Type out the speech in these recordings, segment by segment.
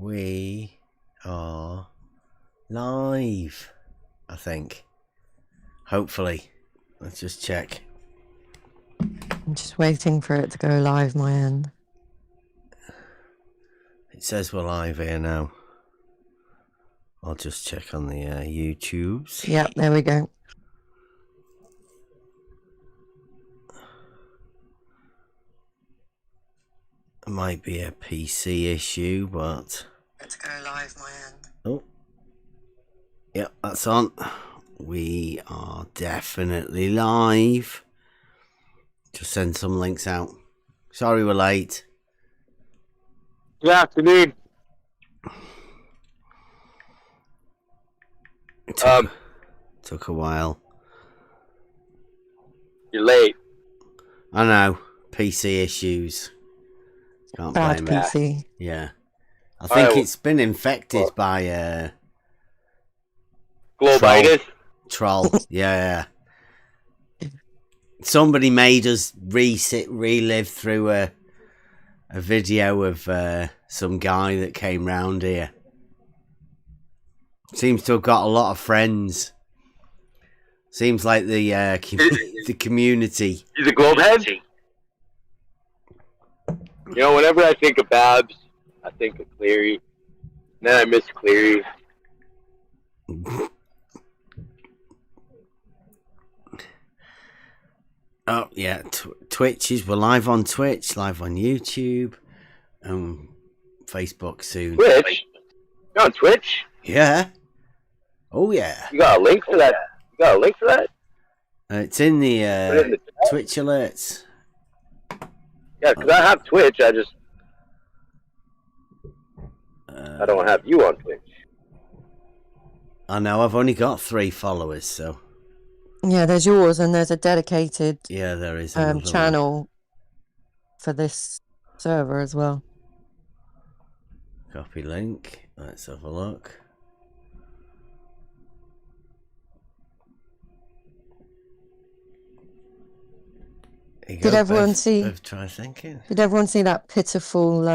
We are live, I think. Hopefully. Let's just check. I'm just waiting for it to go live, my end. It says we're live here now. I'll just check on the YouTubes. Yep, there we go. It might be a PC issue, but... Let's go live, my end. Oh. Yep, that's on. We are definitely live. Just send some links out. Sorry we're late. Good afternoon. Took a while. You're late. I know. PC issues. Can't Bad blame it. PC. Yeah. I think it's been infected by Globitis. Troll. Yeah. Somebody made us relive through a video of some guy that came round here. Seems to have got a lot of friends. Seems like the the community. He's a globehead. You know, whenever I think of Babs, I think of Cleary. And then I miss Cleary. Oh yeah, Twitches. We're live on Twitch, live on YouTube, and Facebook soon. Twitch? You're on Twitch? Yeah. Oh yeah. You got a link for that? It's in the, Put it in the chat. Twitch alerts. Yeah, because I have Twitch. I don't have you on Twitch. I know. I've only got 3 followers, so. Yeah, there's yours, and there's a dedicated Yeah, there is another channel for this server as well. one. Copy link. Let's have a look. Did everyone see? Bev Try Thinking. Did everyone see that pitiful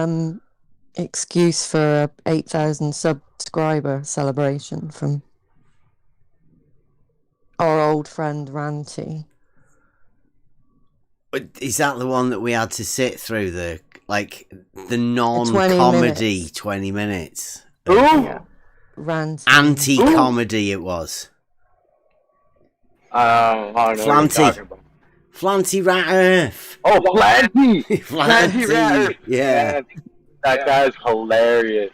excuse for a 8,000 subscriber celebration from our old friend Ranty? Is that the one that we had to sit through the non-comedy 20 minutes? Who? Yeah. Ranty. Anti-comedy it was. I don't know Flanty. what you're talking about. Flanty Rat Earth. Oh, Flanty! Flanty. Rat. Yeah. That guy's hilarious.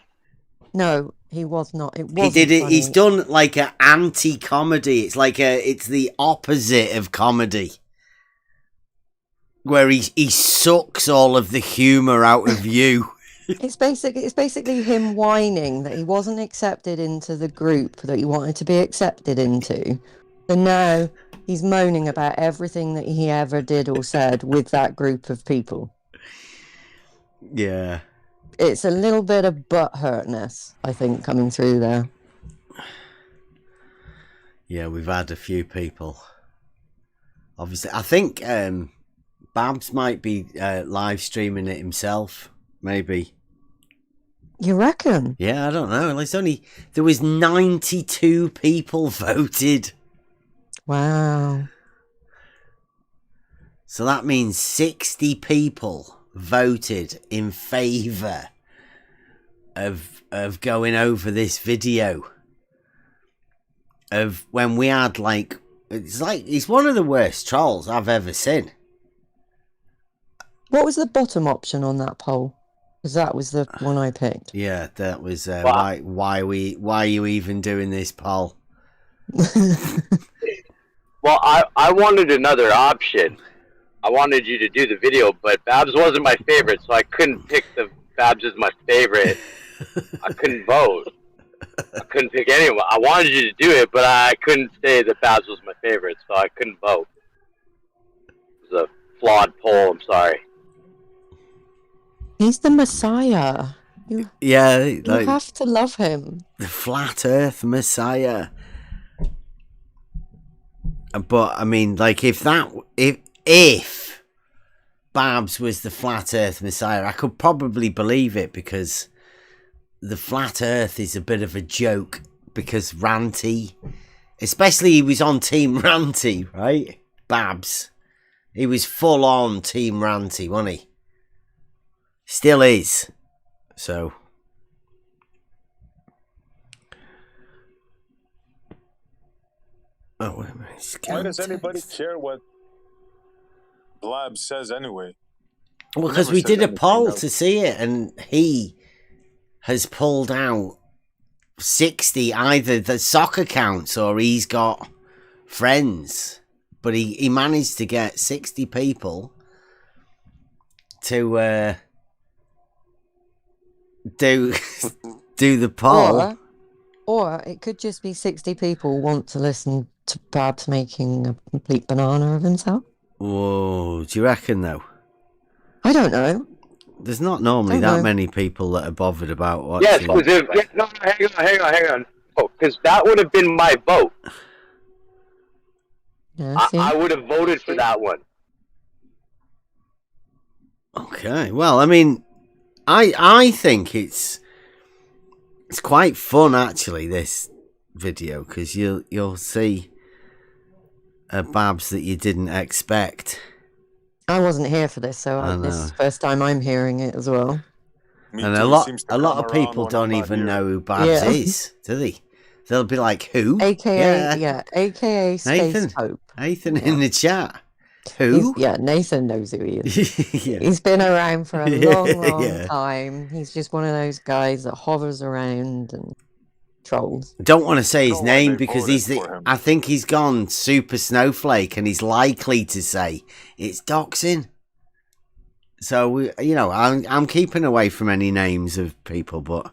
No, he was not. It He wasn't did it. funny. He's done like an anti-comedy. It's the opposite of comedy, where he sucks all of the humor out of you. It's basically him whining that he wasn't accepted into the group that he wanted to be accepted into. And now he's moaning about everything that he ever did or said with that group of people. Yeah. It's a little bit of butt-hurtness, I think, coming through there. Yeah, we've had a few people. Obviously, I think Babs might be live streaming it himself. Maybe. You reckon? Yeah, I don't know. There was 92 people voted. Wow. So that means 60 people voted in favour of going over this video. Of when we had it's one of the worst trolls I've ever seen. What was the bottom option on that poll? Because that was the one I picked. Yeah, that was Wow. why are you even doing this poll? Well, I wanted another option. I wanted you to do the video, but Babs wasn't my favorite, so I couldn't pick the Babs as my favorite. I couldn't vote. I couldn't pick anyone. I wanted you to do it, but I couldn't say that Babs was my favorite, so I couldn't vote. It was a flawed poll, I'm sorry. He's the Messiah. You have to love him. The flat Earth Messiah. But I mean, if Babs was the flat Earth Messiah, I could probably believe it because the flat Earth is a bit of a joke because Ranty, especially he was on Team Ranty, right? Babs, he was full on Team Ranty, wasn't he? Still is. So. Oh, wait a minute. Why does anybody care what Blab says anyway? Well, because we did a poll to see it, and he has pulled out 60 either the soccer counts or he's got friends, but he managed to get 60 people to do the poll. Or it could just be 60 people want to listen to Babs making a complete banana of himself. Whoa, do you reckon though? I don't know. There's not normally that many people that are bothered about watching. Yes, because hang on. Oh, because that would have been my vote. Yeah, I would have voted for that one. Okay, well, I mean, I think it's quite fun actually, this video, because you'll see Babs that you didn't expect. I wasn't here for this, so this is the first time I'm hearing it as well. And a lot of people don't even know who Babs is, do they? They'll be like, who? AKA Space Hope. Nathan in the chat. Who? Nathan knows who he is. Yeah. He's been around for a long time. He's just one of those guys that hovers around and trolls. Don't want to say his name because I think he's gone super snowflake and he's likely to say it's doxing. So I'm keeping away from any names of people, but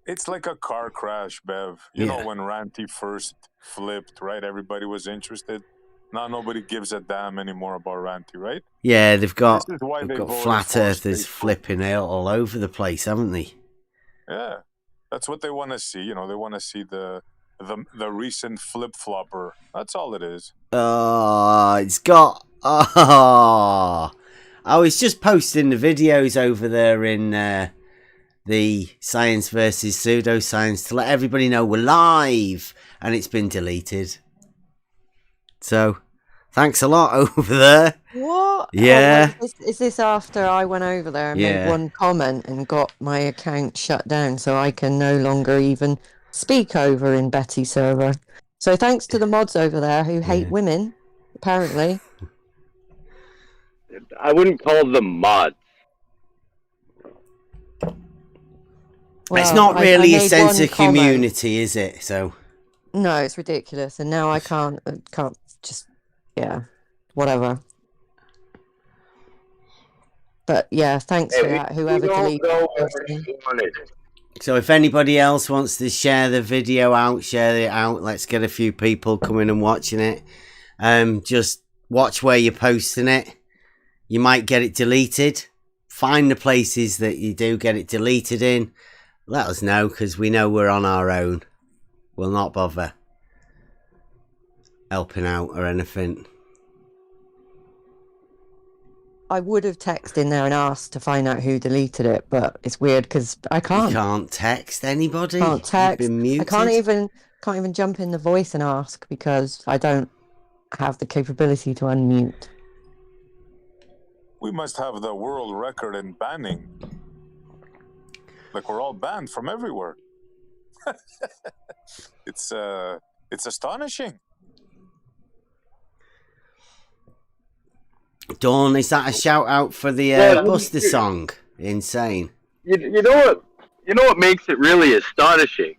it's like a car crash, Bev. You know when Ranty first flipped, right? Everybody was interested. Now nobody gives a damn anymore about Ranty, right? Yeah, they've got flat earthers flipping out all over the place, haven't they? Yeah, that's what they want to see. They want to see the recent flip flopper. That's all it is. It's got. I was just posting the videos over there in the Science versus Pseudoscience to let everybody know we're live, and it's been deleted. So, thanks a lot over there. What? Yeah. Is this after I went over there and made one comment and got my account shut down so I can no longer even speak over in Betty's server? So thanks to the mods over there who hate women, apparently. I wouldn't call them mods. Well, it's not really a sense of community, is it? So. No, it's ridiculous, and now I can't just, whatever. But yeah, thanks for that. Whoever deleted it. So if anybody else wants to share the video out, share it out. Let's get a few people coming and watching it. Just watch where you're posting it. You might get it deleted. Find the places that you do get it deleted in. Let us know, because we know we're on our own. We'll not bother helping out or anything. I would have texted in there and asked to find out who deleted it, but it's weird because I can't. You can't text anybody. Can't text. You've been muted. I can't even jump in the voice and ask because I don't have the capability to unmute. We must have the world record in banning. Like we're all banned from everywhere. It's astonishing. Dawn, is that a shout out for the Buster song? Insane. You know what makes it really astonishing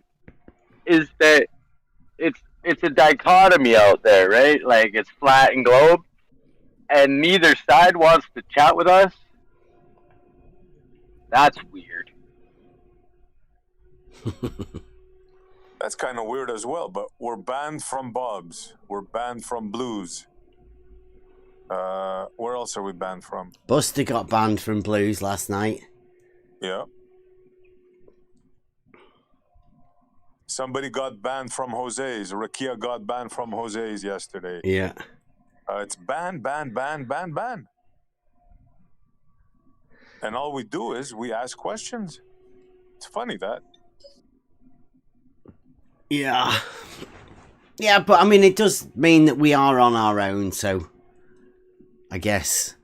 is that it's a dichotomy out there, right? Like it's flat and globe, and neither side wants to chat with us. That's weird. That's kind of weird as well, but we're banned from Bob's. We're banned from Blues. Where else are we banned from? Buster got banned from Blues last night. Yeah. Somebody got banned from Jose's. Rakia got banned from Jose's yesterday. Yeah. It's ban. And all we do is we ask questions. It's funny that. Yeah. Yeah, but I mean, it does mean that we are on our own, so I guess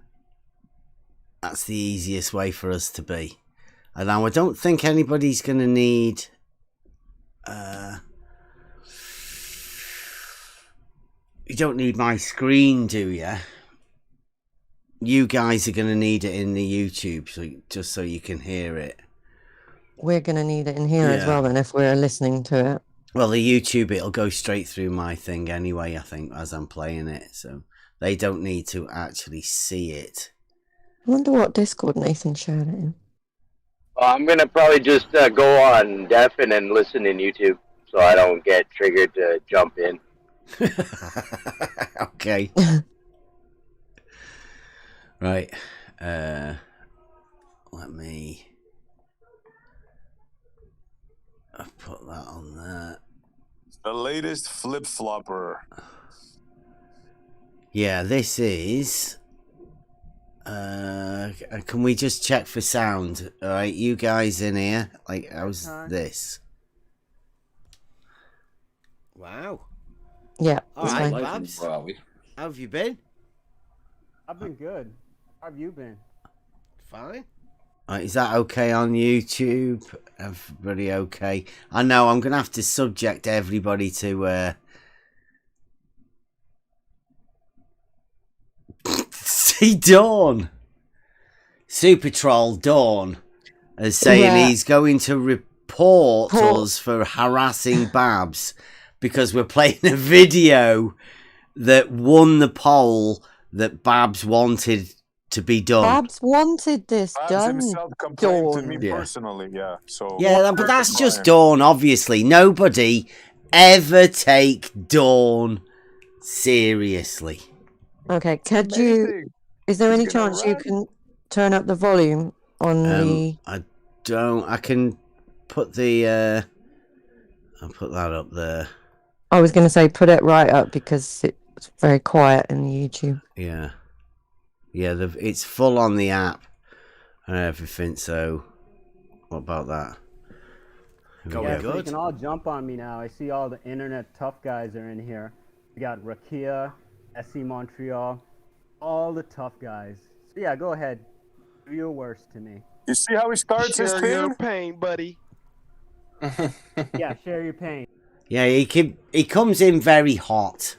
that's the easiest way for us to be. And now I don't think anybody's going to need... you don't need my screen, do you? You guys are going to need it in the YouTube, so just so you can hear it. We're going to need it in here as well, then, if we're listening to it. Well, the YouTube, it'll go straight through my thing anyway, I think, as I'm playing it. So they don't need to actually see it. I wonder what Discord Nathan shared it in. Well, I'm going to probably just go on Deafin and listen in YouTube so I don't get triggered to jump in. Okay. Right. Let me... I've put that on there. The latest flip-flopper. Yeah, this is... can we just check for sound? Alright, you guys in here. Like, how's this? Wow. Yeah, Alright, fine. Babs. How have you been? I've been good. How have you been? Fine. Is that okay on YouTube? Everybody okay? I know I'm going to have to subject everybody to... See, Dawn. Super Troll Dawn is saying he's going to report us for harassing Babs because we're playing a video that won the poll that Babs wanted to be done. Babs wanted this Babs done. himself complained to me Yeah. personally, yeah. So Yeah, but that's just Dawn, obviously. Nobody ever take Dawn seriously. Okay, could you... Is there any chance you can turn up the volume on the... I don't... I can put the... I'll put that up there. I was going to say put it right up because it's very quiet in the YouTube. Yeah. Yeah, it's full on the app and everything, so... What about that? Yeah, so you can all jump on me now. I see all the internet tough guys are in here. We got Rakia, SC Montreal, all the tough guys. So yeah, go ahead. Do your worst to me. You see how he starts his Share thing? your pain, buddy. Yeah, share your pain. Yeah, he comes in very hot.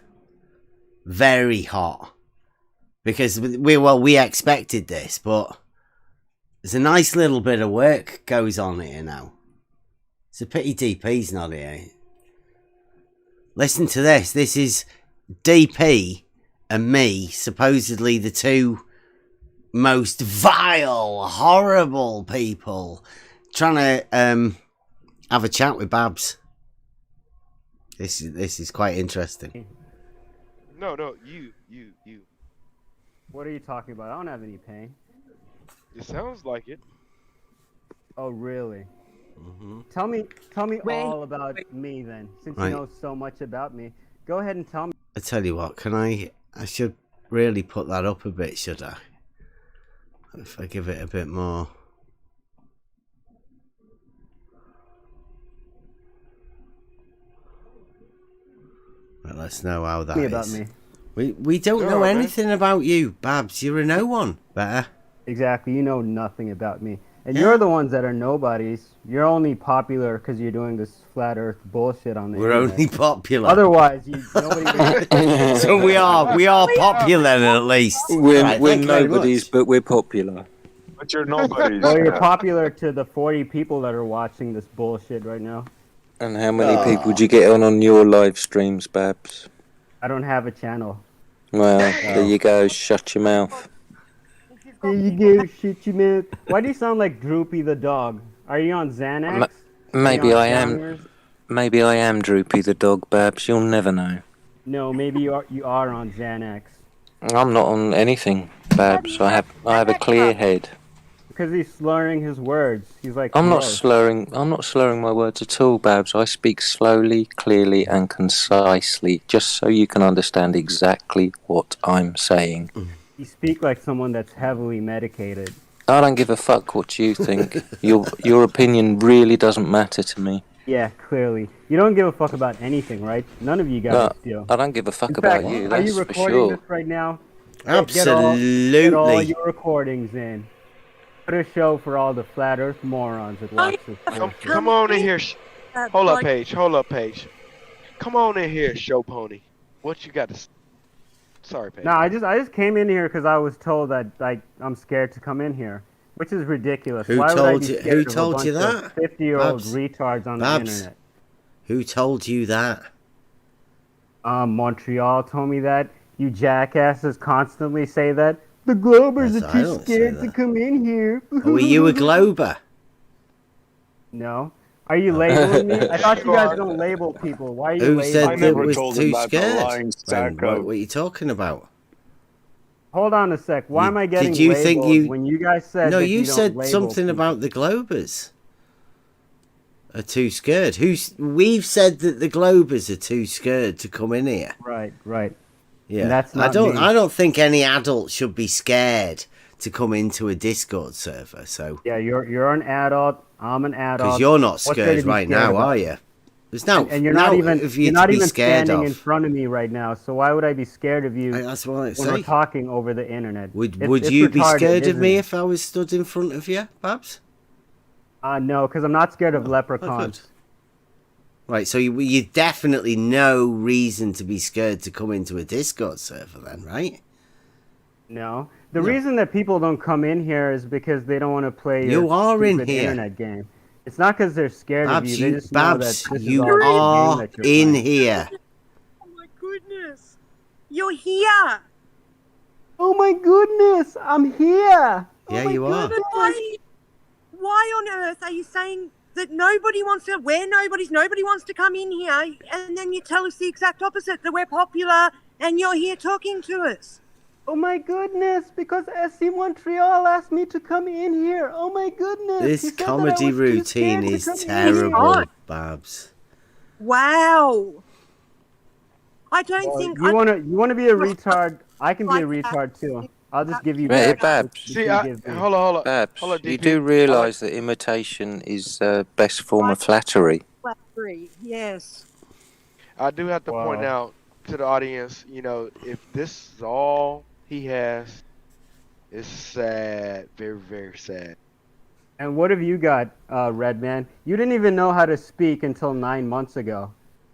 Very hot. Because we expected this, but there's a nice little bit of work goes on here now. It's a pity DP's not here. Listen to this. This is DP and me, supposedly the two most vile, horrible people, trying to have a chat with Babs. This is quite interesting. No, you. What are you talking about? I don't have any pain. It sounds like it. Oh, really? Mm-hmm. Tell me all about me then, since you know so much about me. Go ahead and tell me. I tell you what, I should really put that up a bit, should I? If I give it a bit more. Right, let's know how that is. About me. We don't know anything about you, Babs. You're a no one. Better. Exactly. You know nothing about me. And you're the ones that are nobodies. You're only popular because you're doing this flat earth bullshit on the internet. We're only popular. Otherwise, nobody... So we are popular at least. We're nobodies, but we're popular. But you're nobodies. Well, you're popular to the 40 people that are watching this bullshit right now. And how many people do you get on your live streams, Babs? I don't have a channel. Well, there you go. Shut your mouth. There you go, shit you mouth. Why do you sound like Droopy the dog? Are you on Xanax? Maybe I am. Maybe I am Droopy the dog, Babs. You'll never know. No, maybe you are on Xanax. I'm not on anything, Babs. I have a clear head. Because he's slurring his words. He's like, I'm not slurring my words at all, Babs. I speak slowly, clearly, and concisely, just so you can understand exactly what I'm saying. You speak like someone that's heavily medicated. I don't give a fuck what you think. Your opinion really doesn't matter to me. Yeah, clearly. You don't give a fuck about anything, right? None of you guys do. I don't give a fuck In about fact, you. are That's you for recording sure. this right now? Absolutely. Get all your recordings in. Put a show for all the flat Earth morons that watch this. Come on in here. Hold up, Paige. Hold up, Paige. Come on in here, show pony. What you got to say? Sorry, Paige. No, I just came in here because I was told that I'm scared to come in here, which is ridiculous. Who Why would I told be you? scared Who of a told you bunch of that? 50-year-old Babs. retards on the Babs. internet? Who told you that? Montreal told me that. You jackasses constantly say that. The Globers Yes, are I too don't say scared to that. come in here. Oh, were you a Glober? No. Are you labeling me? I thought you guys are. don't label people. Why are you Who labeling said I that never was told too him that, the scared? lying Man, sack what of- are you talking about? Hold on a sec. Why am I getting Did you labeled think you? when you guys said No, that you don't said label something people? about the Globers are too scared. We've said that the Globers are too scared to come in here. Right, right. Yeah, And that's not me. I don't think any adult should be scared to come into a Discord server. So Yeah, you're an adult. I'm an adult. because you're not What's there to scared be right scared now, about? are you? There's no, And you're not even if you you're to not be even scared standing in of. front of me right now. So why would I be scared of you That's what I when we're say. talking over the internet? Would It's you be retarded, scared of isn't me it? if I was stood in front of you, Babs? No, because I'm not scared of Oh, leprechauns. Right, so you definitely no reason to be scared to come into a Discord server then, right? No. The No. reason that people don't come in here is because they don't want to play You your are in stupid here. internet game. It's not because they're scared of Babs, you. They just know that Babs, this you is all just a game are that you're in playing. here. Oh my goodness. You're here. Oh my goodness, I'm here. Yeah, my you are. But why on earth are you saying that nobody wants to come in here, and then you tell us the exact opposite, that we're popular and you're here talking to us? Oh my goodness, because SC Montreal asked me to come in here. Oh my goodness. He This said that I comedy was too routine scared to is come in terrible, here. Babs. Wow. I don't think You wanna be a retard? I can be a Like that. retard too. I'll just give you Hey, back. Babs. what See, you hold give me. on. Babs, Hold on, you DP. do realise that imitation is the best form of flattery. flattery. Yes. I do have to point Wow. out to the audience, if this is all he has, it's sad. Very, very sad. And what have you got, Redman? You didn't even know how to speak until 9 months ago.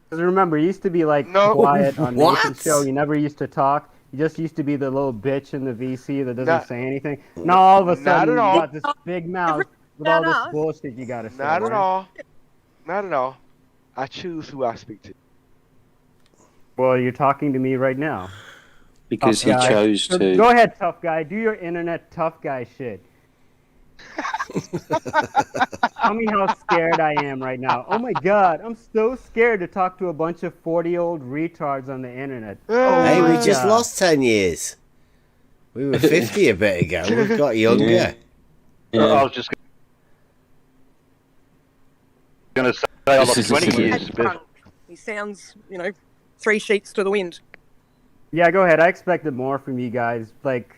Because remember, you used to be like No. quiet on What? Nathan's show. You never used to talk. You just used to be the little bitch in the VC that doesn't Not- say anything. Now all of a Not sudden at you all. got this big mouth with Shut all this up. bullshit you gotta say. Not at right? all. Not at all. I choose who I speak to. Well, you're talking to me right now. Because he Tough guy. chose So to. go ahead, tough guy. Do your internet tough guy shit. Tell me how scared I am right now. Oh my god, I'm so scared to talk to a bunch of 40-year-old retards on the internet. Oh Hey, we my just God. lost 10 years. We were 50 a bit ago. We've got younger. Yeah. I was just going to say I lost 20 years. Had drunk. He sounds, 3 sheets to the wind. Yeah, go ahead. I expected more from you guys. Like,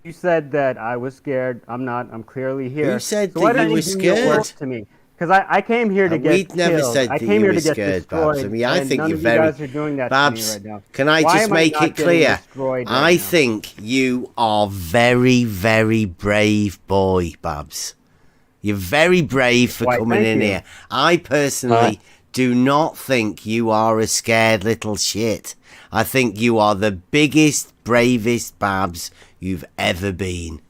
you said that I was scared. I'm not. I'm clearly here. Who said so why that don't you were do your work scared? to me? Because I came here to get We'd never killed. said I that came you here were to get scared, destroyed. Babs. I mean, I and think none you're of very... you guys are doing that Babs, to me right now. can I Why just am make not it getting clear? destroyed right I now? think you are very, very brave boy, Babs. You're very brave for Why, coming thank in you. here. I personally do not think you are a scared little shit. I think you are the biggest, bravest Babs you've ever been.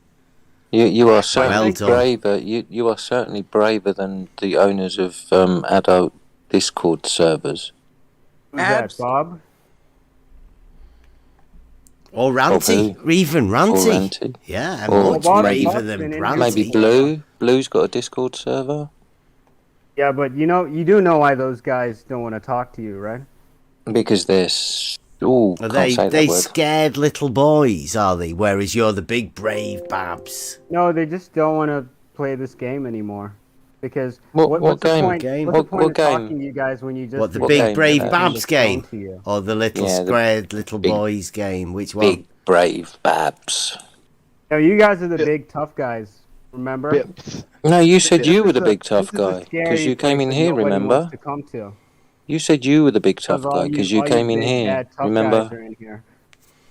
You are certainly Well done. braver. You are certainly braver than the owners of adult Discord servers. Who's that, Abs. Bob? Or Ranty. who? Or even Ranty. Or Ranty. Yeah, I'm Or much Bob's braver been than in here Ranty. Maybe before. Blue. Blue's got a Discord server. Yeah, but you do know why those guys don't want to talk to you, right? Because they're... Ooh, Are can't say they that word. scared little boys, are they? Whereas you're the big, brave Babs. No, they just don't want to play this game anymore. Because What what's game? the point? Game? What's the point What of game? talking to you guys when you just What, the What big, game? brave Everything Babs that's thrown game? to you? Or the little Yeah, the scared little big- boys game? Which one? Big brave Babs. No, you guys are the big tough guys. Remember? Bips. No, you said This you were is the a- big tough this is a guy scary because you came place in that here. nobody Remember? wants to come to. You said you were the big Because tough guy because you came in big, here. bad, tough Remember? guys are in here.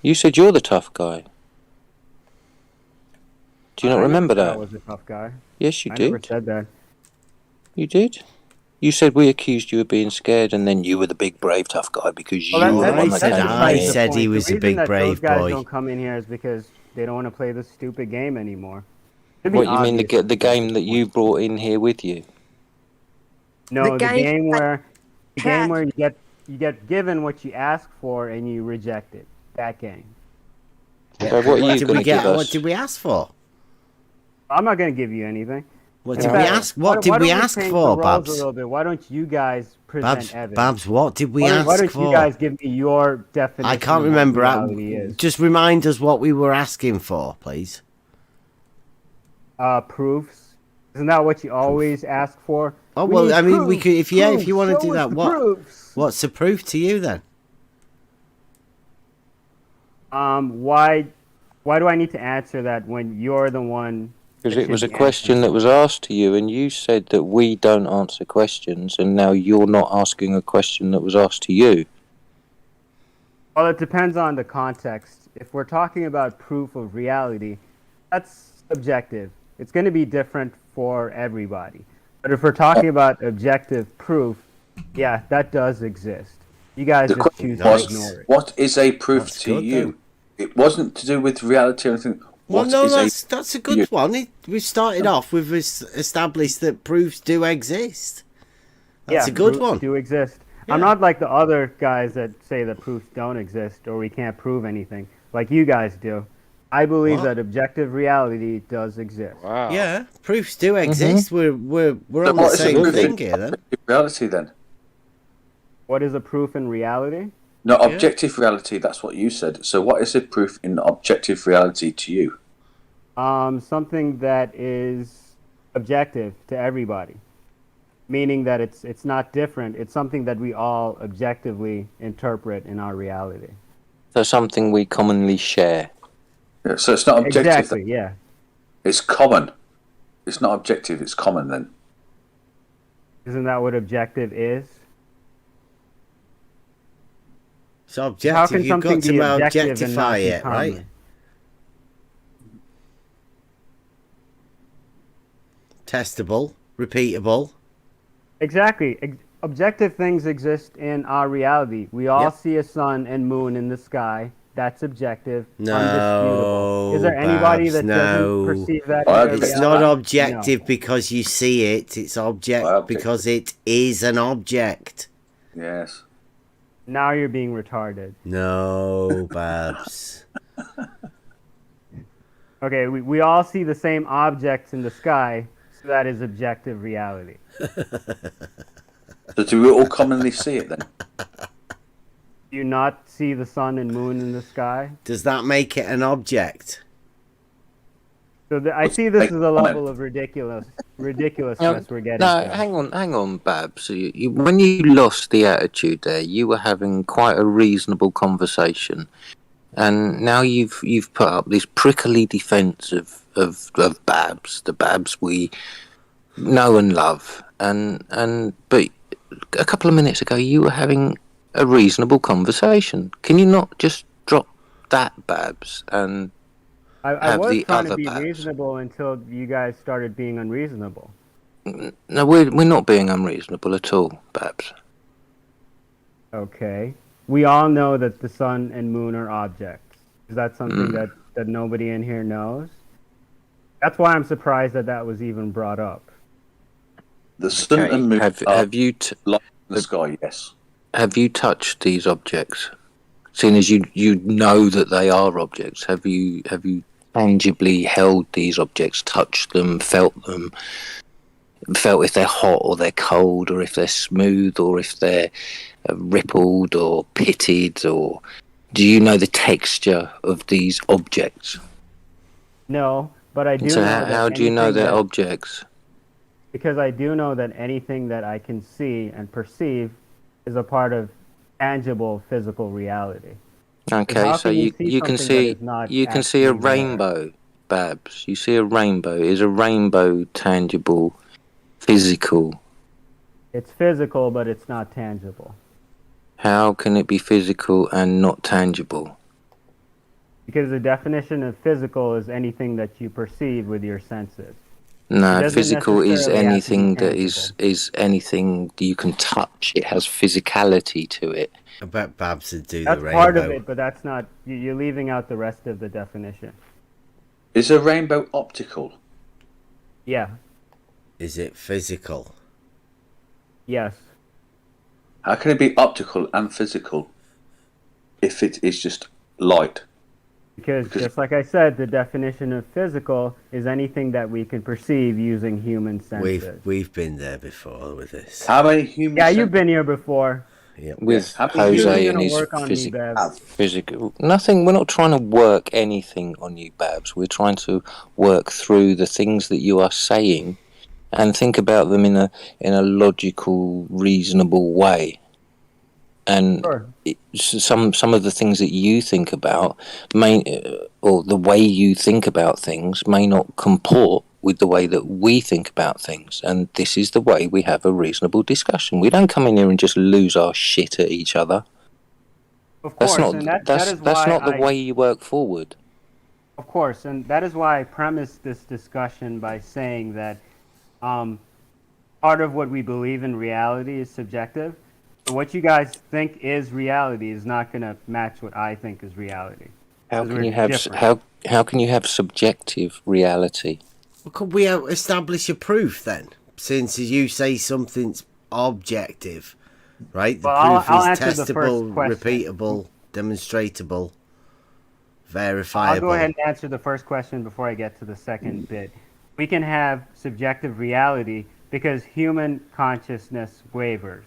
You said you're the tough guy. Do you not I remember never said that? I was a tough guy. Yes, you I did. never said that. You did. You said we accused you of being scared, and then you were the big, brave, tough guy because you Well, were the one that came in I here. said he was a big, the reason that brave those guys boy. don't come in here is because they don't want to play this stupid game anymore. Should be What, you mean obvious. the game that you brought in here with you? No, the game where Cat. you get given what you ask for and you reject it. That game. So what are you did going we to give get? us? What did we ask for? I'm not going to give you anything. What In did we fact, ask? What did why we don't ask change for, the roles Babs? A little bit? Why don't you guys present evidence? Babs, what did we why ask don't for? you guys give me your definition? I can't of what remember. reality is? Just remind us what we were asking for, please. Proofs. Isn't that what you always ask for? Oh We well, need I mean, we proofs, could if you proofs, want to show do us that. the What? proofs. What's the proof to you then? Why do I need to answer that when you're the one? Because that it was a should be question answering? that was asked to you, and you said that we don't answer questions, and now you're not asking a question that was asked to you. Well, it depends on the context. If we're talking about proof of reality, that's subjective. It's going to be different for everybody. But if we're talking about objective proof, yeah, that does exist. You guys The just question choose to was, ignore it. what is a proof That's to good, you? then. It wasn't to do with reality or anything. Well, What no, is that's a good you- one. We've started off with established that proofs do exist. That's a good proofs one. do exist. Yeah. I'm not like the other guys that say that proofs don't exist or we can't prove anything, like you guys do. I believe What? that objective reality does exist. Wow. Yeah, proofs do exist. We're So on the what is a same proof thing in here then. objective reality then? What is a proof in reality? No, objective reality, that's what you said. So what is a proof in objective reality to you? Something that is objective to everybody, meaning that it's not different. It's something that we all objectively interpret in our reality. So something we commonly share. Yeah, so it's not objective. Exactly. Then. Yeah. It's common. It's not objective, it's common then. Isn't that what objective is? So How objective, can you've something got to be objective and objectify not be it, right? common? Testable, repeatable. Exactly. Objective things exist in our reality. We all Yep. see a sun and moon in the sky. That's objective. No, Undisputable. Is there anybody Babs, that no. doesn't perceive that? Well, in their It's reality? not objective because you see it. It's object Well, because it is an object. Yes. Now you're being retarded. No, Babs. Okay, we all see the same objects in the sky, so that is objective reality. So do we all commonly see it then? Do you not see the sun and moon in the sky? Does that make it an object? So I see this as a level of ridiculousness we're getting No, to. hang on, Babs. When you lost the attitude there, you were having quite a reasonable conversation, and now you've put up this prickly defence of Babs, the Babs we know and love, but a couple of minutes ago you were having a reasonable conversation. Can you not just drop that, Babs, and I have was the trying to other be Babs? reasonable until you guys started being unreasonable. No, we're not being unreasonable at all, Babs. Okay. We all know that the sun and moon are objects. Is that something that nobody in here knows? That's why I'm surprised that was even brought up. The sun and moon Have you light in the sky, yes. have you touched these objects? Seeing as you know that they are objects, have you tangibly held these objects, touched them, felt if they're hot or they're cold, or if they're smooth or if they're rippled or pitted, or do you know the texture of these objects? No, but I do So know that how do you know anything they're that- objects? Because I do know that anything that I can see and perceive is a part of tangible physical reality. Okay, how so can you can something that see is not you can see a actually there? rainbow. Babs, you see a rainbow. Is a rainbow tangible, physical? It's physical, but it's not tangible. How can it be physical and not tangible? Because the definition of physical is anything that you perceive with your senses. No, physical is anything that is anything you can touch. It has physicality to it. I bet Babs would do That's the rainbow. part of it, but that's not. You're leaving out the rest of the definition. Is a rainbow optical? Yeah. Is it physical? Yes. How can it be optical and physical if it is just light? Because just like I said, the definition of physical is anything that we can perceive using human senses. We've been there before with this. How many human? Yeah, you've been here before. Yep. With How Jose and his physical. Nothing. We're not trying to work anything on you, Babs. We're trying to work through the things that you are saying, and think about them in a logical, reasonable way. And sure. Some of the things that you think about or the way you think about things may not comport with the way that we think about things, and this is the way we have a reasonable discussion. We don't come in here and just lose our shit at each other. Of course, that's not the way you work forward. Of course, and that is why I premised this discussion by saying that part of what we believe in reality is subjective. So what you guys think is reality is not going to match what I think is reality. How can you have subjective reality? Well, could we establish a proof then? Since you say something's objective, right? The proof is testable, repeatable, demonstratable, verifiable. I'll go ahead and answer the first question before I get to the second bit. We can have subjective reality because human consciousness wavers.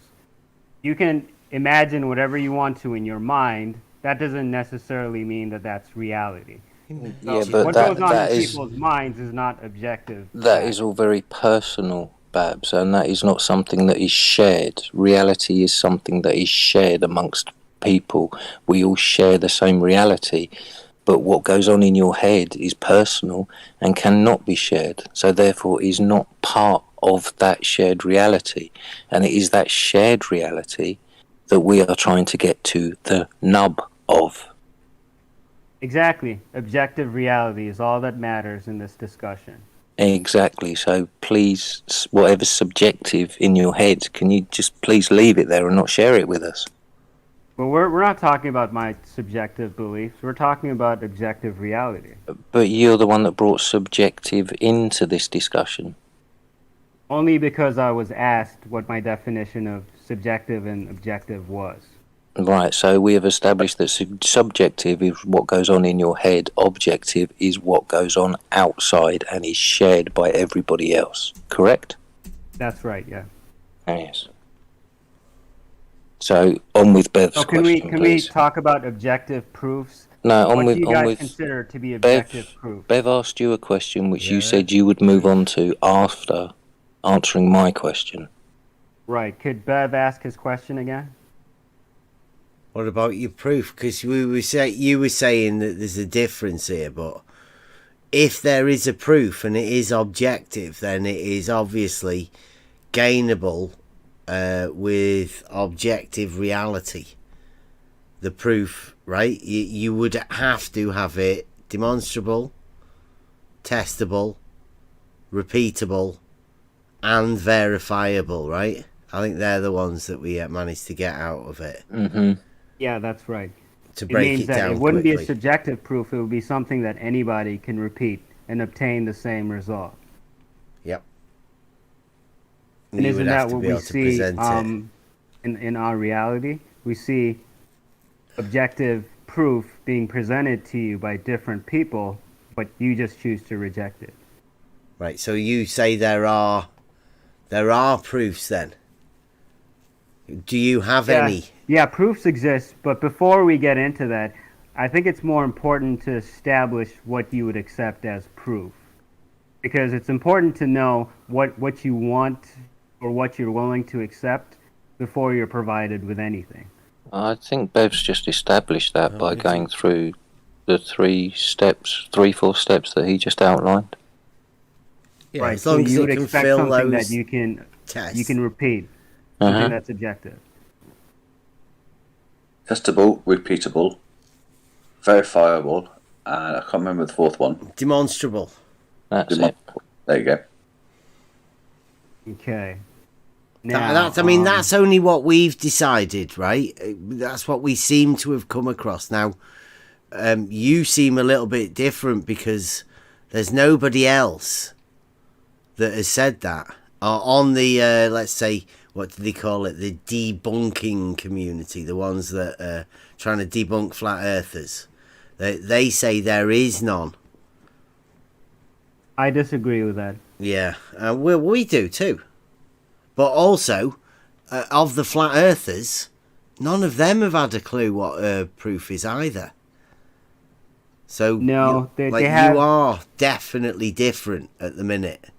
You can imagine whatever you want to in your mind. That doesn't necessarily mean that that's reality. Yeah, but what goes on in people's minds is not objective. That is all very personal, Babs, and that is not something that is shared. Reality is something that is shared amongst people. We all share the same reality, but what goes on in your head is personal and cannot be shared, so therefore is not part of that shared reality. And it is that shared reality that we are trying to get to the nub of. Exactly. Objective reality is all that matters in this discussion. Exactly. So please, whatever's subjective in your head, can you just please leave it there and not share it with us? Well, we're not talking about my subjective beliefs. We're talking about objective reality. But you're the one that brought subjective into this discussion. Only because I was asked what my definition of subjective and objective was. Right, so we have established that subjective is what goes on in your head, objective is what goes on outside and is shared by everybody else, correct? That's right, yeah. Yes. So, on with Bev's question, can we talk about objective proofs? No, what do you guys consider to be objective proof? Bev asked you a question which you said you would move on to after answering my question. Right, could Bev ask his question again? What about your proof? Because you were saying that there's a difference here, but if there is a proof and it is objective, then it is obviously gainable with objective reality. The proof, right? You would have to have it demonstrable, testable, repeatable, and verifiable, right? I think they're the ones that we managed to get out of it. Mm-hmm. Yeah, that's right. To break it down, it wouldn't quickly. be a subjective proof. It would be something that anybody can repeat and obtain the same result. Yep. And isn't that what we see in our reality? We see objective proof being presented to you by different people, but you just choose to reject it. Right. So you say there are proofs then. Do you have any? Yeah, proofs exist, but before we get into that, I think it's more important to establish what you would accept as proof. Because it's important to know what you want or what you're willing to accept before you're provided with anything. I think Bev's just established that by going through the 4 steps that he just outlined. Yeah, Right. as So long as you it would can expect fill something those that you can tests. repeat. Something that's objective. Testable, repeatable, verifiable, and I can't remember the fourth one. Demonstrable. That's it. There you go. Okay. I mean, that's only what we've decided, right? That's what we seem to have come across. Now, you seem a little bit different because there's nobody else that has said that. On the, let's say, what do they call it? The debunking community, the ones that are trying to debunk flat earthers. They say there is none. I disagree with that. Yeah, we do too. But also, of the flat earthers, none of them have had a clue what proof is either. So no, you are definitely different at the minute.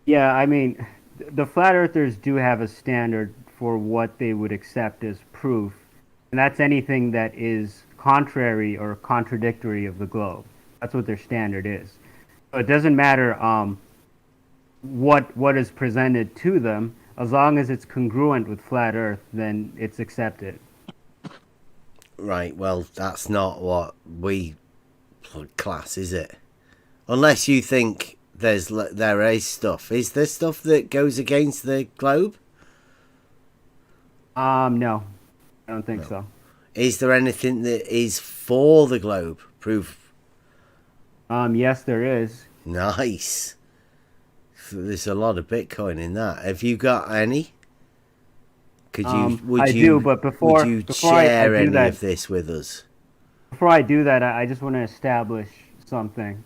Yeah, I mean, the flat earthers do have a standard for what they would accept as proof, and that's anything that is contrary or contradictory of the globe. That's what their standard is. So it doesn't matter what is presented to them, as long as it's congruent with flat Earth, then it's accepted. Right. Well, that's not what we class, is it? Unless you think there is stuff. Is there stuff that goes against the globe? No, I don't think so. Is there anything that is for the globe? Proof? Yes, there is. Nice. There's a lot of Bitcoin in that. Have you got any? Could you? Would you share any of this with us? Before I do that, I just want to establish something,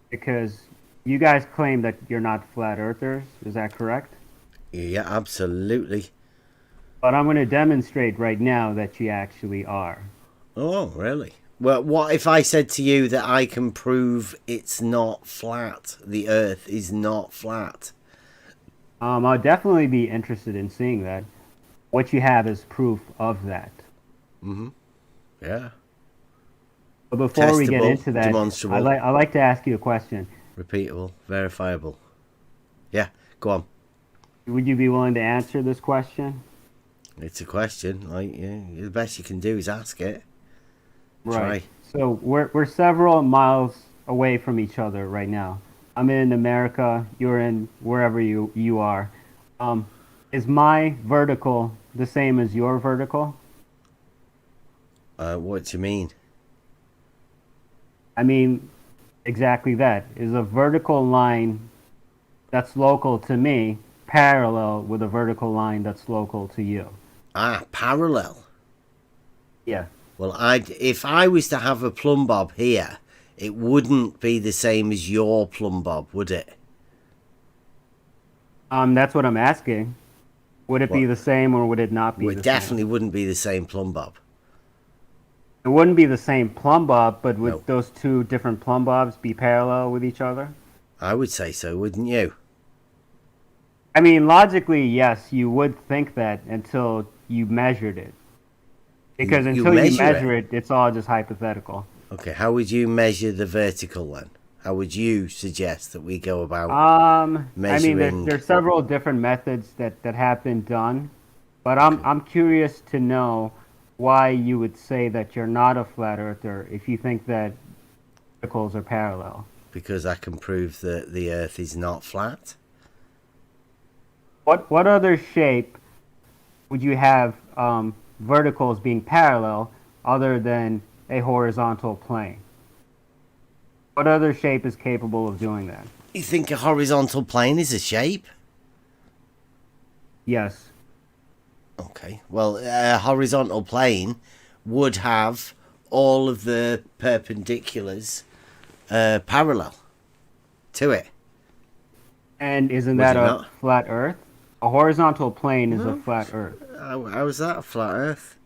because you guys claim that you're not flat earthers. Is that correct? Yeah, absolutely. But I'm going to demonstrate right now that you actually are. Oh, really? Well, what if I said to you that I can prove it's not flat? The Earth is not flat. I'll definitely be interested in seeing that. What you have is proof of that. Mm-hmm. Yeah. But before we get into that, demonstrable. I like to ask you a question. Repeatable, verifiable. Yeah, go on. Would you be willing to answer this question? It's a question. Like, yeah, the best you can do is ask it. Right. Try. So we're several miles away from each other right now. I'm in America. You're in wherever you are. Is my vertical the same as your vertical? What do you mean? I mean, exactly that. Is a vertical line that's local to me parallel with a vertical line that's local to you? Ah, parallel. Yeah. Well, if I was to have a plumb bob here, it wouldn't be the same as your plumb bob, would it? That's what I'm asking. Would it be the same, or would it not be the same? It definitely wouldn't be the same plumb bob. It wouldn't be the same plumb bob, but would those two different plumb bobs be parallel with each other? I would say so, wouldn't you? I mean, logically, yes, you would think that until you measured it. Because until you measure it, it's all just hypothetical. Okay, how would you measure the vertical then? How would you suggest that we go about measuring? I mean, there's several different methods that have been done, but I'm curious to know why you would say that you're not a flat earther if you think that verticals are parallel. Because I can prove that the Earth is not flat. What other shape would you have verticals being parallel other than a horizontal plane? What other shape is capable of doing that? You think a horizontal plane is a shape? Yes. Okay. Well, a horizontal plane would have all of the perpendiculars parallel to it. And isn't that a flat Earth? A horizontal plane is a flat Earth. How is that a flat Earth?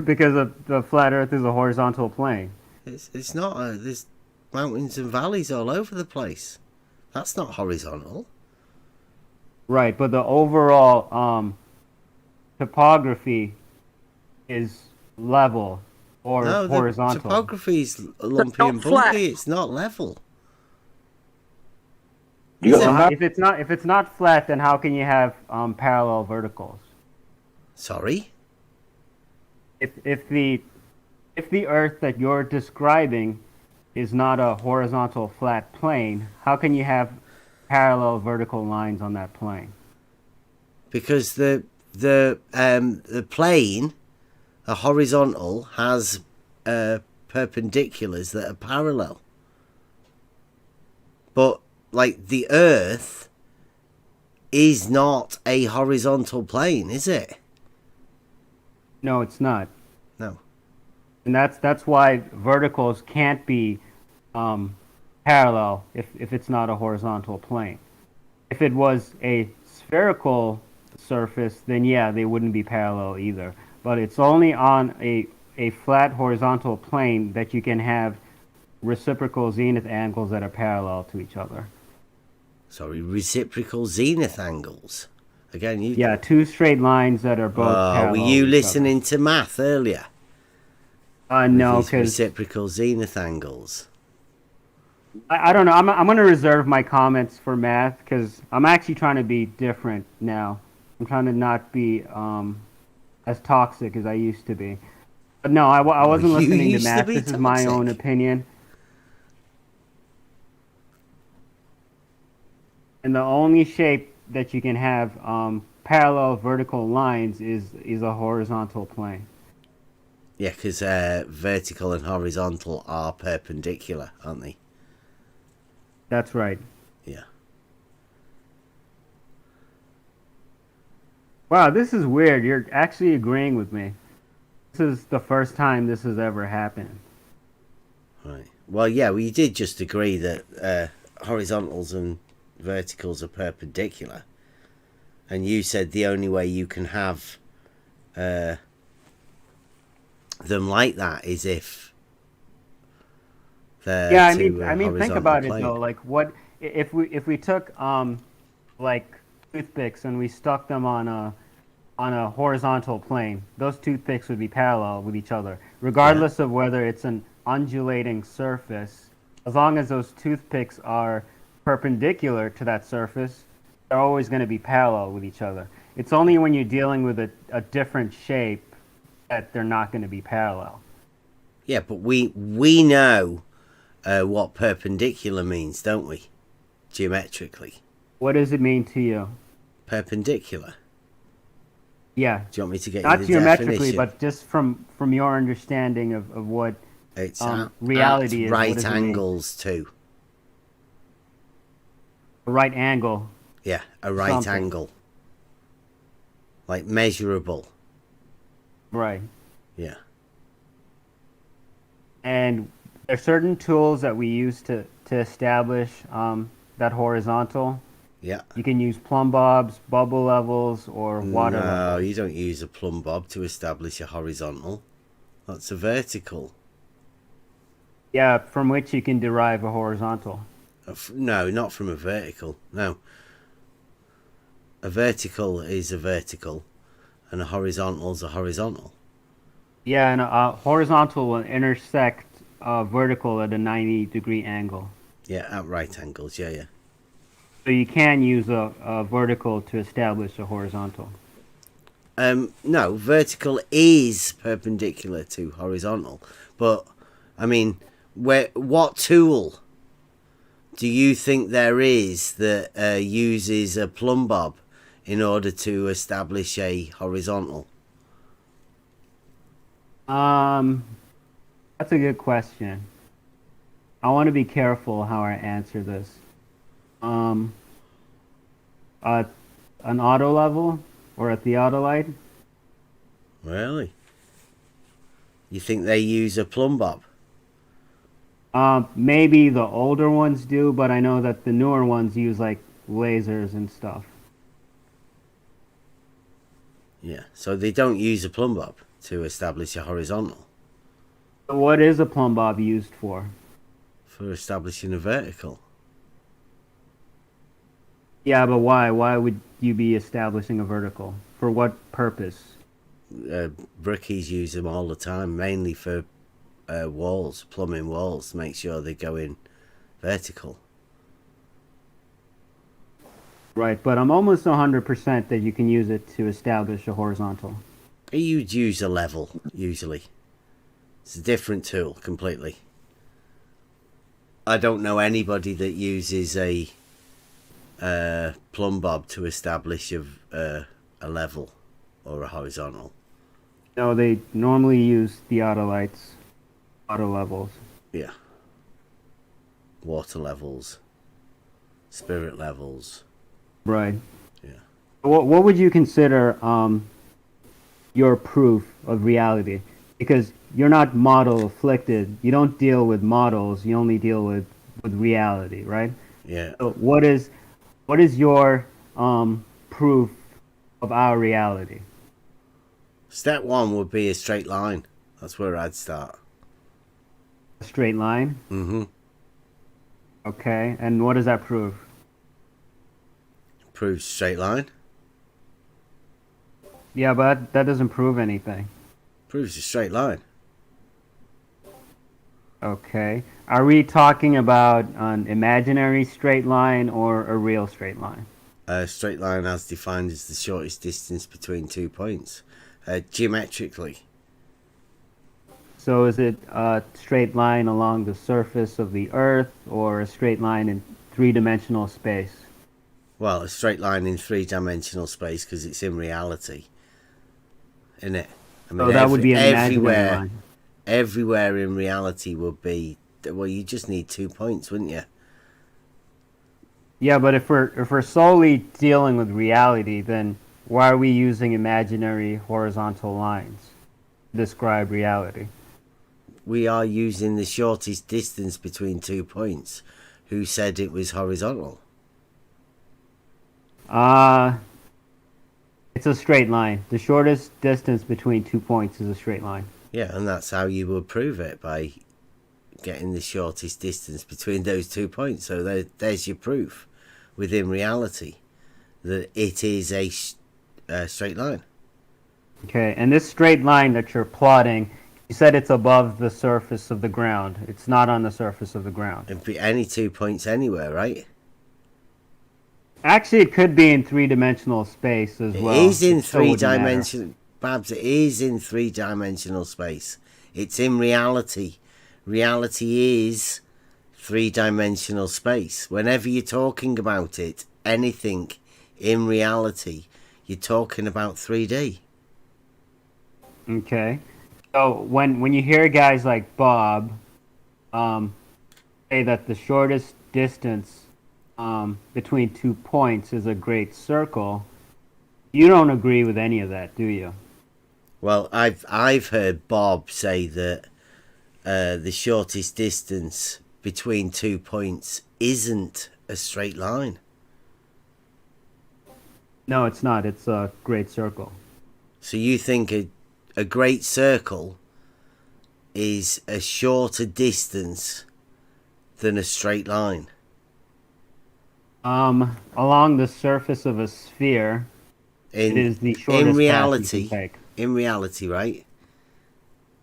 Because the flat Earth is a horizontal plane. It's not. There's mountains and valleys all over the place. That's not horizontal. Right, but the overall topography is level or No, the horizontal. topography's lumpy and bumpy. It's not level. If it's not flat, then how can you have parallel verticals? Sorry? If the Earth that you're describing is not a horizontal flat plane, how can you have parallel vertical lines on that plane? Because the plane, a horizontal, has perpendiculars that are parallel. But like the Earth is not a horizontal plane, is it? No, it's not. No. And that's why verticals can't be parallel if it's not a horizontal plane. If it was a spherical surface, then yeah, they wouldn't be parallel either. But it's only on a flat horizontal plane that you can have reciprocal zenith angles that are parallel to each other. Sorry, reciprocal zenith angles. Again, you... Yeah, two straight lines that are both parallel. Were you listening to math earlier? No, because reciprocal zenith angles. I don't know. I'm going to reserve my comments for math because I'm actually trying to be different now. I'm trying to not be as toxic as I used to be. But no, I wasn't listening to math. This is my own opinion. And the only shape that you can have parallel vertical lines is a horizontal plane. Yeah, because vertical and horizontal are perpendicular, aren't they? That's right. Yeah. Wow, this is weird. You're actually agreeing with me. This is the first time this has ever happened. Right. Well, yeah, you did just agree that horizontals and verticals are perpendicular. And you said the only way you can have them like that is if they're I mean think about it though. Like, what if we took like toothpicks and we stuck them on a horizontal plane? Those toothpicks would be parallel with each other, regardless of whether it's an undulating surface. As long as those toothpicks are perpendicular to that surface, they're always going to be parallel with each other. It's only when you're dealing with a different shape that they're not going to be parallel. Yeah, but we know what perpendicular means, don't we? Geometrically. What does it mean to you? Perpendicular. Yeah. Do you want me to get not you the geometrically, definition? But just from your understanding of what it's reality is. Right angles too. A right angle. Yeah, a right angle. Like measurable. Right. Yeah. And there are certain tools that we use to establish that horizontal. Yeah. You can use plumb bobs, bubble levels, or water levels. No, you don't use a plumb bob to establish a horizontal. That's a vertical. Yeah, from which you can derive a horizontal. No, not from a vertical. No. A vertical is a vertical, and a horizontal is a horizontal. Yeah, and a horizontal will intersect vertical at a 90-degree angle. Yeah, at right angles, yeah. So you can use a vertical to establish a horizontal. No, vertical is perpendicular to horizontal. But, I mean, what tool do you think there is that uses a plumb bob in order to establish a horizontal? That's a good question. I want to be careful how I answer this. An auto level or a theodolite? Really? You think they use a plumb bob? Maybe the older ones do, but I know that the newer ones use like lasers and stuff. Yeah, so they don't use a plumb bob to establish a horizontal. What is a plumb bob used for? For establishing a vertical. Yeah, but why? Why would you be establishing a vertical? For what purpose? brickies use them all the time, mainly for walls, plumbing walls, to make sure they go in vertical. Right, but I'm almost 100% that you can use it to establish a horizontal. You'd use a level, usually. It's a different tool, completely. I don't know anybody that uses a plumb bob to establish a level or a horizontal. No, they normally use theodolites, auto levels. Yeah. Water levels, spirit levels. Right. Yeah. What would you consider your proof of reality? Because you're not model afflicted. You don't deal with models. You only deal with reality, right? Yeah. So what is your proof of our reality? Step one would be a straight line. That's where I'd start. A straight line? Mm-hmm. Okay, and what does that prove? Proves straight line. Yeah, but that doesn't prove anything. Proves a straight line. Okay. Are we talking about an imaginary straight line or a real straight line? A straight line as defined as the shortest distance between 2 points. Geometrically. So is it a straight line along the surface of the Earth or a straight line in three-dimensional space? Well, a straight line in three-dimensional space because it's in reality. Isn't it? I mean, so that would be an imaginary line. Everywhere in reality would be... Well, you just need 2 points, wouldn't you? Yeah, but if we're solely dealing with reality, then why are we using imaginary horizontal lines to describe reality? We are using the shortest distance between 2 points. Who said it was horizontal? It's a straight line. The shortest distance between 2 points is a straight line. Yeah, and that's how you would prove it, by getting the shortest distance between those 2 points. So there's your proof within reality that it is a straight line. Okay, and this straight line that you're plotting, you said it's above the surface of the ground. It's not on the surface of the ground. It'd be any 2 points anywhere, right? Actually, it could be in three-dimensional space as well. It is in so it wouldn't matter. three-dimensional... Babs, it is in three-dimensional space. It's in reality. Reality is three-dimensional space. Whenever you're talking about it, anything in reality, you're talking about 3D. Okay. So when you hear guys like Bob say that the shortest distance between 2 points is a great circle, you don't agree with any of that, do you? Well, I've heard Bob say that the shortest distance between 2 points isn't a straight line. No, it's not. It's a great circle. So you think a great circle is a shorter distance than a straight line? Along the surface of a sphere, it is the shortest path you can take. In reality, right?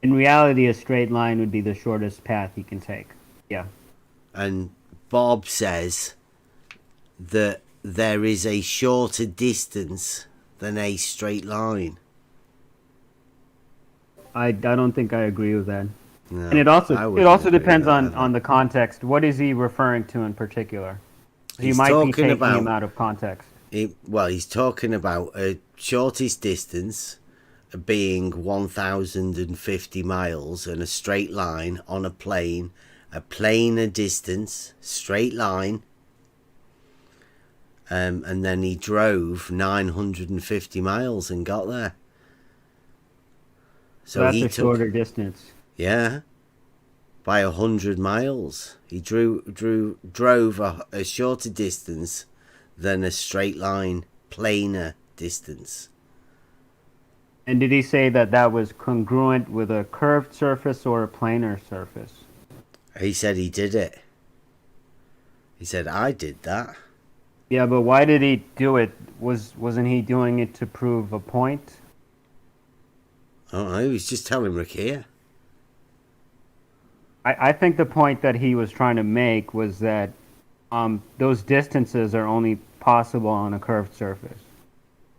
In reality, a straight line would be the shortest path you can take. Yeah. And Bob says that there is a shorter distance than a straight line. I don't think I agree with that. No, and it also depends on the context. What is he referring to in particular? He might be taking him out of context. He's talking about a shortest distance being 1,050 miles and a straight line on a plane, a planar distance, straight line, and then he drove 950 miles and got there. So that's a shorter distance. Yeah, by 100 miles. He drove a shorter distance than a straight line planar distance. And did he say that was congruent with a curved surface or a planar surface? He said he did it. He said, I did that. Yeah, but why did he do it? Wasn't he doing it to prove a point? Oh, he was just telling Rakia. I think the point that he was trying to make was that those distances are only possible on a curved surface.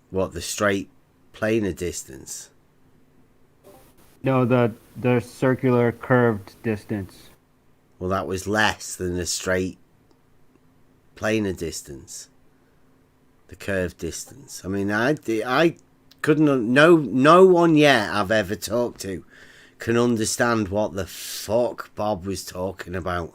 What, the straight planar distance? No, the circular curved distance. Well, that was less than the straight planar distance. The curved distance. I mean, I couldn't. No one yet I've ever talked to can understand what the fuck Bob was talking about.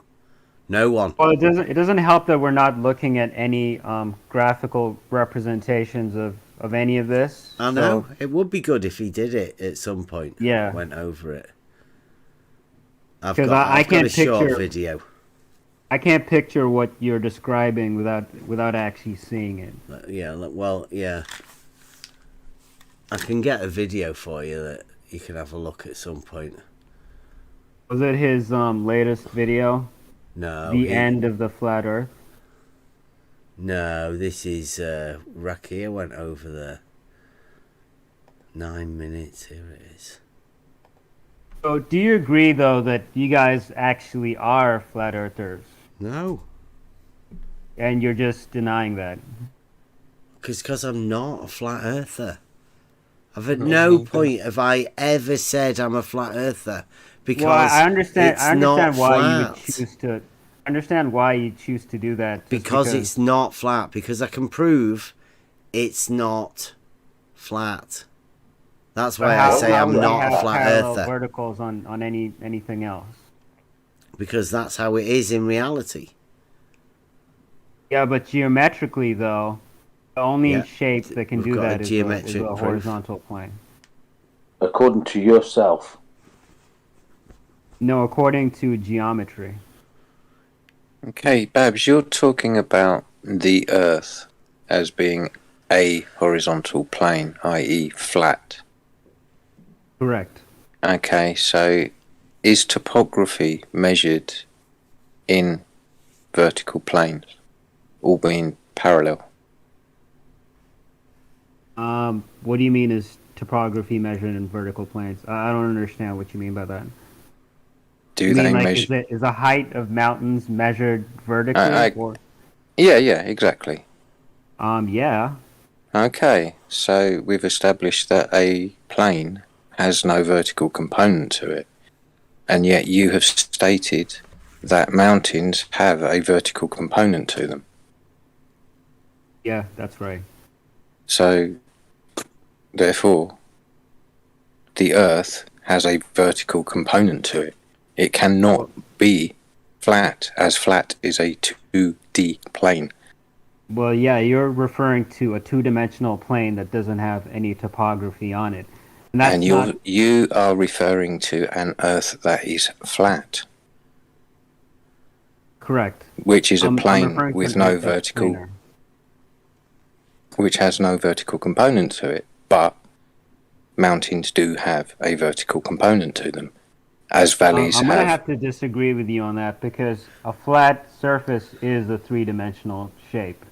No one. Well, it doesn't help that we're not looking at any graphical representations of any of this. I know. It would be good if he did it at some point. Yeah. Went over it. I've Because got I can't a short picture video. I can't picture what you're describing without actually seeing it. Yeah. Well, yeah. I can get a video for you that you can have a look at some point. Was it his latest video? No. The end of the flat Earth. No, this is Rakia went over there. 9 minutes. Here it is. So, do you agree though that you guys actually are flat earthers? No. And you're just denying that? Because I'm not a flat earther. I've at no point have I ever said I'm a flat earther. Because well, I understand. I understand why you would choose to. Understand why you choose to do that. Because it's not flat. Because I can prove it's not flat. That's why I say I'm not a flat earther. Verticals on anything else. Because that's how it is in reality. Yeah, but geometrically though, the only shape that can do that is a horizontal plane. According to yourself. No, according to geometry. Okay, Babs, you're talking about the Earth as being a horizontal plane, i.e. flat. Correct. Okay, so is topography measured in vertical planes, all being parallel? What do you mean is topography measured in vertical planes? I don't understand what you mean by that. Do they measure? Is the height of mountains measured vertically? Yeah, exactly. Yeah. Okay, so we've established that a plane has no vertical component to it, and yet you have stated that mountains have a vertical component to them. Yeah, that's right. So, therefore, the Earth has a vertical component to it. It cannot be flat, as flat is a 2D plane. Well, yeah, you're referring to a two-dimensional plane that doesn't have any topography on it. And you are referring to an Earth that is flat. Correct. Which is a plane with no vertical, which has no vertical component to it. But mountains do have a vertical component to them, as valleys have. I'm going to have to disagree with you on that because a flat surface is a three-dimensional shape.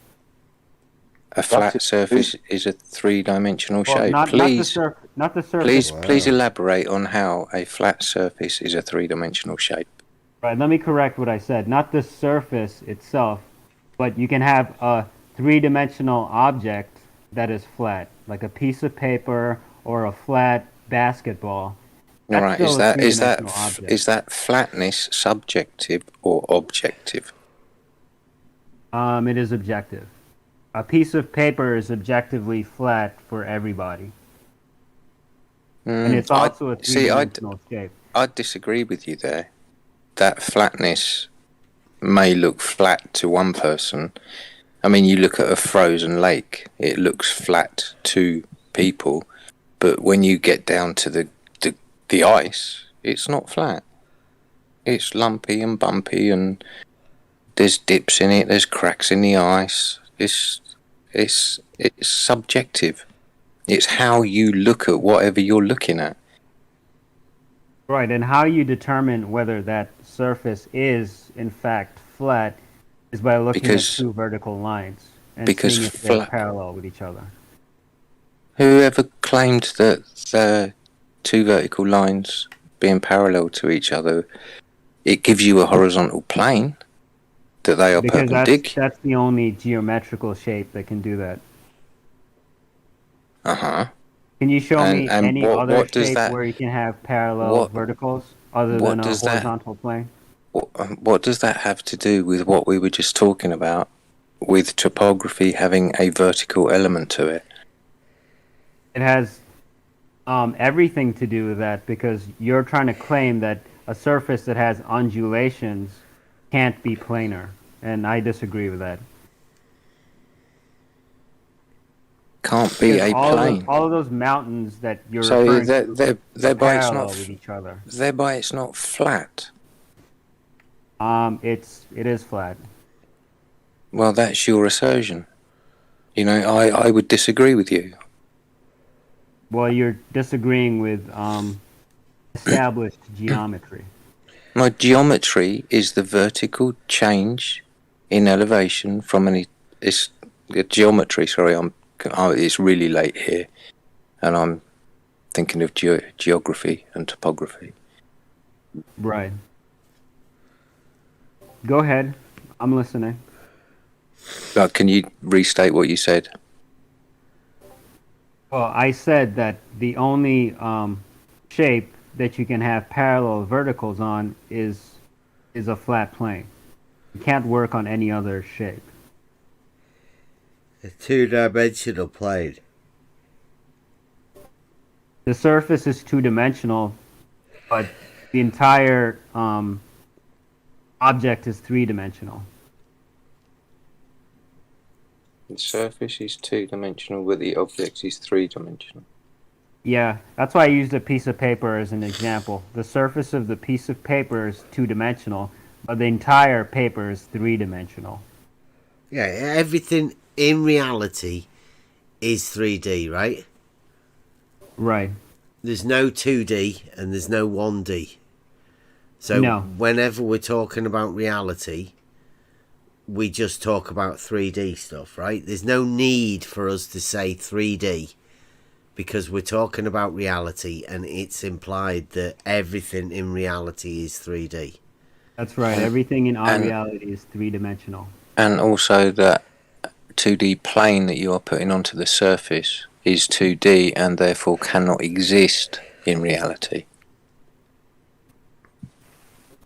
A flat surface is a three-dimensional shape. Not the surface. Please elaborate on how a flat surface is a three-dimensional shape. Right, let me correct what I said. Not the surface itself, but you can have a three-dimensional object that is flat, like a piece of paper or a flat basketball. All right, is that flatness subjective or objective? It is objective. A piece of paper is objectively flat for everybody. And it's also a three-dimensional shape. I'd disagree with you there. That flatness may look flat to one person. I mean, you look at a frozen lake, it looks flat to people. But when you get down to the ice, it's not flat. It's lumpy and bumpy and there's dips in it, there's cracks in the ice. It's subjective. It's how you look at whatever you're looking at. Right, and how you determine whether that surface is in fact flat is by looking at two vertical lines and seeing if they're parallel with each other. Whoever claimed that two vertical lines being parallel to each other, it gives you a horizontal plane that they are Because perpendicular. that's the only geometrical shape that can do that. Uh-huh. Can you show me any other what does shape that, where you can have parallel verticals other what than a does that- horizontal plane? what does that have to do with what we were just talking about, with topography having a vertical element to it? It has everything to do with that, because you're trying to claim that a surface that has undulations can't be planar, and I disagree with that. Can't be a plane. All of those mountains that you're So referring they're to by it's parallel not with each other. thereby it's not flat. It is flat. Well, that's your assertion. You know, I would disagree with you. Well, you're disagreeing with established geometry. My geometry is the vertical change in elevation from it's geometry. Sorry, it's really late here, and I'm thinking of geography and topography. Right. Go ahead. I'm listening. But can you restate what you said? Well, I said that the only shape that you can have parallel verticals on is a flat plane. You can't work on any other shape. A two-dimensional plane. The surface is two-dimensional, but the entire object is three-dimensional. The surface is two-dimensional, but the object is three-dimensional. Yeah, that's why I used a piece of paper as an example. The surface of the piece of paper is two-dimensional, but the entire paper is three-dimensional. Yeah, everything in reality is 3D, right? Right. There's no 2D and there's no 1D. So whenever we're talking about reality, we just talk about 3D stuff, right? There's no need for us to say 3D because we're talking about reality, and it's implied that everything in reality is 3D. That's right. Everything in our reality is three-dimensional. And also that 2D plane that you are putting onto the surface is 2D and therefore cannot exist in reality.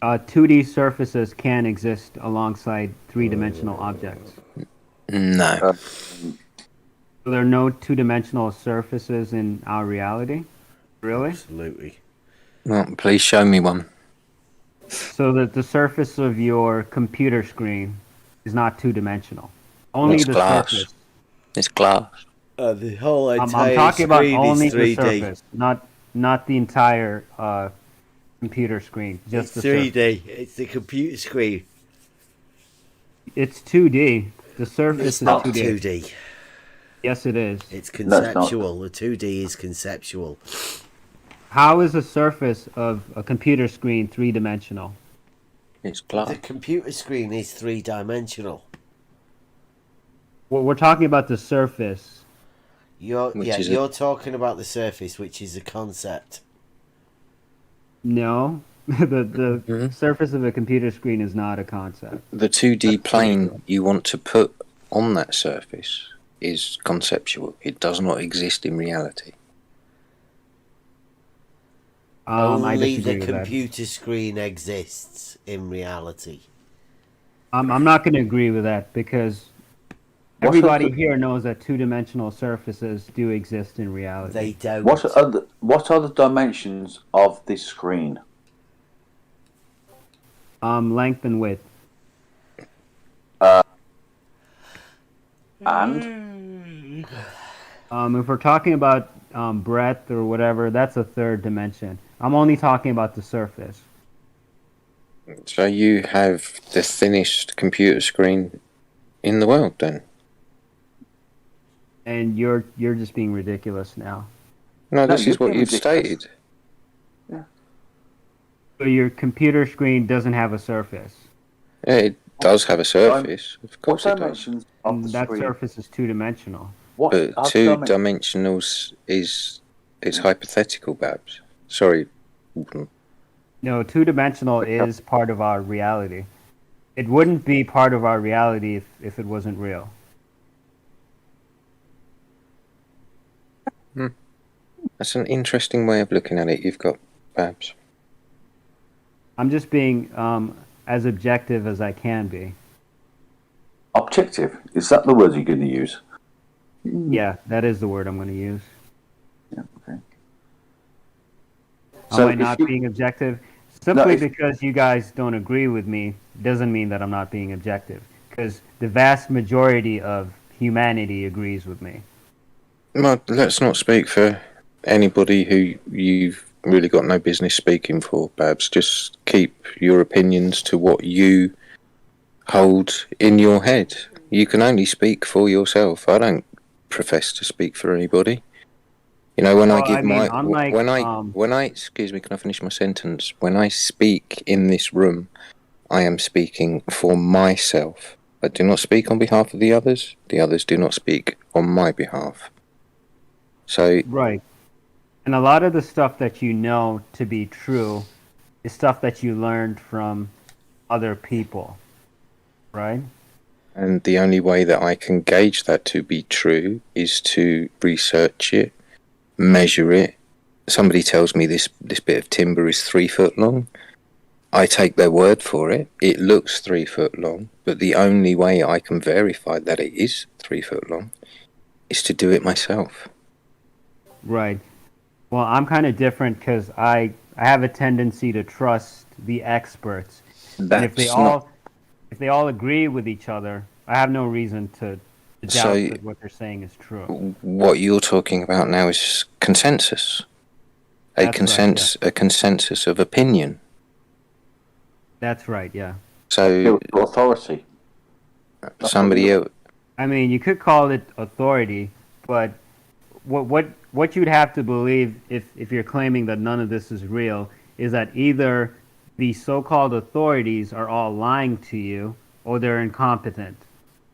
2D surfaces can exist alongside three-dimensional objects. No. So there are no two-dimensional surfaces in our reality? Really? Absolutely. Well, please show me one. So that the surface of your computer screen is not two-dimensional. Only it's the glass. surface. It's glass. The whole entire I'm talking about screen only is the 3D. surface, not the entire computer screen. Just It's the 3D. surface. It's the computer screen. It's 2D. The surface It's is not 2D. 2D. Yes, it is. It's conceptual. The 2D is conceptual. How is the surface of a computer screen three-dimensional? It's glass. The computer screen is three-dimensional. Well, we're talking about the surface. You're talking about the surface, which is a concept. No, the surface of a computer screen is not a concept. The 2D plane you want to put on that surface is conceptual. It does not exist in reality. Only the computer screen exists in reality. I'm not going to agree with that, because everybody here knows that two-dimensional surfaces do exist in reality. They don't. What are the dimensions of this screen? Length and width. And? If we're talking about breadth or whatever, that's a third dimension. I'm only talking about the surface. So you have the thinnest computer screen in the world, then? And you're just being ridiculous now. No, this is what you've stated. Yeah. So your computer screen doesn't have a surface. Yeah, it does have a surface. Of course it does. That surface is two-dimensional. But two-dimensional is hypothetical, Babs. Sorry. No, two-dimensional is part of our reality. It wouldn't be part of our reality if it wasn't real. That's an interesting way of looking at it you've got, Babs. I'm just being as objective as I can be. Objective? Is that the word you're going to use? Yeah, that is the word I'm going to use. Yeah, okay. Am I not being objective? Simply because you guys don't agree with me doesn't mean that I'm not being objective. Because the vast majority of humanity agrees with me. Well, let's not speak for anybody who you've really got no business speaking for, Babs. Just keep your opinions to what you hold in your head. You can only speak for yourself. I don't profess to speak for anybody. You know, when when I excuse me, can I finish my sentence? When I speak in this room, I am speaking for myself. I do not speak on behalf of the others. The others do not speak on my behalf. So right. And a lot of the stuff that you know to be true is stuff that you learned from other people, right? And the only way that I can gauge that to be true is to research it, measure it. Somebody tells me this bit of timber is 3 foot long. I take their word for it. It looks 3 foot long, but the only way I can verify that it is 3 foot long is to do it myself. Right. Well, I'm kind of different because I have a tendency to trust the experts. And if they all agree with each other, I have no reason to doubt that what they're saying is true. What you're talking about now is consensus. A consensus of opinion. That's right, yeah. So authority. Somebody else. I mean, you could call it authority, but what you'd have to believe if you're claiming that none of this is real is that either the so-called authorities are all lying to you or they're incompetent.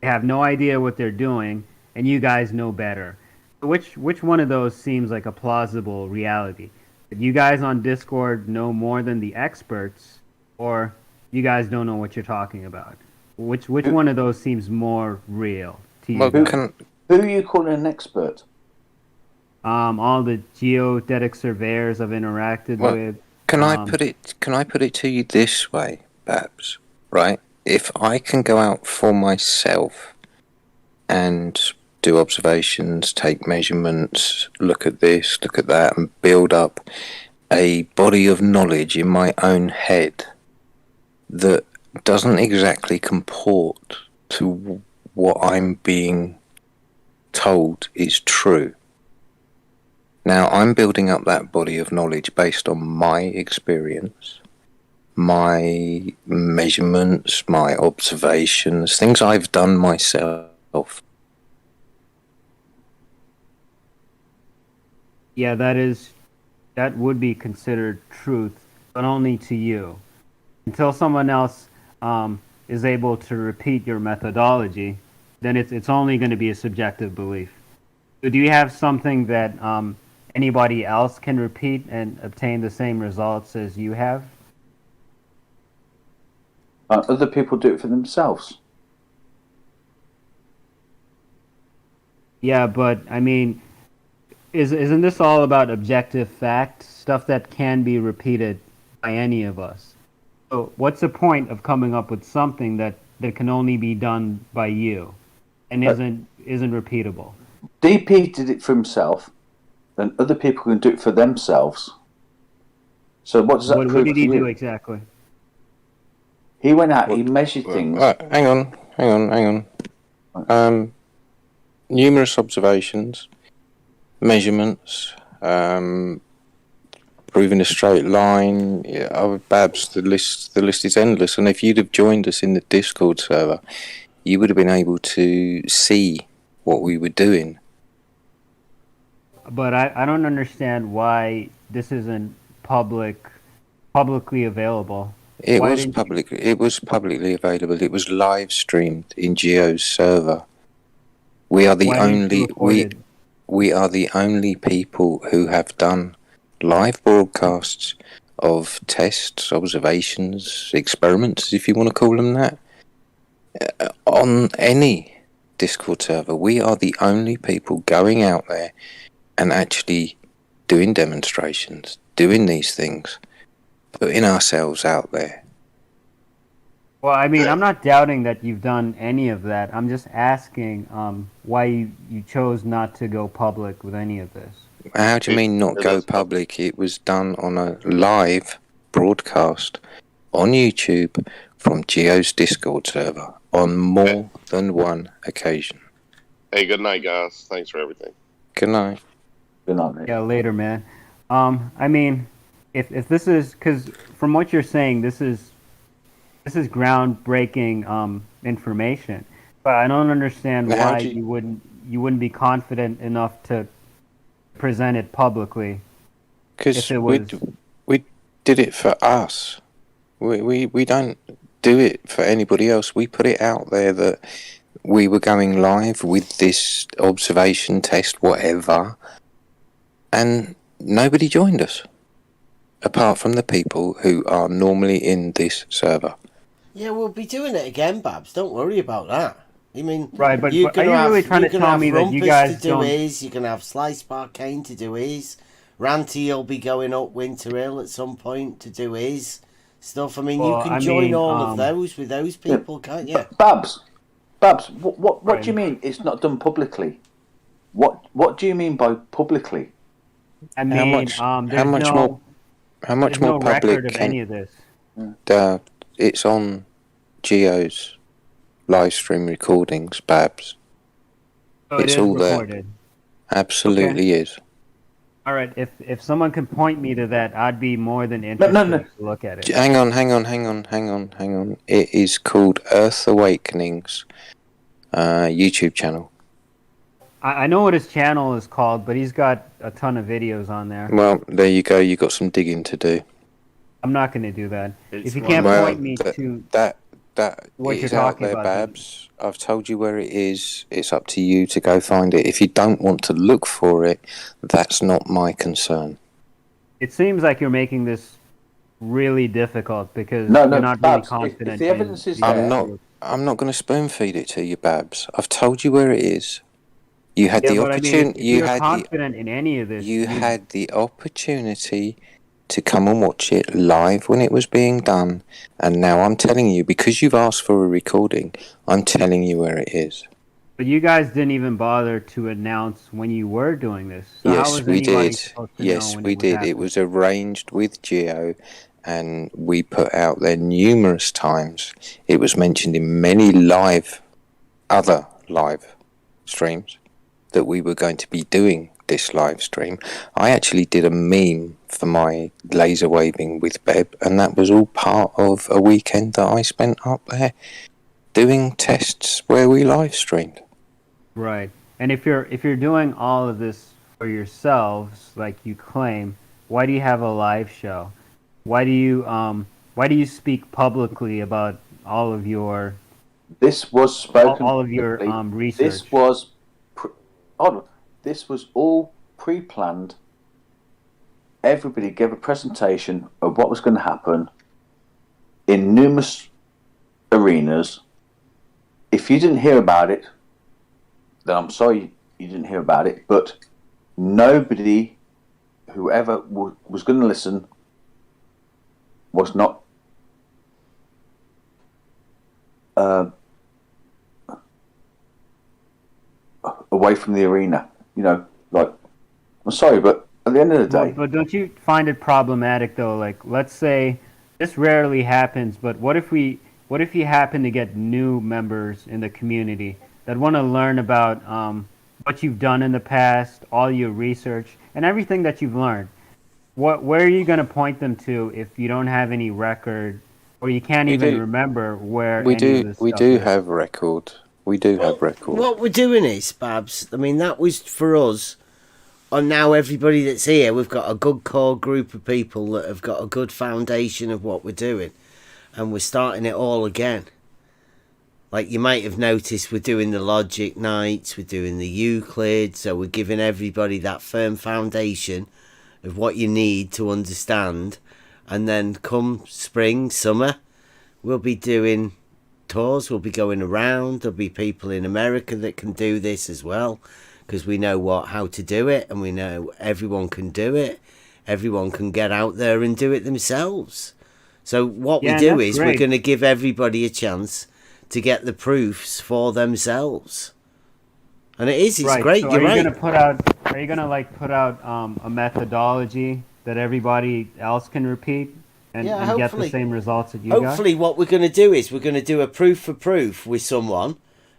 They have no idea what they're doing, and you guys know better. Which one of those seems like a plausible reality? That you guys on Discord know more than the experts, or you guys don't know what you're talking about? Which one of those seems more real to you? Who are you calling an expert? All the geodetic surveyors I've interacted with. Can I put it to you this way, Babs? Right? If I can go out for myself and do observations, take measurements, look at this, look at that, and build up a body of knowledge in my own head that doesn't exactly comport to what I'm being told is true. Now, I'm building up that body of knowledge based on my experience, my measurements, my observations, things I've done myself. Yeah, that would be considered truth, but only to you. Until someone else is able to repeat your methodology, then it's only going to be a subjective belief. So do you have something that anybody else can repeat and obtain the same results as you have? Other people do it for themselves. Yeah, but I mean, isn't this all about objective fact, stuff that can be repeated by any of us? So what's the point of coming up with something that can only be done by you and isn't repeatable? DP did it for himself, then other people can do it for themselves. So what does that prove? What did he do exactly? He went out, he measured things. Hang on. Numerous observations, measurements, proving a straight line. Yeah, Babs, the list is endless. And if you'd have joined us in the Discord server, you would have been able to see what we were doing. But I don't understand why this isn't publicly available. It was publicly available. It was live streamed in Geo's server. We are the only people who have done live broadcasts of tests, observations, experiments, if you want to call them that, on any Discord server. We are the only people going out there and actually doing demonstrations, doing these things, putting ourselves out there. Well, I mean, I'm not doubting that you've done any of that. I'm just asking why you chose not to go public with any of this. How do you mean not go public? It was done on a live broadcast on YouTube from Geo's Discord server on more than one occasion. Hey, good night, guys. Thanks for everything. Good night. Good night, mate. Yeah, later, man. I mean, if this is, because from what you're saying, this is groundbreaking information, but I don't understand why you wouldn't be confident enough to present it publicly. Because we did it for us. We don't do it for anybody else. We put it out there that we were going live with this observation test, whatever, and nobody joined us, apart from the people who are normally in this server. Yeah, we'll be doing it again, Babs. Don't worry about that. I mean, right, but are you really trying to tell me that you guys to do his, you can have Slice Barcane to do his, Ranty will be going up Winter Hill at some point to do his stuff. I mean, you can join all of those with those people, can't you? Babs, what do you mean it's not done publicly? What do you mean by publicly? I mean, how much more public record of any of this? It's on Geo's live stream recordings, Babs. So it's all recorded. There. Absolutely is. All right, if someone can point me to that, I'd be more than interested to look at it. Hang on. It is called Earth Awakenings YouTube channel. I know what his channel is called, but he's got a ton of videos on there. Well, there you go. You got some digging to do. I'm not going to do that. If you can't point me to that what you're out talking there, about, Babs. I've told you where it is. It's up to you to go find it. If you don't want to look for it, that's not my concern. It seems like you're making this really difficult because you're not Babs, really confident. If the evidence is there, I'm not going to spoon feed it to you, Babs. I've told you where it is. You had the opportunity. I mean, if you're confident in any of this. You had the opportunity to come and watch it live when it was being done, and now I'm telling you, because you've asked for a recording, I'm telling you where it is. But you guys didn't even bother to announce when you were doing this. So yes, we did. Yes, we did. It was arranged with Geo, and we put out there numerous times. It was mentioned in many other live streams that we were going to be doing this live stream. I actually did a meme for my laser waving with Bev, and that was all part of a weekend that I spent up there doing tests where we live streamed. Right. And if you're doing all of this for yourselves, like you claim, why do you have a live show? Why do you speak publicly about all of your this was spoken all of your research? This was all pre-planned. Everybody gave a presentation of what was going to happen in numerous arenas. If you didn't hear about it, then I'm sorry you didn't hear about it, but nobody, whoever was going to listen, was not away from the arena. You know, like, I'm sorry, but at the end of the day... But don't you find it problematic, though? Like, let's say, this rarely happens, but what if you happen to get new members in the community that want to learn about what you've done in the past, all your research, and everything that you've learned? Where are you going to point them to if you don't have any record, or you can't even remember where we do have record. We do have record. What we're doing is, Babs, I mean, that was for us. And now everybody that's here, we've got a good core group of people that have got a good foundation of what we're doing. And we're starting it all again. Like you might have noticed, we're doing the logic nights, we're doing the Euclid. So we're giving everybody that firm foundation of what you need to understand. And then come spring, summer, we'll be doing tours. We'll be going around. There'll be people in America that can do this as well, because we know how to do it, and we know everyone can do it. Everyone can get out there and do it themselves. So what we do is we're going to give everybody a chance to get the proofs for themselves. And it's great. So You're right. Are you gonna put out a methodology that everybody else can repeat and get the same results that you got? Hopefully what we're going to do is we're going to do a proof for proof with someone,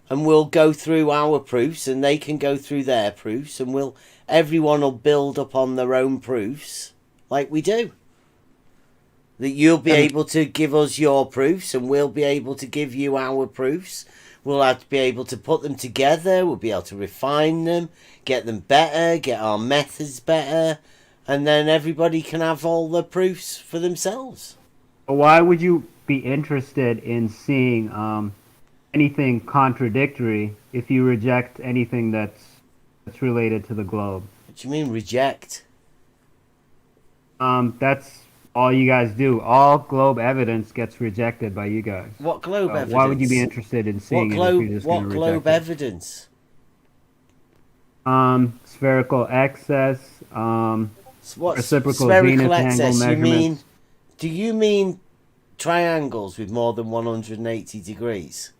and we'll go through our proofs and they can go through their proofs, and everyone will build upon their own proofs like we do. That you'll be able to give us your proofs and we'll be able to give you our proofs. We'll have to be able to put them together. We'll be able to refine them, get them better, get our methods better, and then everybody can have all the proofs for themselves. Why would you be interested in seeing anything contradictory if you reject anything that's related to the globe? What do you mean reject? That's all you guys do. All globe evidence gets rejected by you guys. What globe evidence? Why would you be interested in seeing it if you're just going to reject globe evidence? Spherical excess, reciprocal spherical zenith excess? angle measurements. Do you mean triangles with more than 180 degrees?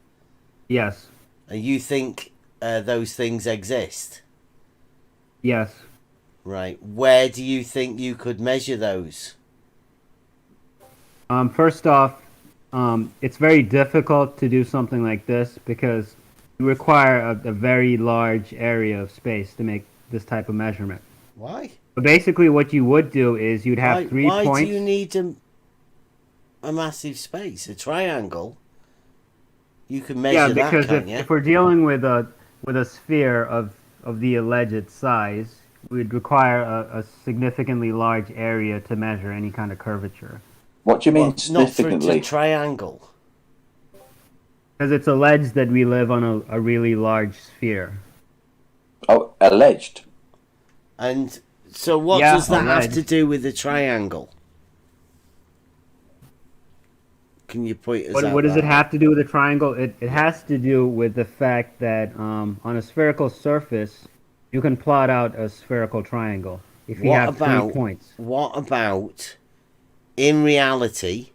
Yes. And you think those things exist? Yes. Right. Where do you think you could measure those? First off, it's very difficult to do something like this because you require a very large area of space to make this type of measurement. Why? But basically what you would do is you'd have 3 points. Why do you need a massive space? A triangle? You can measure that, because can't you? if we're dealing with a sphere of the alleged size, we'd require a significantly large area to measure any kind of curvature. What do you mean significantly? Not for a triangle. Because it's alleged that we live on a really large sphere. Oh, alleged. And so what does that have to do with the triangle? Can you point us out? What does it have to do with a triangle? It has to do with the fact that on a spherical surface, you can plot out a spherical triangle if you have 3 points. What about, in reality,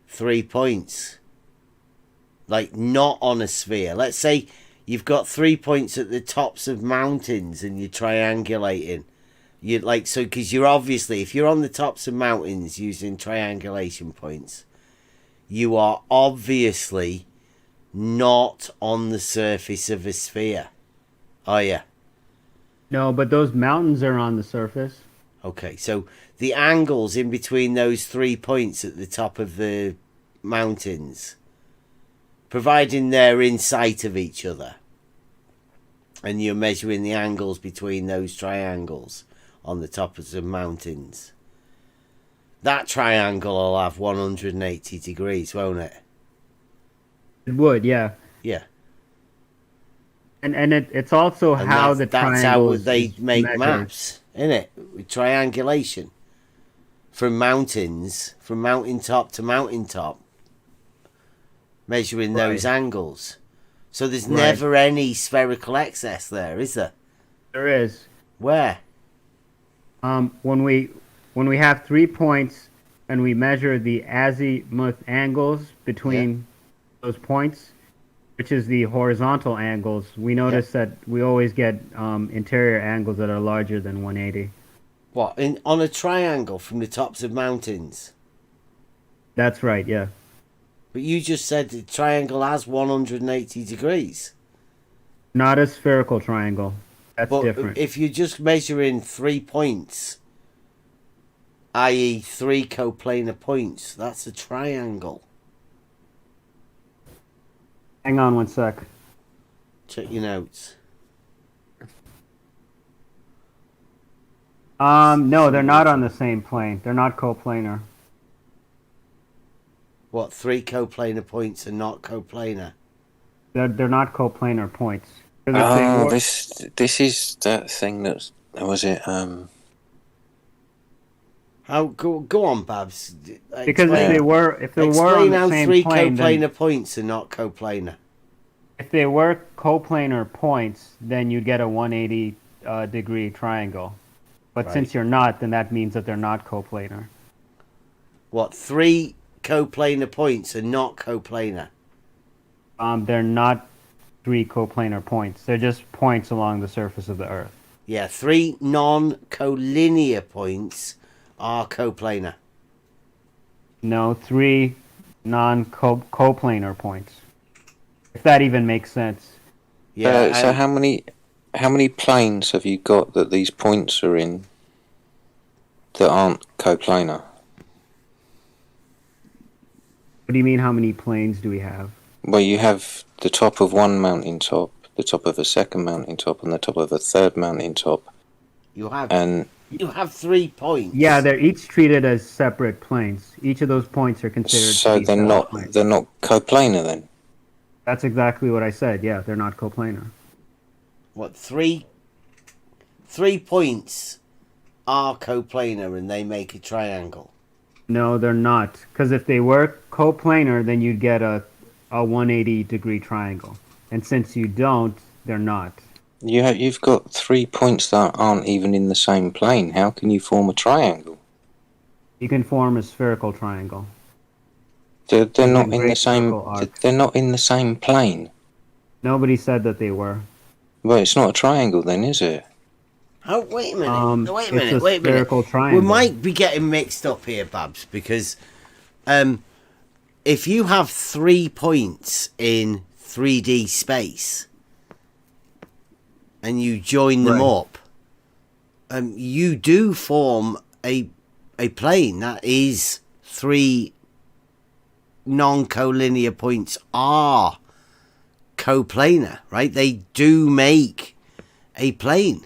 3 points? Like, not on a sphere. Let's say you've got 3 points at the tops of mountains and you're triangulating. Because you're obviously, if you're on the tops of mountains using triangulation points, you are obviously not on the surface of a sphere, are you? No, but those mountains are on the surface. Okay, so the angles in between those 3 points at the top of the mountains, providing they're in sight of each other, and you're measuring the angles between those triangles on the top of some mountains, that triangle will have 180 degrees, won't it? It would, yeah. Yeah. And it's also how the triangles. That's how they make maps, isn't it? With triangulation. From mountains, from mountaintop to mountaintop, measuring those angles. So there's never any spherical excess there, is there? There is. Where? When we have 3 points and we measure the azimuth angles between those points, which is the horizontal angles, we notice that we always get interior angles that are larger than 180. What, on a triangle from the tops of mountains? That's right, yeah. But you just said the triangle has 180 degrees. Not a spherical triangle. That's different. If you're just measuring 3 points, i.e. 3 coplanar points, that's a triangle. Hang on one sec. Check your notes. No, they're not on the same plane. They're not coplanar. What, 3 coplanar points are not coplanar? They're not coplanar points. Oh, this is that thing that was it. How go on, Babs? Because if they were explain on the how same three plane, coplanar then, points are not coplanar. if they were coplanar points, then you'd get a 180 degree triangle. But since you're not, then that means that they're not coplanar. What, 3 coplanar points are not coplanar? They're not 3 coplanar points. They're just points along the surface of the Earth. Yeah, 3 non-collinear points are coplanar. No, 3 non-coplanar points. If that even makes sense. Yeah. So how many planes have you got that these points are in that aren't coplanar? What do you mean? How many planes do we have? Well, you have the top of one mountain top, the top of a second mountain top, and the top of a third mountain top. You have 3 points. Yeah, they're each treated as separate planes. Each of those points are considered. So they're not coplanar then. That's exactly what I said. Yeah, they're not coplanar. What, 3 points are coplanar and they make a triangle? No, they're not. Because if they were coplanar, then you'd get a 180 degree triangle. And since you don't, they're not. You've got 3 points that aren't even in the same plane. How can you form a triangle? You can form a spherical triangle. They're not in the same. They're not in the same plane. Nobody said that they were. Well, it's not a triangle then, is it? Oh, wait a minute. Wait a minute. It's a spherical triangle. We might be getting mixed up here, Babs, because if you have 3 points in 3D space and you join them up, you do form a plane that is 3 non-collinear points are coplanar, right? They do make a plane.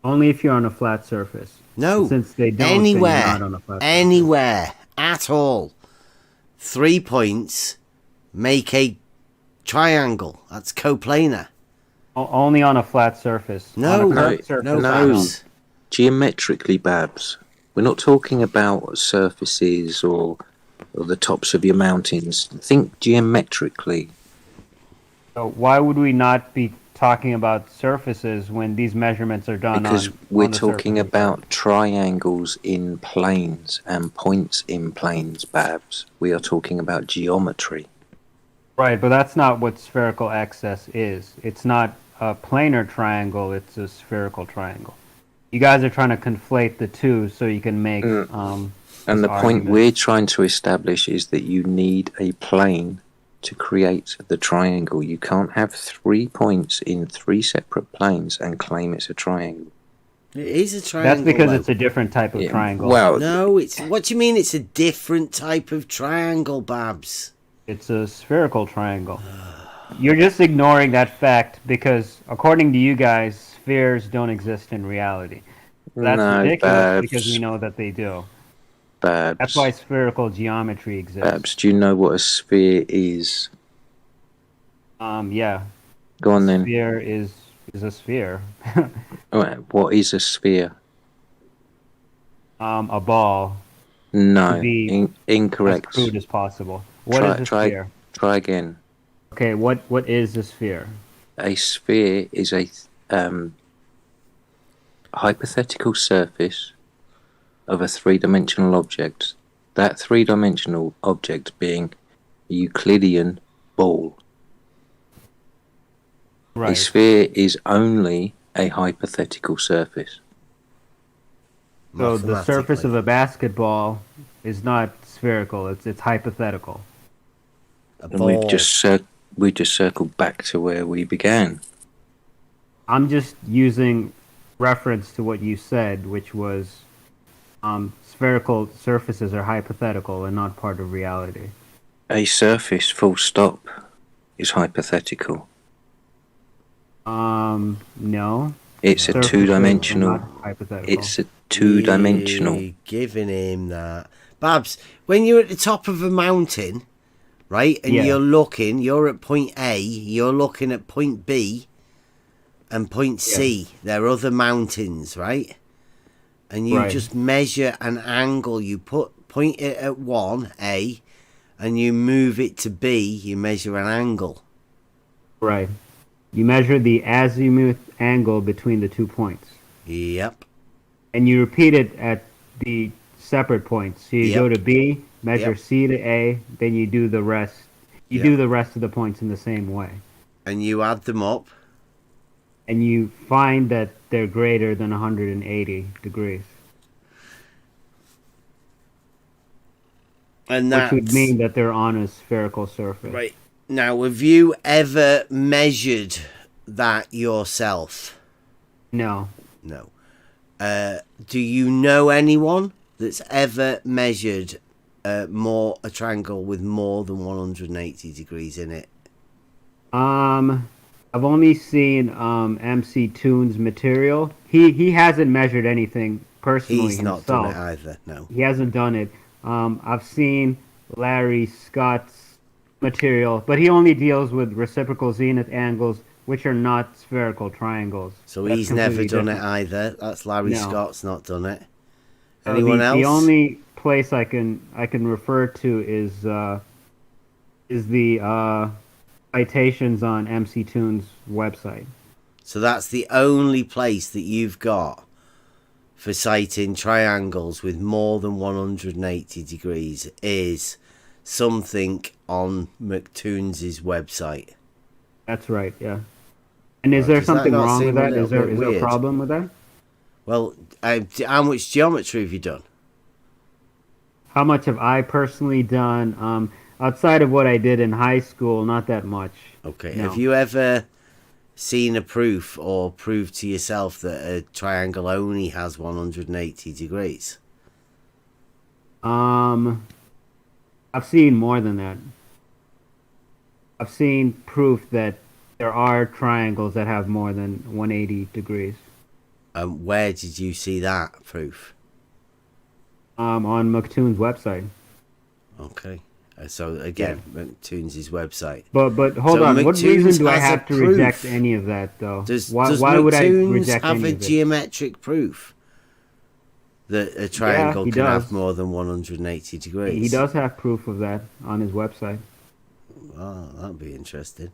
Only if you're on a flat surface. No, since they don't, anywhere, then you're not on a flat anywhere at all. 3 points make a triangle. That's coplanar. Only on a flat surface. No, no. Geometrically, Babs. We're not talking about surfaces or the tops of your mountains. Think geometrically. So why would we not be talking about surfaces when these measurements are done? Because we're talking about triangles in planes and points in planes, Babs. We are talking about geometry. Right, but that's not what spherical axis is. It's not a planar triangle, it's a spherical triangle. You guys are trying to conflate the two so you can make and the point we're trying to establish is that you need a plane to create the triangle. You can't have 3 points in 3 separate planes and claim it's a triangle. It is a triangle. That's because it's a different type of triangle. Well, no, it's. What do you mean? It's a different type of triangle, Babs. It's a spherical triangle. You're just ignoring that fact because, according to you guys, spheres don't exist in reality. That's ridiculous Babs. because we know that they do. Babs. That's why spherical geometry exists. Babs, do you know what a sphere is? Yeah. Go on then. Sphere is a sphere. Right, what is a sphere? A ball. No, incorrect. As crude as possible. What is a sphere? Try again. Okay, what is a sphere? A sphere is a hypothetical surface of a 3-dimensional object. That 3-dimensional object being a Euclidean ball. Right. A sphere is only a hypothetical surface. So the surface of a basketball is not spherical; it's hypothetical. And we've just circled back to where we began. I'm just using reference to what you said, which was spherical surfaces are hypothetical and not part of reality. A surface, full stop, is hypothetical. No. It's a 2-dimensional. It's a 2-dimensional. You're giving him that. Babs, when you're at the top of a mountain, right, and you're at point A, you're looking at point B and point C. There are other mountains, right? and you just measure an angle. You point it at 1, A, and you move it to B, you measure an angle. Right. You measure the azimuth angle between the 2 points. Yep. And you repeat it at the separate points. So you go to B, measure C to A, then you do the rest. You do the rest of the points in the same way. And you add them up. And you find that they're greater than 180 degrees. And which would mean that they're on a spherical surface. Right. Now, have you ever measured that yourself? No. No. Do you know anyone that's ever measured a triangle with more than 180 degrees in it? I've only seen MC Toon's material. He hasn't measured anything personally He's himself. not done it either, no. He hasn't done it. I've seen Larry Scott's material, but he only deals with reciprocal zenith angles, which are not spherical triangles. So he's never done it either. That's Larry Scott's not done it. Anyone else? The only place I can refer to is the citations on MC Toon's website. So that's the only place that you've got for citing triangles with more than 180 degrees is something on McToon's website. That's right, yeah. And is there something wrong with that? Is there a problem with that? Well, how much geometry have you done? How much have I personally done? Outside of what I did in high school, not that much. Okay. No. Have you ever seen a proof or proved to yourself that a triangle only has 180 degrees? I've seen more than that. I've seen proof that there are triangles that have more than 180 degrees. Where did you see that proof? On McToon's website. Okay. So again, McToon's website. But hold on. What reason do I have to reject any of that, though? Why would I reject any of it? Does McToon's have a geometric proof that a triangle can have more than 180 degrees? He does have proof of that on his website. Oh, that'd be interesting.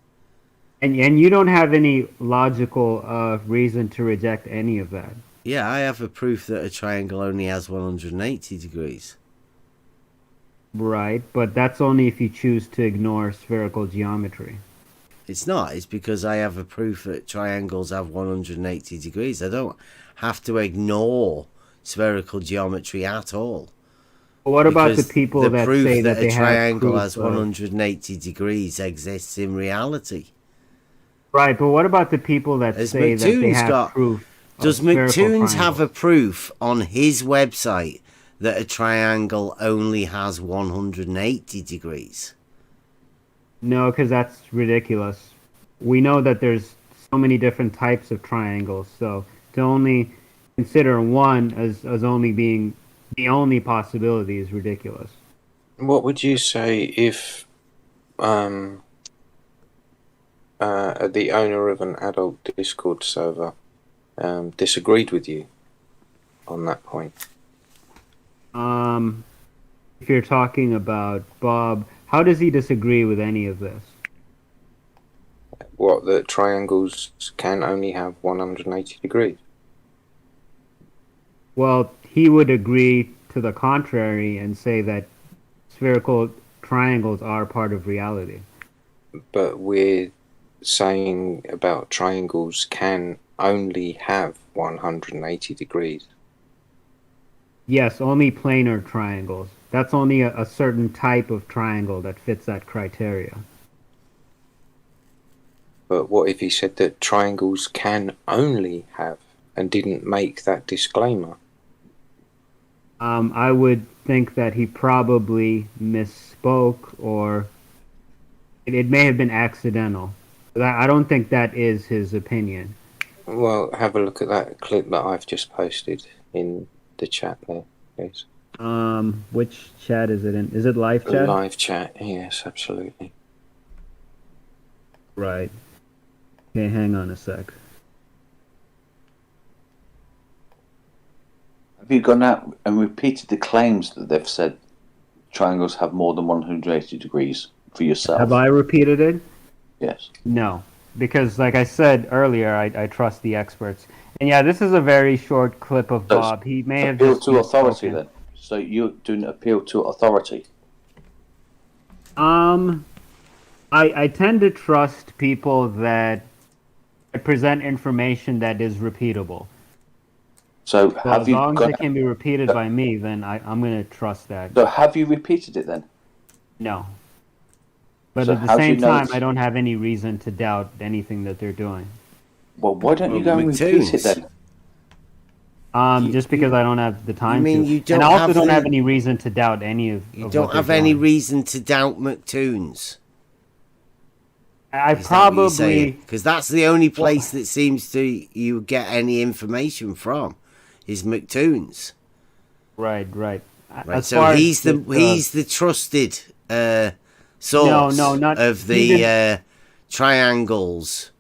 And you don't have any logical reason to reject any of that. Yeah, I have a proof that a triangle only has 180 degrees. Right, but that's only if you choose to ignore spherical geometry. It's not. It's because I have a proof that triangles have 180 degrees. I don't have to ignore spherical geometry at all. Well, what about the people that say that a triangle has 180 degrees exists in reality? Right, but what about the people that say that they have proof? Does McToon's have a proof on his website that a triangle only has 180 degrees? No, because that's ridiculous. We know that there's so many different types of triangles, so to only consider one as only being the only possibility is ridiculous. What would you say if the owner of an adult Discord server disagreed with you on that point? If you're talking about Bob, how does he disagree with any of this? What, that triangles can only have 180 degrees? Well, he would agree to the contrary and say that spherical triangles are part of reality. But we're saying about triangles can only have 180 degrees. Yes, only planar triangles. That's only a certain type of triangle that fits that criteria. But what if he said that triangles can only have and didn't make that disclaimer? I would think that he probably misspoke, or it may have been accidental. I don't think that is his opinion. Well, have a look at that clip that I've just posted in the chat there, please. Which chat is it in? Is it live chat? Live chat, yes, absolutely. Right. Okay, hang on a sec. Have you gone out and repeated the claims that they've said triangles have more than 180 degrees for yourself? Have I repeated it? Yes. No, because like I said earlier, I trust the experts. And yeah, this is a very short clip of Bob. He may have appeal just to authority misspoken. then. So you're doing appeal to authority. I tend to trust people that present information that is repeatable. So So have as you long as gone, it can be repeated by me, then I'm going to trust that. so have you repeated it then? No. But So at the how do you same know time, it's- I don't have any reason to doubt anything that they're doing. Well, why don't you go and repeat it then? Just because I don't have the time mean to. you don't And I also have don't the- have any reason to doubt any of You of don't what have they're any doing. reason to doubt McToons. I probably... Because that's the only place that seems to you get any information from is McToons. Right. Right. As So far as he's the trusted source not of he the triangles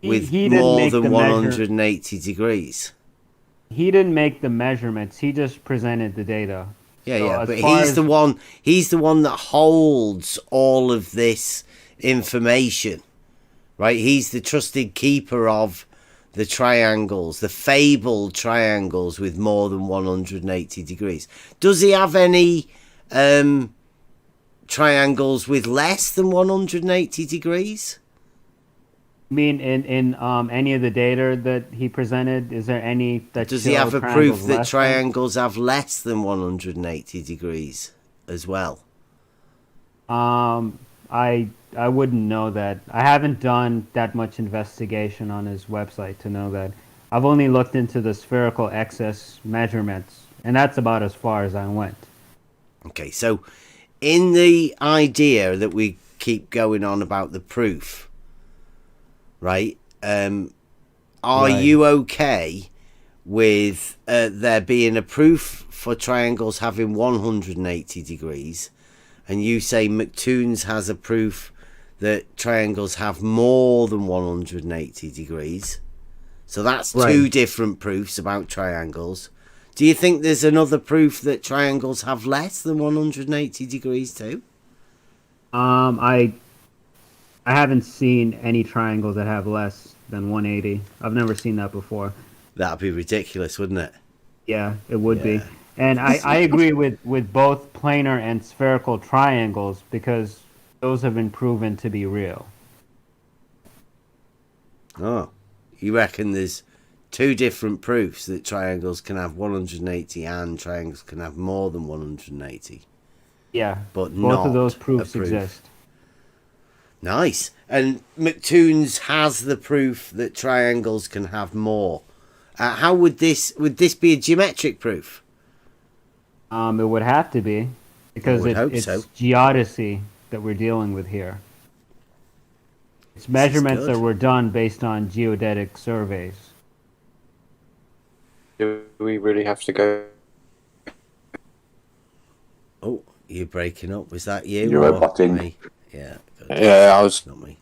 with he didn't more make than the measure- 180 degrees. He didn't make the measurements. He just presented the data. Yeah, So yeah, as but far he's as- the one. He's the one that holds all of this information, right? He's the trusted keeper of the triangles, the fabled triangles with more than 180 degrees. Does he have any triangles with less than 180 degrees? I mean, in any of the data that he presented, is there any that Does he show have a triangles proof that less than? triangles have less than 180 degrees as well? I wouldn't know that. I haven't done that much investigation on his website to know that. I've only looked into the spherical excess measurements, and that's about as far as I went. Okay, so in the idea that we keep going on about the proof, right? Are Right. you okay with there being a proof for triangles having 180 degrees, and you say McToons has a proof that triangles have more than 180 degrees? So that's Right. two different proofs about triangles. Do you think there's another proof that triangles have less than 180 degrees too? I haven't seen any triangles that have less than 180. I've never seen that before. That'd be ridiculous, wouldn't it? Yeah, it would be. And I agree with both planar and spherical triangles because those have been proven to be real. Oh, you reckon there's two different proofs that triangles can have 180 and triangles can have more than 180? Yeah, but both not of those a proofs proof. exist. Nice. And McToons has the proof that triangles can have more. How would this be a geometric proof? It would have to be because would hope it's so. geodesy that we're dealing with here. It's measurements good. that were done based on geodetic surveys. Do we really have to go? Oh, you're breaking up. Was that you? You're or roboting. me? Yeah. good. Yeah, I was. Not me.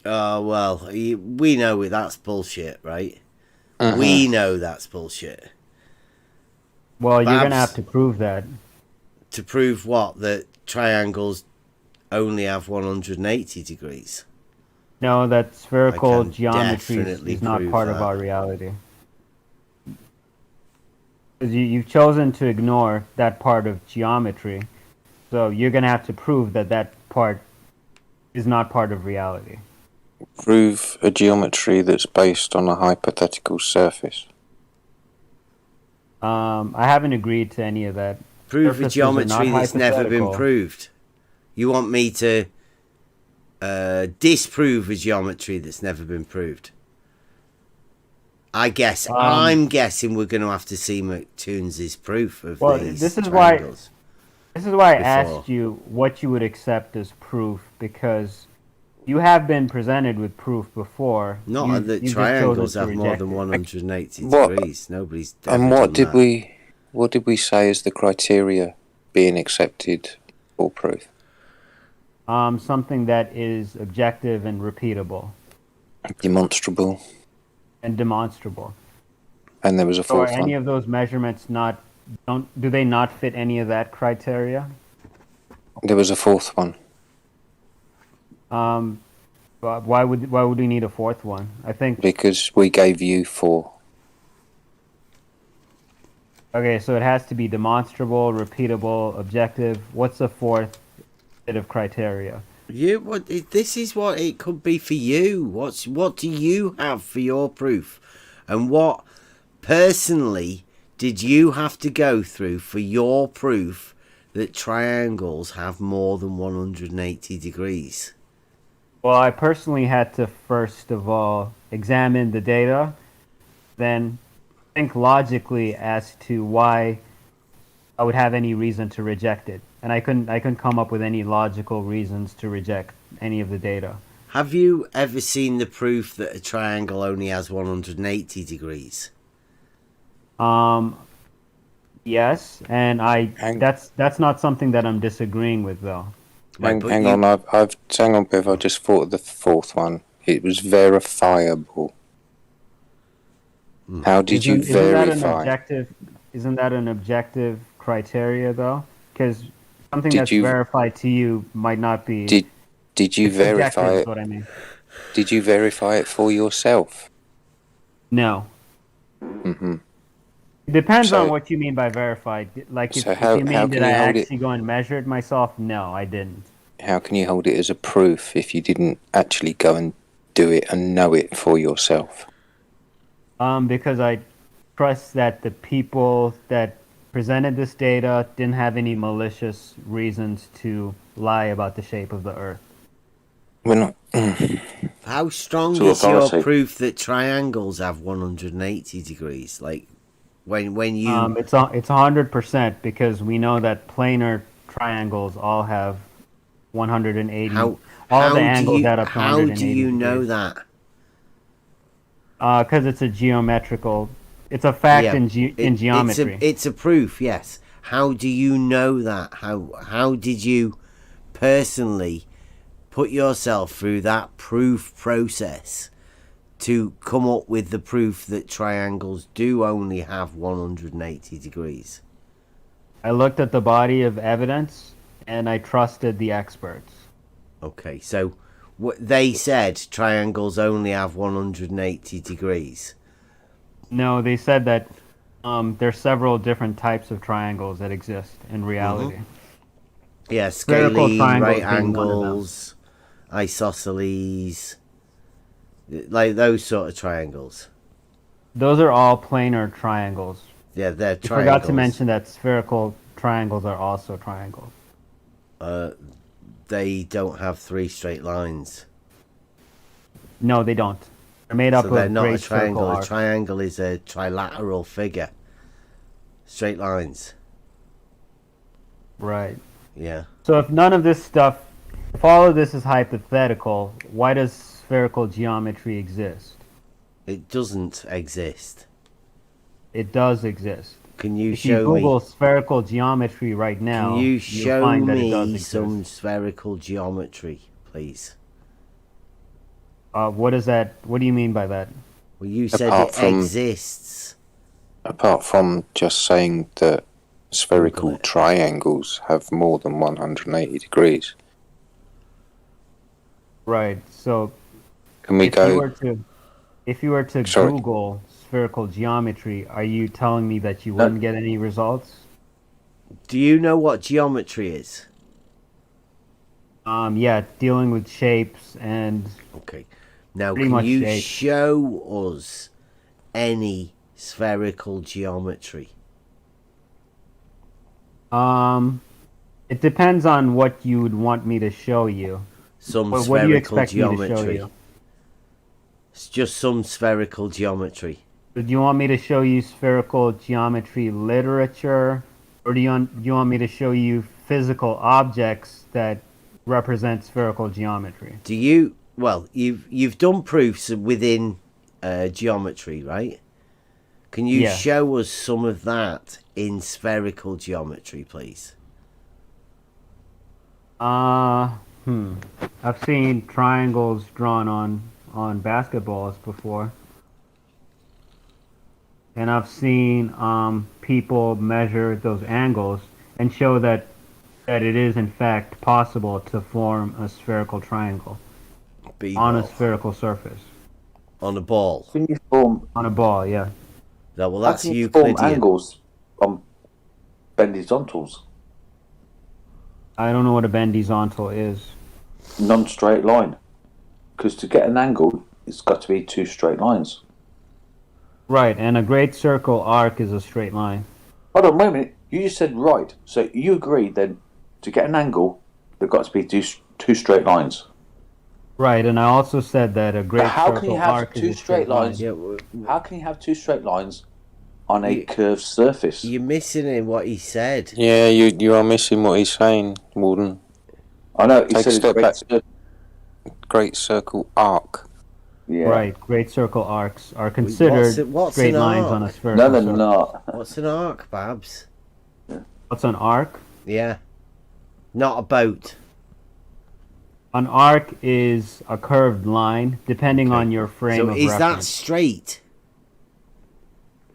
Oh, well, we know that's bullshit, right? We know that's bullshit. Well, you're going to Babs. have to prove that. To prove what? That triangles only have 180 degrees. No, that spherical can geometry definitely is not prove part of that. our reality. 'Cause you've chosen to ignore that part of geometry, so you're going to have to prove that that part is not part of reality. Prove a geometry that's based on a hypothetical surface. I haven't agreed to any of that. Prove a Surfaces are geometry not that's never been hypothetical. proved. You want me to disprove a geometry that's never been proved? I guess I'm guessing we're going to have to see McToons' proof of Well, these this is triangles. This is why I before. asked you what you would accept as proof, because you have been presented with proof before. Not You- that you've just triangles chosen to have more reject than it. 180 What- degrees. Nobody's ever And what done did that. what did we say is the criteria being accepted for proof? Something that is objective and repeatable. Demonstrable. And demonstrable. And there was a So are fourth any one. of those measurements do they not fit any of that criteria? There was a fourth one. But why would we need a fourth one? I think. Because we gave you 4. Okay, so it has to be demonstrable, repeatable, objective. What's the fourth bit of criteria? This is what it could be for you. What do you have for your proof, and what personally did you have to go through for your proof that triangles have more than 180 degrees? Well, I personally had to first of all examine the data, then think logically as to why I would have any reason to reject it. And I couldn't come up with any logical reasons to reject any of the data. Have you ever seen the proof that a triangle only has 180 degrees? Yes, and that's not something that I'm disagreeing with though. Hang on, Bev. I just thought of the fourth one. It was verifiable. How did you verify? Isn't that an objective criteria though? Because something that's verified to you might not be. Did you verify it? What I mean. Did you verify it for yourself? No. Mm-hmm. It depends on what you mean by verified. Like, if you mean did I actually go and measure it myself? No, I didn't. How can you hold it as a proof if you didn't actually go and do it and know it for yourself? Because I trust that the people that presented this data didn't have any malicious reasons to lie about the shape of the Earth. We're not. How strong is your proof that triangles have 180 degrees? Like, when you it's 100% because we know that planar triangles all have 180. All the angles add up to 180. How do you know that? Because it's a geometrical. It's a fact in geometry. It's a proof, yes. How do you know that? How did you personally put yourself through that proof process to come up with the proof that triangles do only have 180 degrees? I looked at the body of evidence and I trusted the experts. Okay, so what they said, triangles only have 180 degrees. No, they said that there's several different types of triangles that exist in reality. Mm-hmm. Yeah, scalene, right angles, isosceles, like those sort of triangles. Those are all planar triangles. Yeah, they're triangles. I forgot to mention that spherical triangles are also triangles. They don't have 3 straight lines. No, they don't. They're made up of they're not great a triangle. arcs. A triangle is a trilateral figure. Straight lines. Right. Yeah. So if none of this stuff, if all of this is hypothetical, why does spherical geometry exist? It doesn't exist. It does exist. Can you if show you Google me spherical geometry right now? Can you show find that me it does exist. some spherical geometry, please? What is that? What do you mean by that? Well, you said it exists. Apart from just saying that spherical triangles have more than 180 degrees. Right. So, can we go? If you were to Google spherical geometry, are you telling me that you wouldn't get any results? Do you know what geometry is? Yeah, dealing with shapes and. Okay. Now, can you show us any spherical geometry? It depends on what you would want me to show you. What do you expect me to show you? It's just some spherical geometry. Do you want me to show you spherical geometry literature, or do you want me to show you physical objects that represent spherical geometry? Do you? Well, you've done proofs within geometry, right? Can you show us some of that in spherical geometry, please? I've seen triangles drawn on on basketballs before. And I've seen people measure those angles and show that it is in fact possible to form a spherical triangle on a spherical surface. On a ball. Can you form on a ball? Yeah. No, well, how that's can you Euclidean. form angles on bendizontals? I don't know what a bendizontal is. Non-straight line. Because to get an angle, it's got to be two straight lines. Right, and a great circle arc is a straight line. Hold on, wait a minute. You just said right. So you agree then to get an angle, they've got to be two straight lines. Right, and I also said that a great how circle can you have arc two is a straight lines? line. How can you have two straight lines on a curved surface? You're missing in what he said. Yeah, you are missing what he's saying, Warden. I know. He Take said a step back. circle. Great circle arc. Yeah. Right, great circle arcs are considered what's straight an lines arc? on a spherical No, they're surface. not. What's an arc, Babs? What's an arc? Yeah. Not a boat. An arc is a curved line, depending on your frame So of is reference. that straight?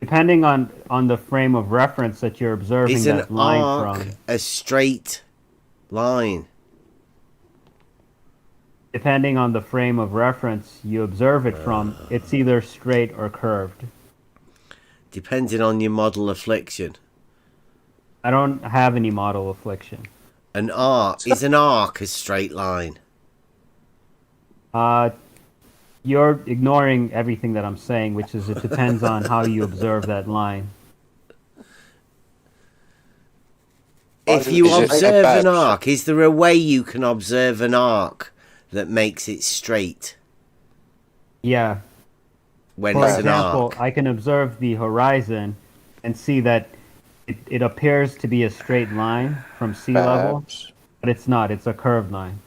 Depending on the frame of reference that you're observing Is an that line arc from. a straight line? Depending on the frame of reference you observe it from, it's either straight or curved. Depending on your model affliction. I don't have any model affliction. An arc is an arc a straight line? You're ignoring everything that I'm saying, which is it depends on how you observe that line. If you observe an arc, is there a way you can observe an arc that makes it straight? Yeah. When For it's example, an arc. I can observe the horizon and see that it appears to be a straight line from sea level, but it's not. It's a curved line.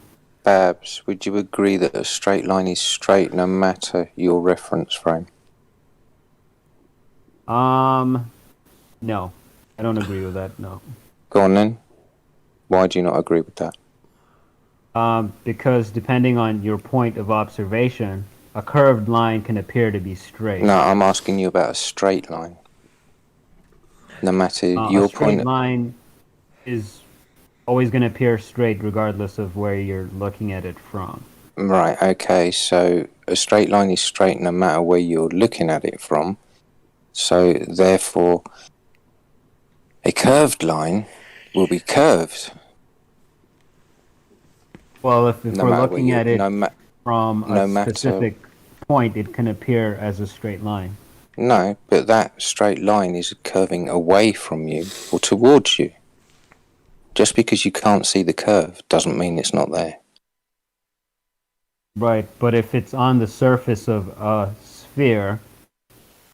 Babs, would you agree that a straight line is straight no matter your reference frame? No. I don't agree with that, no. Go on then. Why do you not agree with that? Because depending on your point of observation, a curved line can appear to be straight. No, I'm asking you about a straight line. No matter your a straight point. line is always going to appear straight regardless of where you're looking at it from. Right, okay, so a straight line is straight no matter where you're looking at it from. So therefore, a curved line will be curved. Well, if we're looking at it from a matter, specific point, it can appear as a straight line. No, but that straight line is curving away from you or towards you. Just because you can't see the curve doesn't mean it's not there. Right, but if it's on the surface of a sphere,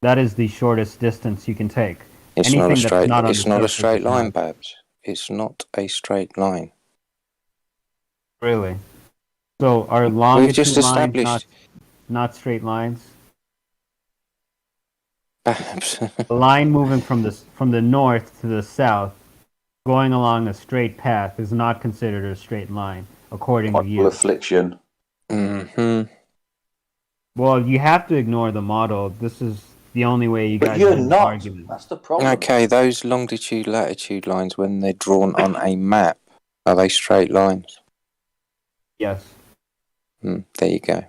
that is the shortest distance you can take. It's not a straight. It's not a surface straight is line, not. Babs. It's not a straight line. Really? So are We've longitude just lines established. not straight lines? Babs. A line moving from the north to the south, going along a straight path, is not considered a straight line, according to you. Affliction. Mm-hmm. Well, you have to ignore the model. This is the only way you guys you're win the not. argument. That's the problem. Okay, those longitude, latitude lines, when they're drawn on a map, are they straight lines? Yes. There you go.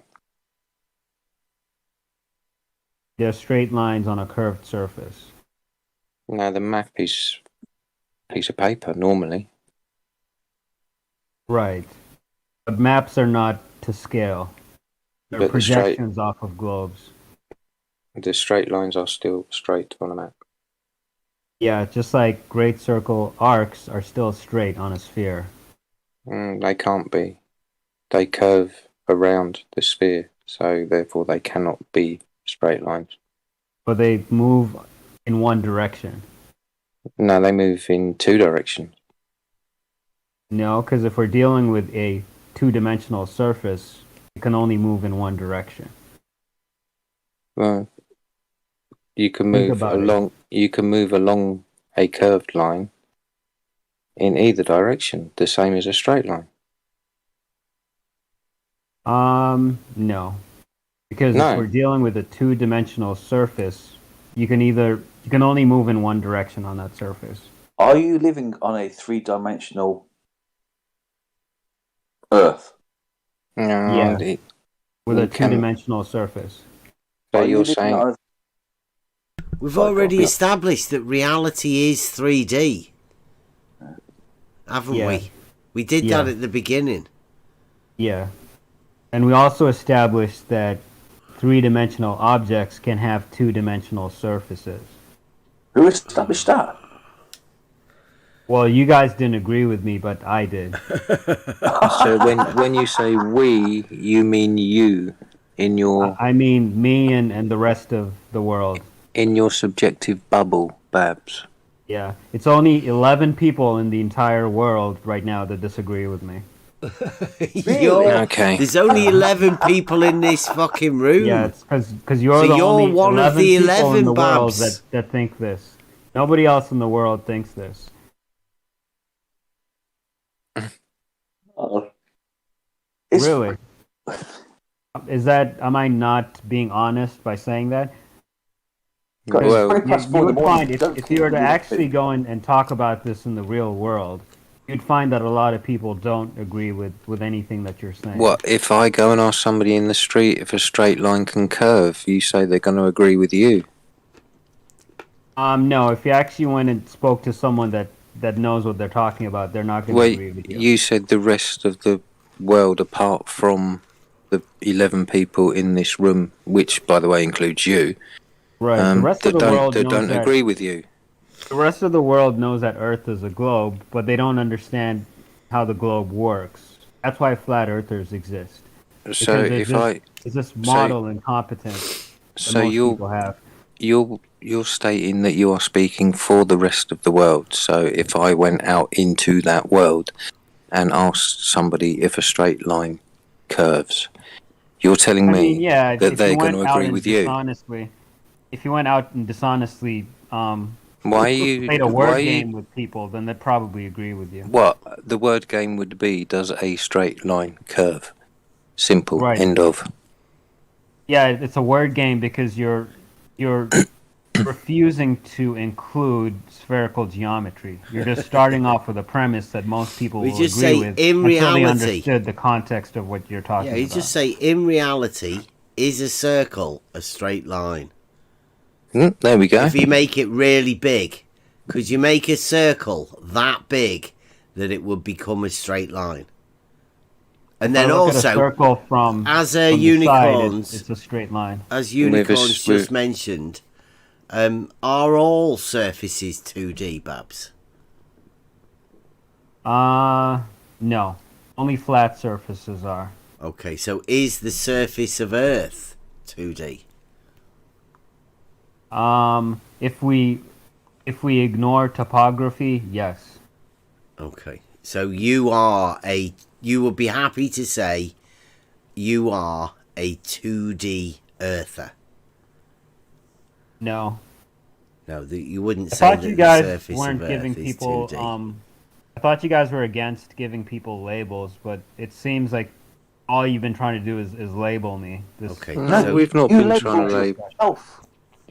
They're straight lines on a curved surface. Now, the map is a piece of paper, normally. Right. But maps are not to scale. They're But projections off of globes. The straight lines are still straight on a map. Yeah, just like great circle arcs are still straight on a sphere. They can't be. They curve around the sphere, so therefore they cannot be straight lines. But they move in one direction. No, they move in two directions. No, because if we're dealing with a two-dimensional surface, it can only move in one direction. Well, you can move along. You can move along a curved line in either direction, the same as a straight line. No, Because if we're dealing with a two-dimensional surface, you can only move in one direction on that surface. Are you living on a three-dimensional Earth? Yeah. With a two-dimensional surface. So you're saying... We've already established that reality is 3D. Haven't we? We did that at the beginning. Yeah. And we also established that three-dimensional objects can have two-dimensional surfaces. Who established that? Well, you guys didn't agree with me, but I did. So when you say we, you mean you in your... I mean me and the rest of the world. In your subjective bubble, Babs. Yeah. It's only 11 people in the entire world right now that disagree with me. Okay. There's only 11 people in this fucking room. Yeah, it's because you're the only one 11 of the people 11 in the world Babs. that think this. Nobody else in the world thinks this. Really? Am I not being honest by saying that? Well, you would find if you were to actually go and talk about this in the real world, you'd find that a lot of people don't agree with anything that you're saying. What, if I go and ask somebody in the street if a straight line can curve, you say they're going to agree with you? No, if you actually went and spoke to someone that knows what they're talking about, they're not going to agree with you. You said the rest of the world, apart from the 11 people in this room, which, by the way, includes you, right? The rest of the world don't agree with you. The rest of the world knows that Earth is a globe, but they don't understand how the globe works. That's why flat earthers exist. So it's this model incompetence that most people have. You're stating that you are speaking for the rest of the world. So if I went out into that world and asked somebody if a straight line curves, you're telling me that they're going to agree with you. If you went out and dishonestly played a word game with people, then they'd probably agree with you. What the word game would be, does a straight line curve? Simple. Right. End of. Yeah, it's a word game because you're refusing to include spherical geometry. You're just starting off with a premise that most people will agree with in until reality, they understood the context of what you're talking about. Yeah, you just say, in reality, is a circle a straight line? There we go. If you make it really big, could you make a circle that big that it would become a straight line? And then also, a circle from unicorns, side, it's a straight line. As unicorns just mentioned, are all surfaces 2D, Babs? No. Only flat surfaces are. Okay, so is the surface of Earth 2D? If we ignore topography, yes. Okay, so you would be happy to say you are a 2D Earther. No. No, you wouldn't I say thought that you guys the surface weren't of giving Earth is people 2D. I thought you guys were against giving people labels, but it seems like all you've been trying to do is label me. Okay. No, we've not been trying to label.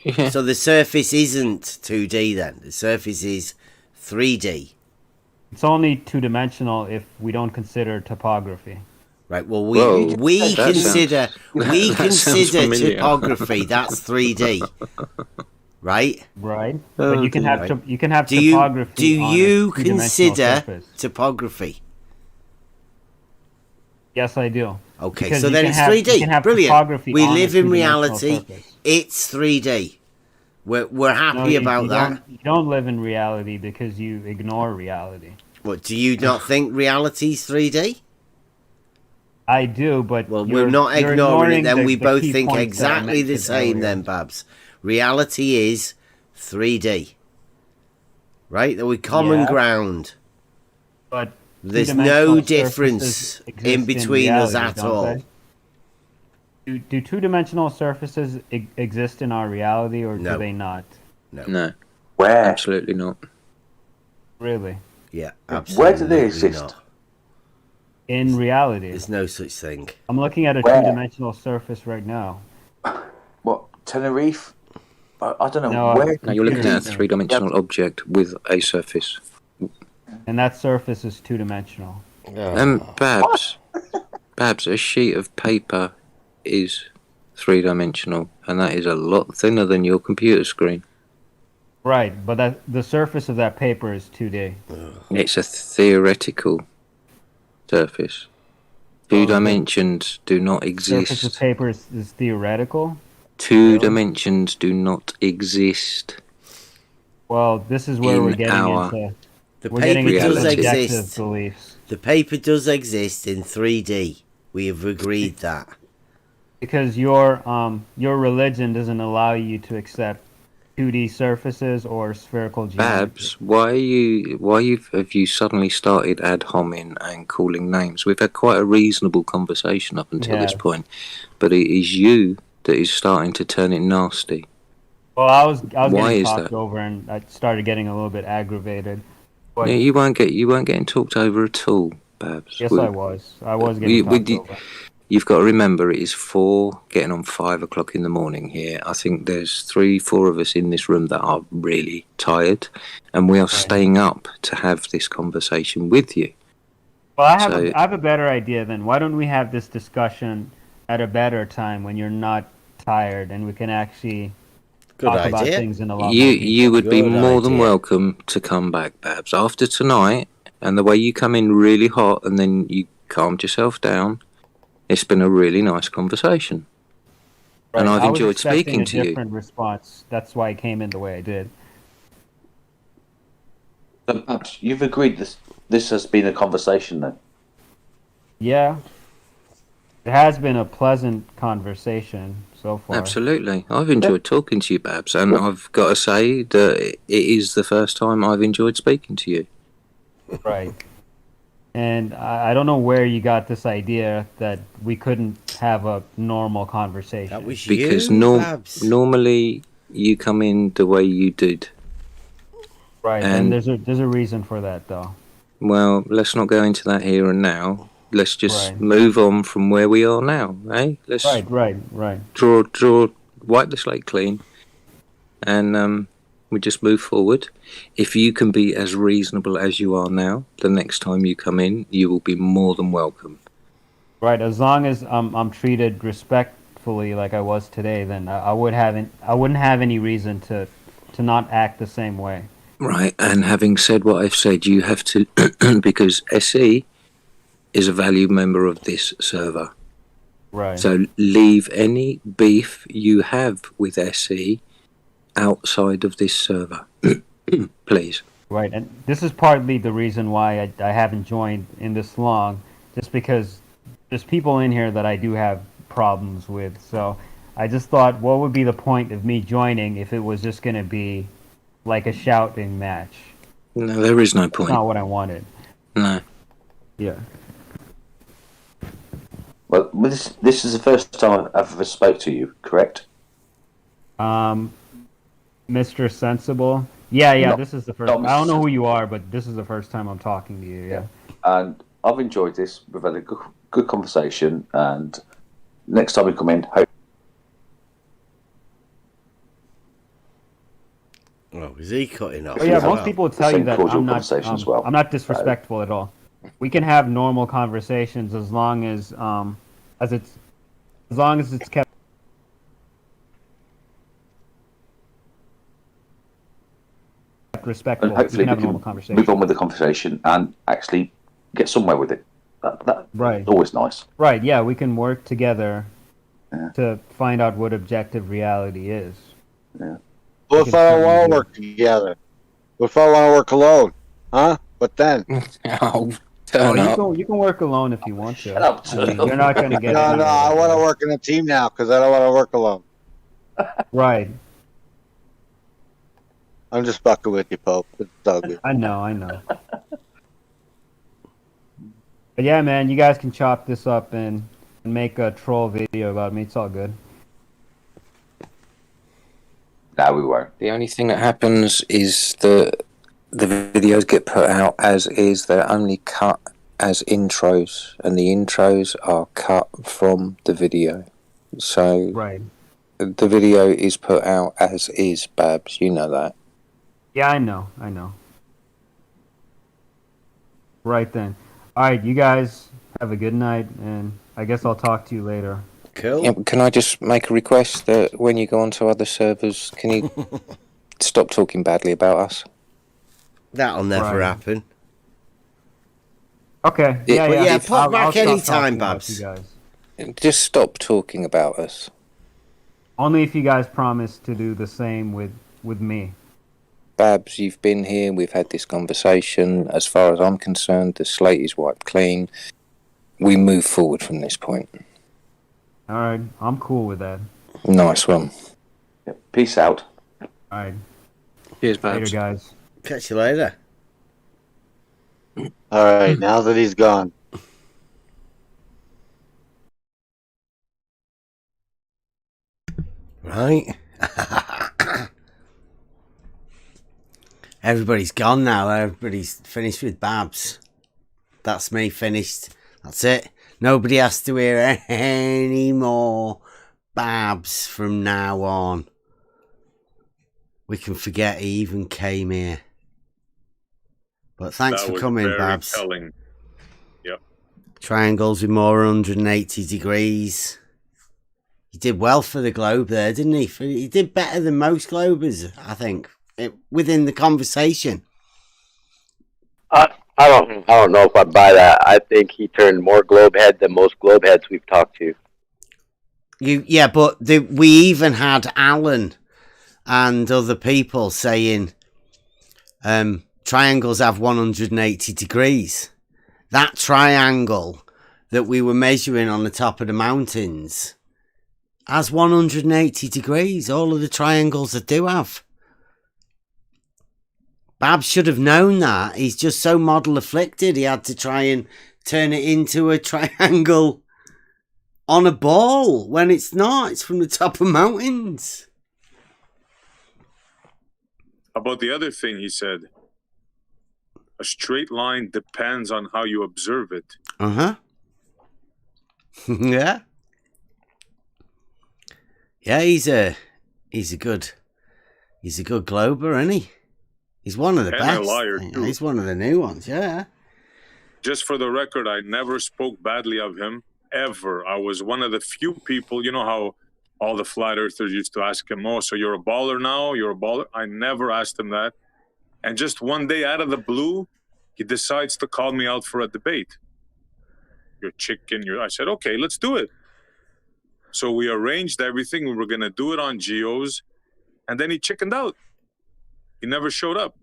Yeah. So the surface isn't 2D then. The surface is 3D. It's only two-dimensional if we don't consider topography. Right. Well, we consider topography. That's 3D. Right. Right. But you can have topography. Do you consider topography? Yes, I do. Okay, because so then it's 3D. Brilliant. We live in reality. Surface. It's 3D. We're happy about that. You don't live in reality because you ignore reality. What, do you not think reality's 3D? I do, but we're not ignoring it. Then we both think exactly the same. Earlier. Then, Babs, reality is 3D. Right? There we common ground. But there's no difference in between us at all. Do two-dimensional surfaces exist in our reality, or do they not? No. Where? Absolutely not. Really? Yeah, absolutely. Where do they exist? Not. In reality. There's no such thing. I'm looking at a two-dimensional surface right now. Tenerife. I don't know No, where. No, you're looking at a three-dimensional object with a surface. And that surface is two-dimensional. Babs, a sheet of paper is three-dimensional, and that is a lot thinner than your computer screen. Right, but the surface of that paper is 2D. It's a theoretical surface. Two dimensions do not exist. Surface of paper is theoretical? Two dimensions do not exist. Well, this is where we're getting into... The paper does exist. Beliefs. The paper does exist in 3D. We have agreed that. Because your religion doesn't allow you to accept 2D surfaces or spherical geometry. Babs, why have you suddenly started ad hominem and calling names? We've had quite a reasonable conversation up until this point, but it is you that is starting to turn it nasty. Well, I was getting talked over, and I started getting a little bit aggravated. But yeah, you weren't getting talked over at all, Babs. Yes, I was. I was getting talked over. You've got to remember, it is 4, getting on 5 o'clock in the morning here. I think there's 3-4 of us in this room that are really tired, and we are staying up to have this conversation with you. Well, I have a better idea then. Why don't we have this discussion at a better time when you're not tired and we can actually talk about things in a lot more detail? You would be more than welcome to come back, Babs. After tonight, and the way you come in really hot and then you calmed yourself down, it's been a really nice conversation. Right. And I've enjoyed speaking to you. I was expecting a different response. That's why I came in the way I did. Perhaps you've agreed this has been a conversation then? Yeah. It has been a pleasant conversation so far. Absolutely. I've enjoyed talking to you, Babs, and I've got to say that it is the first time I've enjoyed speaking to you. Right. And I don't know where you got this idea that we couldn't have a normal conversation. That was because Babs. Normally you come in the way you did. Right, and there's a reason for that, though. Well, let's not go into that here and now. Let's just move on from where we are now, eh? Let's right. Wipe the slate clean, and we just move forward. If you can be as reasonable as you are now, the next time you come in, you will be more than welcome. Right, as long as I'm treated respectfully like I was today, then I wouldn't have any reason to not act the same way. Right, and having said what I've said, you have to, because SE is a valued member of this server. Right. So leave any beef you have with SE outside of this server, please. Right, and this is partly the reason why I haven't joined in this long, just because there's people in here that I do have problems with. So I just thought, what would be the point of me joining if it was just going to be like a shouting match? No, there is no point. That's not what I wanted. No. Yeah. Well, this is the first time I've ever spoke to you, correct? Mr. Sensible? Yeah, this is the first time. I don't know who you are, but this is the first time I'm talking to you, yeah. And I've enjoyed this. We've had a good conversation, and next time we come in, hope... Oh, is he cutting off? Oh, yeah, most people tell you that I'm not disrespectful at all. We can have normal conversations as long as it's kept respectful. And hopefully we we can move on with the conversation and actually get somewhere with it. That's always nice. Right, yeah, we can work together to find out what objective reality is. Yeah. What if I don't want to work together? What if I want to work alone? Huh? What then? You can work alone if you want to. You're not going to get No, I want to work in a team now because I don't want to work alone. Right. I'm just fucking with you, Pope. It's all good. I know. But yeah, man, you guys can chop this up and make a troll video about me. It's all good. No, we won't. The only thing that happens is the videos get put out as is. They're only cut as intros, and the intros are cut from the video. So the video is put out as is, Babs. You know that. Yeah, I know. Right then. All right, you guys have a good night, and I guess I'll talk to you later. Cool. Yeah, can I just make a request that when you go onto other servers, can you stop talking badly about us? That'll never happen. Okay. Yeah, pop I'll back any stop talking time, about Babs. you guys. Just stop talking about us. Only if you guys promise to do the same with me. Babs, you've been here, we've had this conversation. As far as I'm concerned, the slate is wiped clean. We move forward from this point. All right, I'm cool with that. Nice one. Peace out. All right. Cheers, Babs. Later, guys. Catch you later. All right, now that he's gone. Right. Everybody's gone now. Everybody's finished with Babs. That's me finished. That's it. Nobody has to hear any more Babs from now on. We can forget he even came here. But thanks for coming, Babs. Telling. Yep. Triangles with more 180 degrees. He did well for the globe there, didn't he? He did better than most globers, I think, within the conversation. I don't know if I buy that. I think he turned more globe head than most globe heads we've talked to. Yeah, but we even had Alan and other people saying triangles have 180 degrees. That triangle that we were measuring on the top of the mountains has 180 degrees. All of the triangles that do have. Babs should have known that. He's just so model afflicted. He had to try and turn it into a triangle on a ball when it's not. It's from the top of mountains. About the other thing he said, a straight line depends on how you observe it. Uh-huh. Yeah. Yeah, he's a good glober, isn't he? He's one of the And best. a liar, too. He's one of the new ones, yeah. Just for the record, I never spoke badly of him, ever. I was one of the few people, you know how all the flat earthers used to ask him, oh, so you're a baller now? You're a baller? I never asked him that. And just one day out of the blue, he decides to call me out for a debate. You're chicken. I said, okay, let's do it. So we arranged everything. We were going to do it on Geos. And then he chickened out. He never showed up.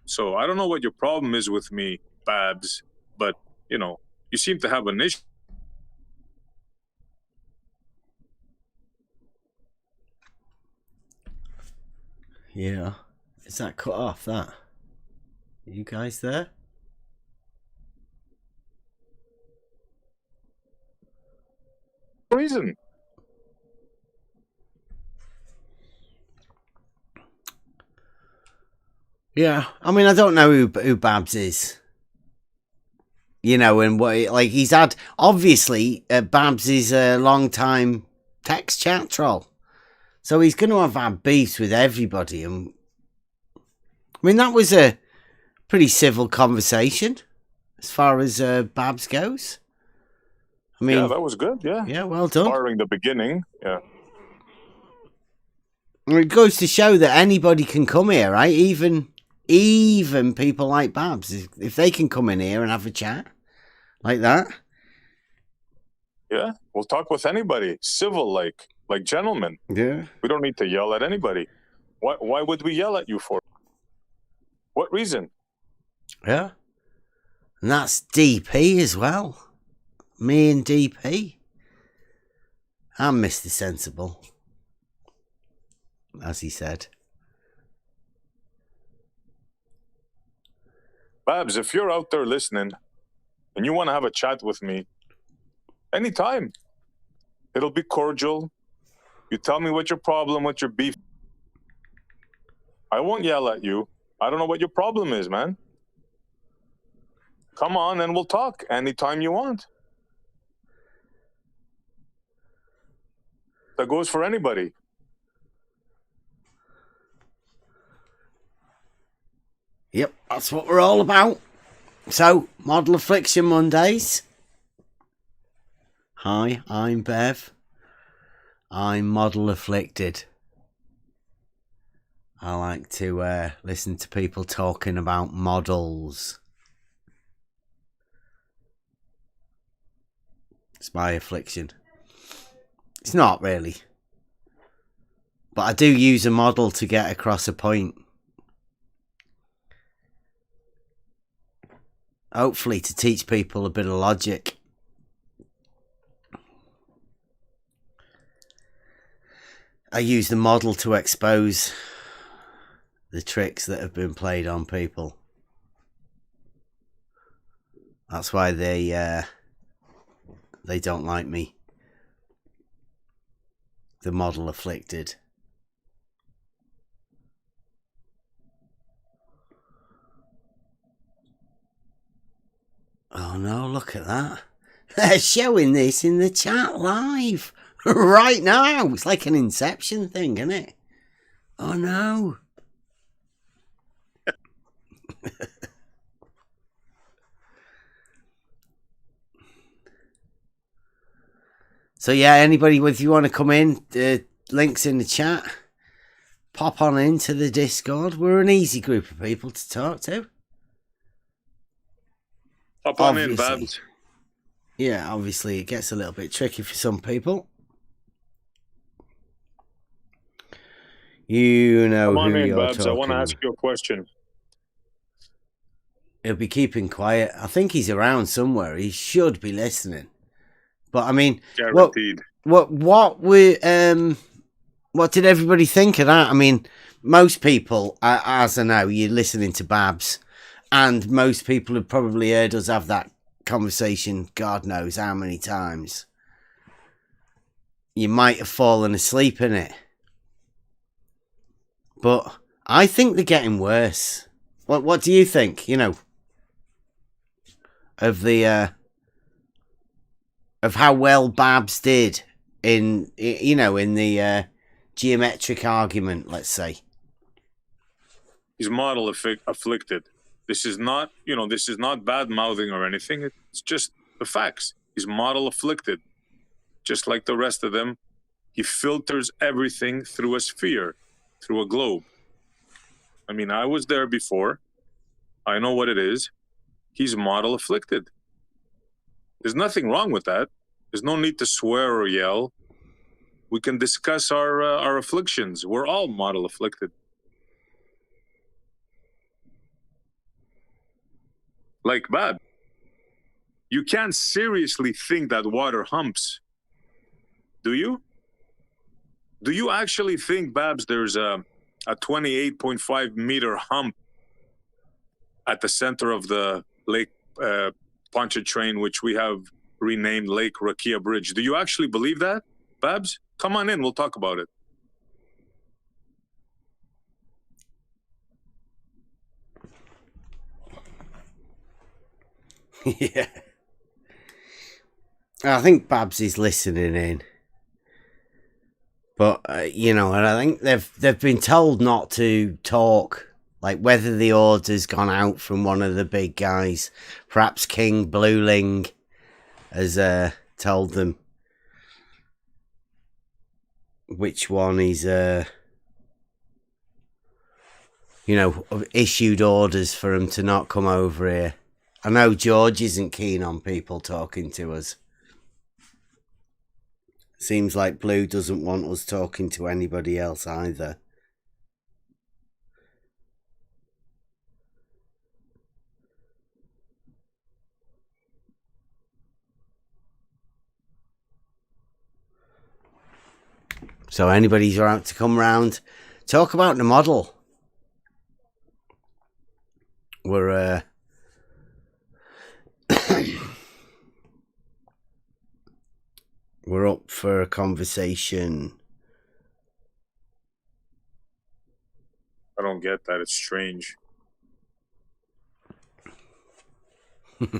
So I don't know what your problem is with me, Babs, but, you know, you seem to have an issue. Yeah. Is that cut off, that? Are you guys there? Reason. Yeah, I mean, I don't know who Babs is. You know, and what, like, he's had, obviously, Babs is a long-time text chat troll. So he's going to have had beefs with everybody. And I mean, that was a pretty civil conversation as far as Babs goes. I mean, yeah, that was good, yeah. Yeah, well done. Barring the beginning, yeah. It goes to show that anybody can come here, right? Even people like Babs, if they can come in here and have a chat like that. Yeah, we'll talk with anybody, civil, like gentlemen. Yeah. We don't need to yell at anybody. Why would we yell at you for? What reason? Yeah. And that's DP as well. Me and DP. I'm Mr. Sensible, as he said. Babs, if you're out there listening and you want to have a chat with me, anytime. It'll be cordial. You tell me what your problem, what your beef. I won't yell at you. I don't know what your problem is, man. Come on and we'll talk anytime you want. That goes for anybody. Yep, that's what we're all about. So, Model Affliction Mondays. Hi, I'm Bev. I'm Model Afflicted. I like to listen to people talking about models. It's my affliction. It's not really. But I do use a model to get across a point. Hopefully to teach people a bit of logic. I use the model to expose the tricks that have been played on people. That's why they don't like me. The model afflicted. Oh no, look at that. They're showing this in the chat live right now. It's like an Inception thing, isn't it? Oh no. So yeah, anybody, if you want to come in, the link's in the chat. Pop on into the Discord. We're an easy group of people to talk to. Pop on in, Babs. Yeah, obviously it gets a little bit tricky for some people. You know Come on who in, you're Babs. talking. I want to ask you a question. He'll be keeping quiet. I think he's around somewhere. He should be listening. But I mean, guaranteed. What did everybody think of that? I mean, most people, as I know, you're listening to Babs, and most people have probably heard us have that conversation God knows how many times. You might have fallen asleep in it. But I think they're getting worse. What do you think, you know, of the of how well Babs did in, you know, in the geometric argument, let's say? He's model afflicted. This is not, you know, this is not bad mouthing or anything. It's just the facts. He's model afflicted. Just like the rest of them, he filters everything through a sphere, through a globe. I mean, I was there before. I know what it is. He's model afflicted. There's nothing wrong with that. There's no need to swear or yell. We can discuss our afflictions. We're all model afflicted. Like Bab, you can't seriously think that water humps, do you? Do you actually think, Babs, there's a 28.5 meter hump at the center of the Lake Pontchartrain, which we have renamed Lake Rakia Bridge? Do you actually believe that, Babs? Come on in, we'll talk about it. Yeah. I think Babs is listening in. But, you know, and I think they've been told not to talk. Like, whether the order's gone out from one of the big guys. Perhaps King Blueling has told them which one he's, you know, issued orders for him to not come over here. I know George isn't keen on people talking to us. Seems like Blue doesn't want us talking to anybody else either. So anybody's around to come round, talk about the model. We're we're up for a conversation. I don't get that. It's strange.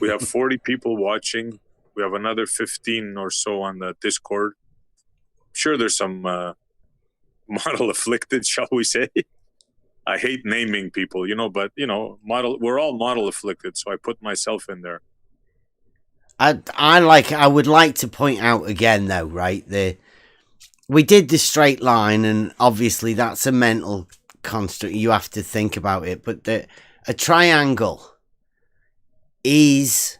We have 40 people watching. We have another 15 or so on the Discord. Sure, there's some model afflicted, shall we say. I hate naming people, but we're all model afflicted, so I put myself in there. I would like to point out again though, right? We did the straight line, and obviously that's a mental construct. You have to think about it, but a triangle is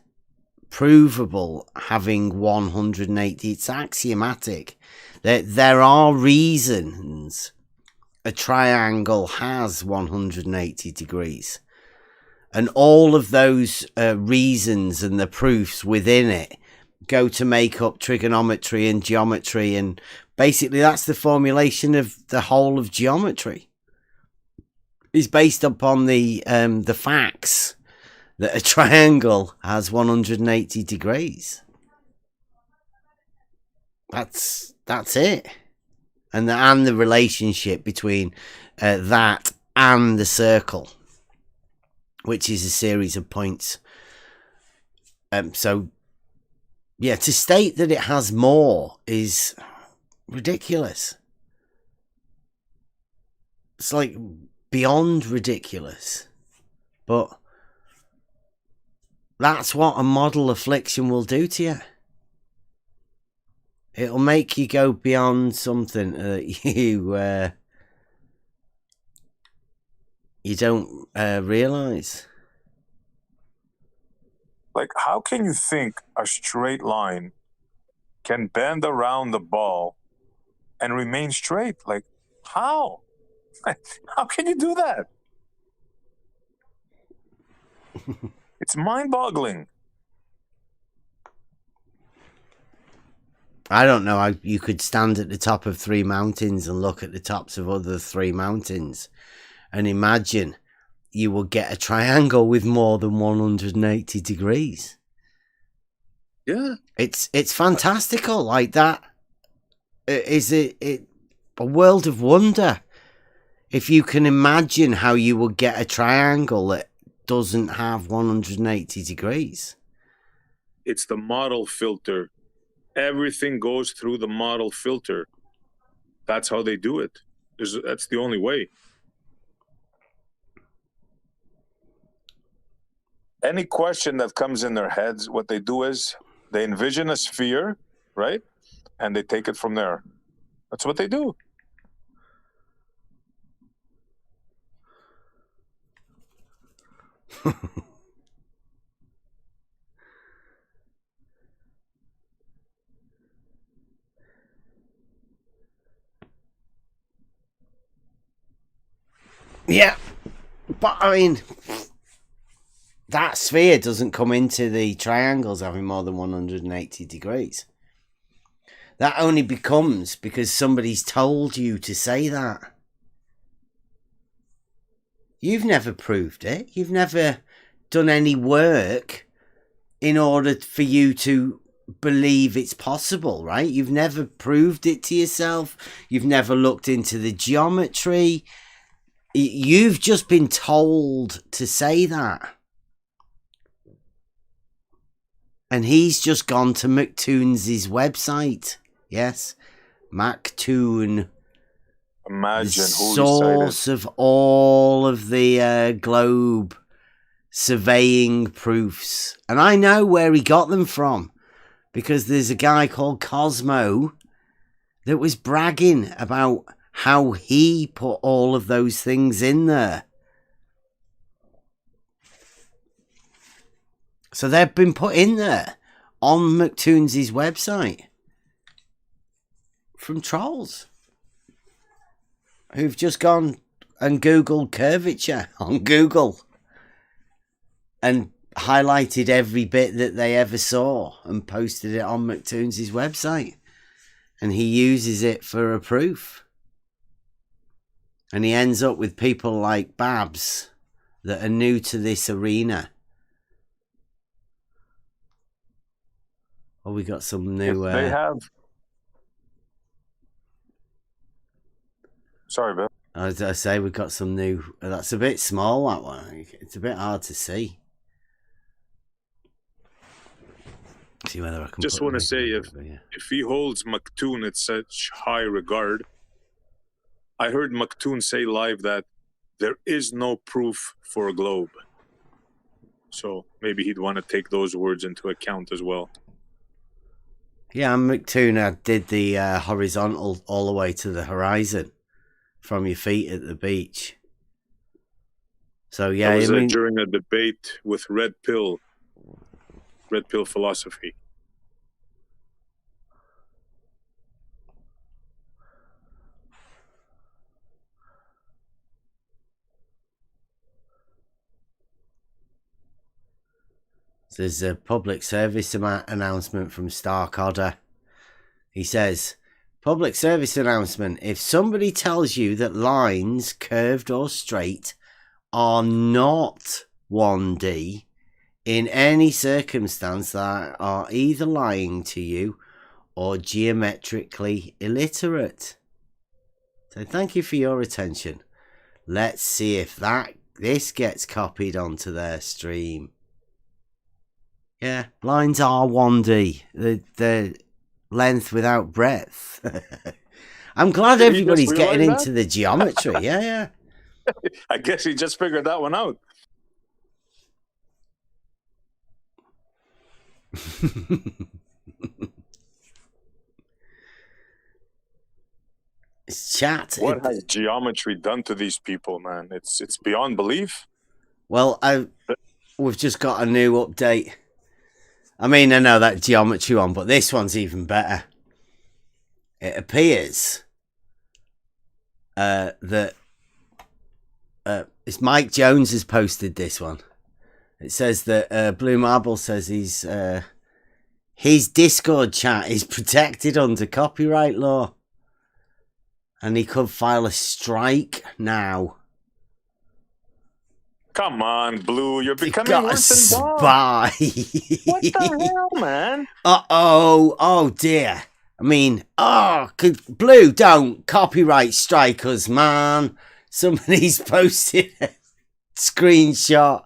provable having 180. It's axiomatic. There are reasons a triangle has 180 degrees, and all of those reasons and the proofs within it go to make up trigonometry and geometry, and basically that's the formulation of the whole of geometry. Is based upon the facts that a triangle has 180 degrees. That's it. And the relationship between that and the circle, which is a series of points. So, yeah, to state that it has more is ridiculous. It's like beyond ridiculous. But that's what a model affliction will do to you. It'll make you go beyond something that you don't realize. Like, how can you think a straight line can bend around the ball and remain straight? Like, how? How can you do that? It's mind-boggling. I don't know how you could stand at the top of 3 mountains and look at the tops of other 3 mountains and imagine you will get a triangle with more than 180 degrees. Yeah. It's fantastical like that. Is it a world of wonder if you can imagine how you will get a triangle that doesn't have 180 degrees. It's the model filter. Everything goes through the model filter. That's how they do it. That's the only way. Any question that comes in their heads, what they do is they envision a sphere, right? And they take it from there. That's what they do. Yeah, but I mean, that sphere doesn't come into the triangles having more than 180 degrees. That only becomes because somebody's told you to say that. You've never proved it. You've never done any work in order for you to believe it's possible, right? You've never proved it to yourself. You've never looked into the geometry. You've just been told to say that. And he's just gone to McToon's website. Yes, McToon. Imagine the who source of all of the globe surveying proofs. And I know where he got them from, because there's a guy called Cosmo that was bragging about how he put all of those things in there. So they've been put in there on McToon's website from trolls who've just gone and Googled curvature on Google and highlighted every bit that they ever saw and posted it on McToon's website. And he uses it for a proof. And he ends up with people like Babs that are new to this arena. Oh, we got some new... They have... Sorry, Bill. As I say, we've got some new... That's a bit small, that one. It's a bit hard to see. See whether I can Just want to say, if he holds Maktoon at such high regard, I heard Maktoon say live that there is no proof for a globe. So maybe he'd want to take those words into account as well. Yeah, and McTuna did the horizontal all the way to the horizon from your feet at the beach. So yeah, that was during a debate with Red Pill philosophy. There's a public service announcement from Stark Odder. He says, public service announcement. If somebody tells you that lines, curved or straight, are not 1D in any circumstance, that are either lying to you or geometrically illiterate. So thank you for your attention. Let's see if this gets copied onto their stream. Yeah, lines are 1D. They're length without breadth. I'm glad everybody's getting into the geometry. Yeah. I guess he just figured that one out. It's chat. What has geometry done to these people, man? It's beyond belief. Well, we've just got a new update. I mean, I know that geometry one, but this one's even better. It appears that it's Mike Jones has posted this one. It says that Blue Marble says his Discord chat is protected under copyright law, and he could file a strike now. Come on, Blue, you're becoming worse than Bob. Spy. What the hell, man? Oh dear. I mean, Blue, don't copyright strike us, man. Somebody's posted a screenshot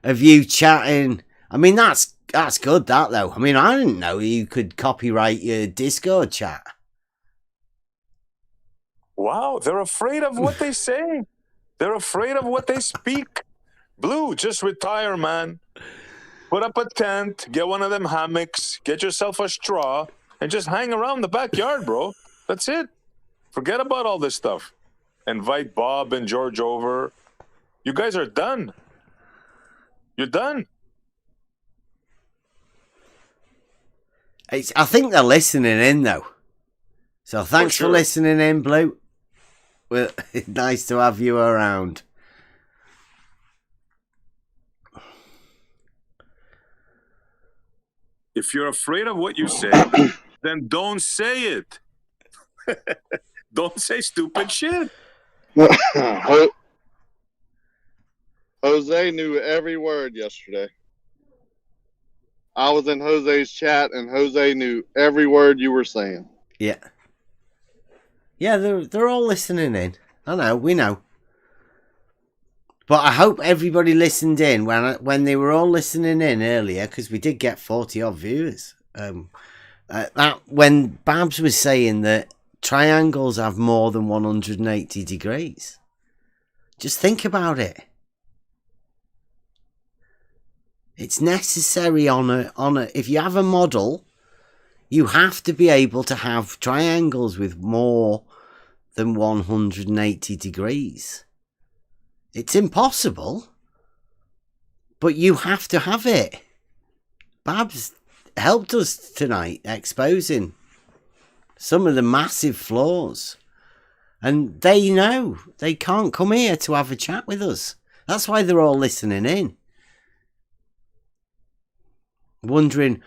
of you chatting. I mean, that's good, that, though. I mean, I didn't know you could copyright your Discord chat. Wow, they're afraid of what they say. They're afraid of what they speak. Blue, just retire, man. Put up a tent, get one of them hammocks, get yourself a straw, and just hang around the backyard, bro. That's it. Forget about all this stuff. Invite Bob and George over. You guys are done. You're done. I think they're listening in, though. So thanks for listening in, Blue. Well, nice to have you around. If you're afraid of what you say, then don't say it. Don't say stupid shit. Jose knew every word yesterday. I was in Jose's chat, and Jose knew every word you were saying. Yeah. Yeah, they're all listening in. I know, we know. But I hope everybody listened in when they were all listening in earlier, because we did get 40 odd viewers. When Babs was saying that triangles have more than 180 degrees. Just think about it. It's necessary on a if you have a model, you have to be able to have triangles with more than 180 degrees. It's impossible, but you have to have it. Babs helped us tonight exposing some of the massive flaws. And they know they can't come here to have a chat with us. That's why they're all listening in. Wonder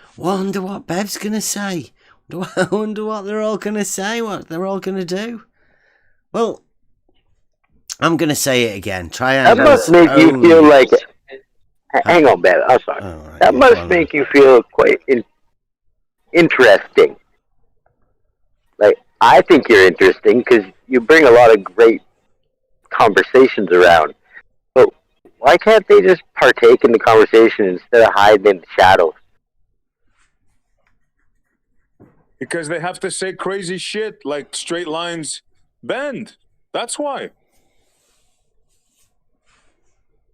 what Bev's going to say. Wonder what they're all going to say, what they're all going to do. Well, I'm going to say it again. Triangles. That must make you feel like... Hang on, Bev. I'm sorry. Right, that must make you feel quite interesting. Like, I think you're interesting because you bring a lot of great conversations around. But why can't they just partake in the conversation instead of hiding in the shadows? Because they have to say crazy shit like straight lines bend. That's why.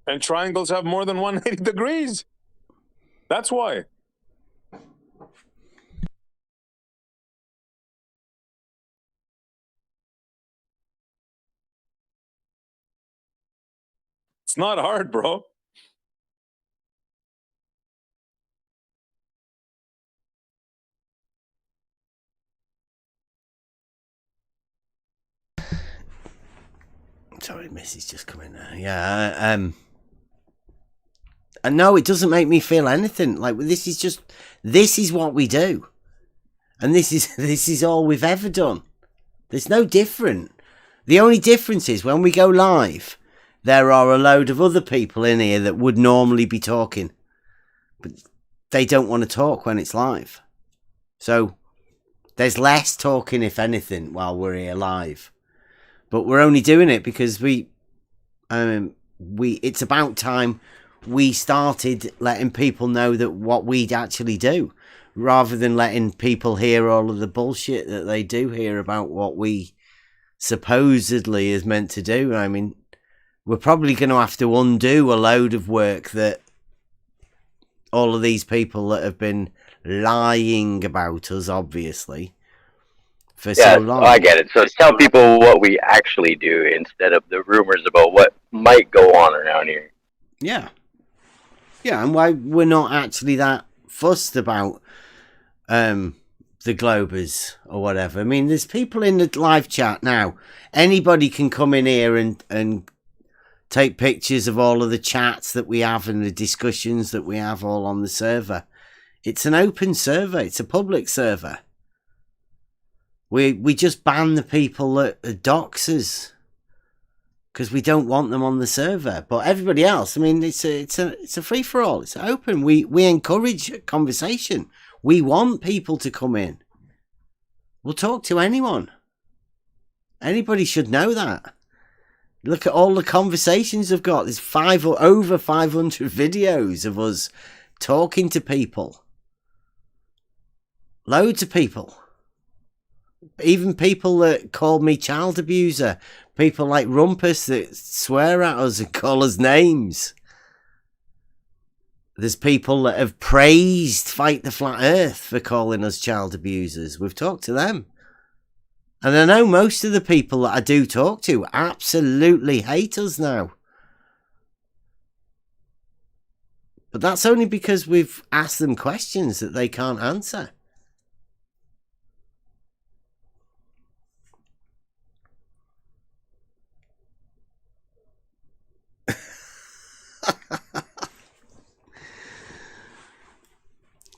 And triangles have more than 180 degrees. That's why. It's not hard, bro. Sorry, Missy's just coming now. Yeah, and no, it doesn't make me feel anything. Like, this is what we do. And this is all we've ever done. There's no different. The only difference is when we go live, there are a load of other people in here that would normally be talking. But they don't want to talk when it's live. So there's less talking, if anything, while we're here live. But we're only doing it because it's about time we started letting people know that what we'd actually do, rather than letting people hear all of the bullshit that they do hear about what we supposedly is meant to do. I mean, we're probably going to have to undo a load of work that all of these people that have been lying about us, obviously, for so long. I get it. So tell people what we actually do instead of the rumors about what might go on around here. Yeah. Yeah, and why we're not actually that fussed about the Globers or whatever. I mean, there's people in the live chat now. Anybody can come in here and take pictures of all of the chats that we have and the discussions that we have all on the server. It's an open server. It's a public server. We just ban the people that are doxers because we don't want them on the server. But everybody else, I mean, it's a free for all. It's open. We encourage conversation. We want people to come in. We'll talk to anyone. Anybody should know that. Look at all the conversations I've got. There's over 500 videos of us talking to people. Loads of people. Even people that called me child abuser. People like Rumpus that swear at us and call us names. There's people that have praised Fight the Flat Earth for calling us child abusers. We've talked to them. And I know most of the people that I do talk to absolutely hate us now. But that's only because we've asked them questions that they can't answer.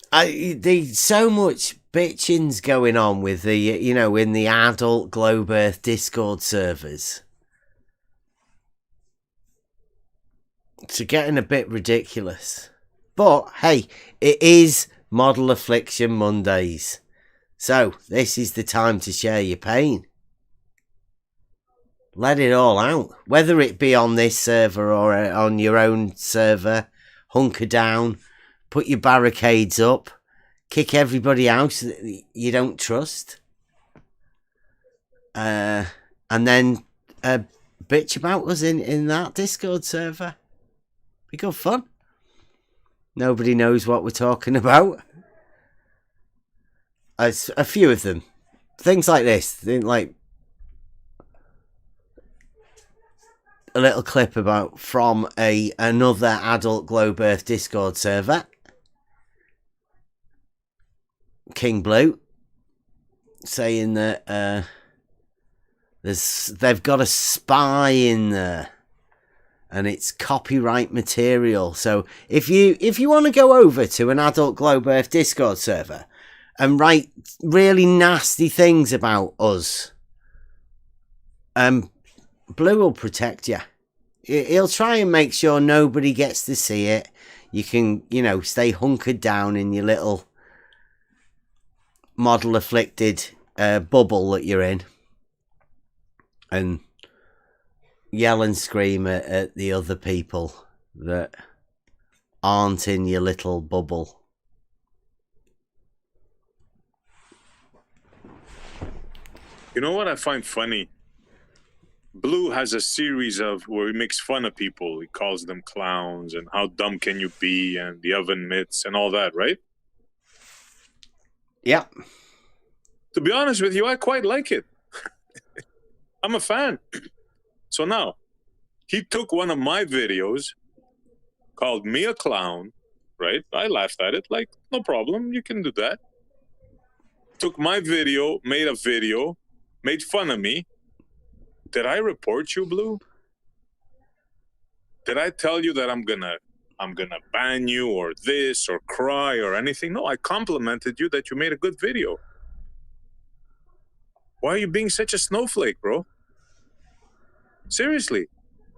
There's so much bitching's going on with the, in the adult Globe Earth Discord servers. It's getting a bit ridiculous. But, hey, it is Model Affliction Mondays. So, this is the time to share your pain. Let it all out. Whether it be on this server or on your own server, hunker down, put your barricades up, kick everybody out that you don't trust, and then bitch about us in that Discord server. Be good fun. Nobody knows what we're talking about. A few of them. Things like this. Like a little clip from another adult Globe Earth Discord server. King Blue saying that they've got a spy in there and it's copyright material. So if you want to go over to an adult Globe Earth Discord server and write really nasty things about us, Blue will protect you. He'll try and make sure nobody gets to see it. You can, stay hunkered down in your little Model Afflicted bubble that you're in and yell and scream at the other people that aren't in your little bubble. You know what I find funny? Blue has a series of where he makes fun of people. He calls them clowns and how dumb can you be and the oven mitts and all that, right? Yeah. To be honest with you, I quite like it. I'm a fan. So now, he took one of my videos, called me a clown, right? I laughed at it, like, no problem, you can do that. Took my video, made fun of me. Did I report you, Blue? Did I tell you that I'm gonna ban you or this or cry or anything? No, I complimented you that you made a good video. Why are you being such a snowflake, bro? Seriously,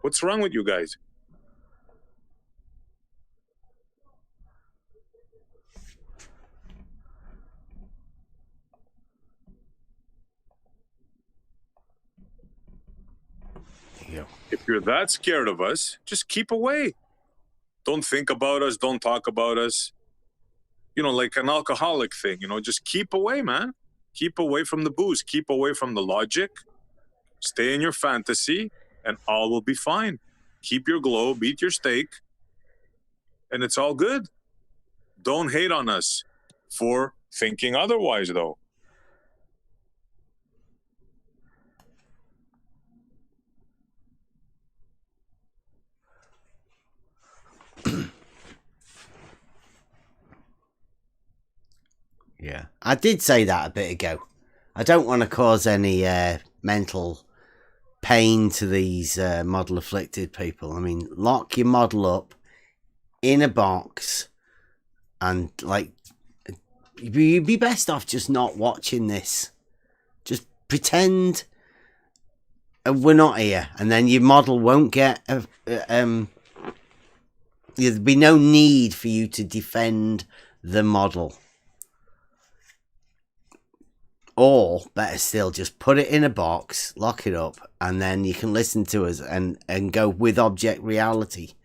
what's wrong with you guys? If you're that scared of us, just keep away. Don't think about us. Don't talk about us. You know, like an alcoholic thing, you know, just keep away, man. Keep away from the booze. Keep away from the logic. Stay in your fantasy and all will be fine. Keep your globe, eat your steak, and it's all good. Don't hate on us for thinking otherwise, though. Yeah, I did say that a bit ago. I don't want to cause any mental pain to these model afflicted people. I mean, lock your model up in a box and, like, you'd be best off just not watching this. Just pretend we're not here, and then your model won't get there'll be no need for you to defend the model. Or, better still, just put it in a box, lock it up, and then you can listen to us and go with object reality.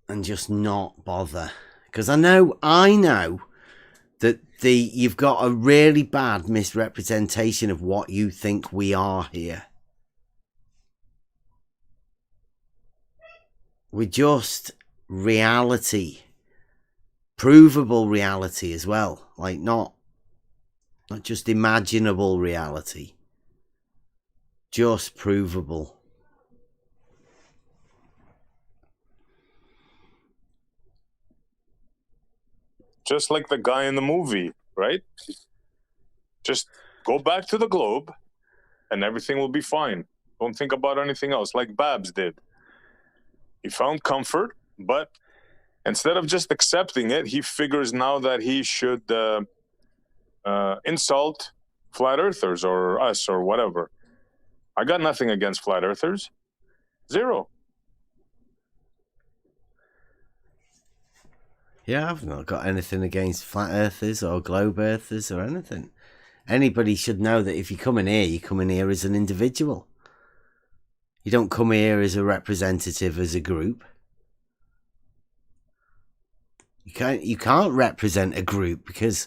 And just not bother. Because I know that you've got a really bad misrepresentation of what you think we are here. We're just reality. Provable reality as well. Like, not just imaginable reality. Just provable. Just like the guy in the movie, right? Just go back to the globe and everything will be fine. Don't think about anything else, like Babs did. He found comfort, but instead of just accepting it, he figures now that he should insult flat earthers or us or whatever. I got nothing against flat earthers. Zero. Yeah, I've not got anything against flat earthers or globe earthers or anything. Anybody should know that if you come in here, you come in here as an individual. You don't come here as a representative, as a group. You can't represent a group because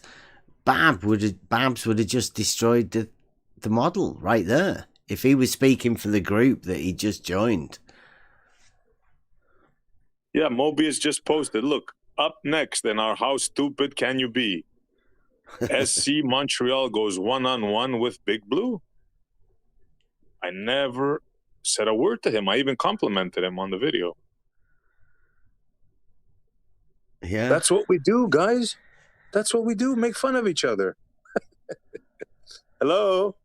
Babs would have just destroyed the model right there if he was speaking for the group that he just joined. Yeah, Mobius just posted, look, up next in our How Stupid Can You Be? SC Montreal goes one-on-one with Big Blue. I never said a word to him. I even complimented him on the video. Yeah. That's what we do, guys. That's what we do. Make fun of each other. Hello?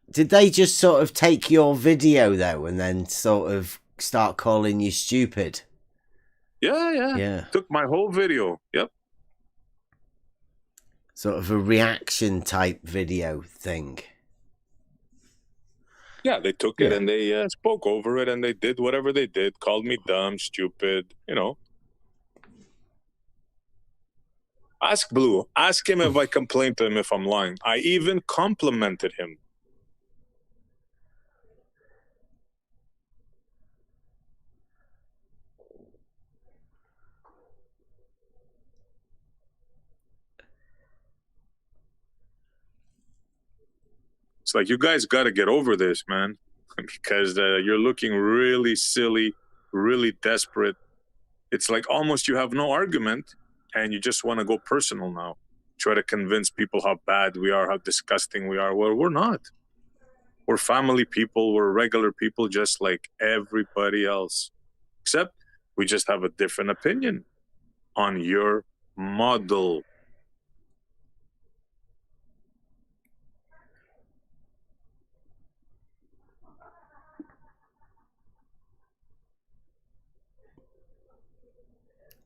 Did they just sort of take your video, though, and then sort of start calling you stupid? Yeah. Took my whole video. Yep. Sort of a reaction type video thing. Yeah, they took it and they spoke over it and they did whatever they did. Called me dumb, stupid, you know. Ask Blue. Ask him if I complained to him if I'm lying. I even complimented him. It's like, you guys got to get over this, man, because you're looking really silly, really desperate. It's like almost you have no argument and you just want to go personal now. Try to convince people how bad we are, how disgusting we are. Well, we're not. We're family people. We're regular people just like everybody else. Except we just have a different opinion on your model.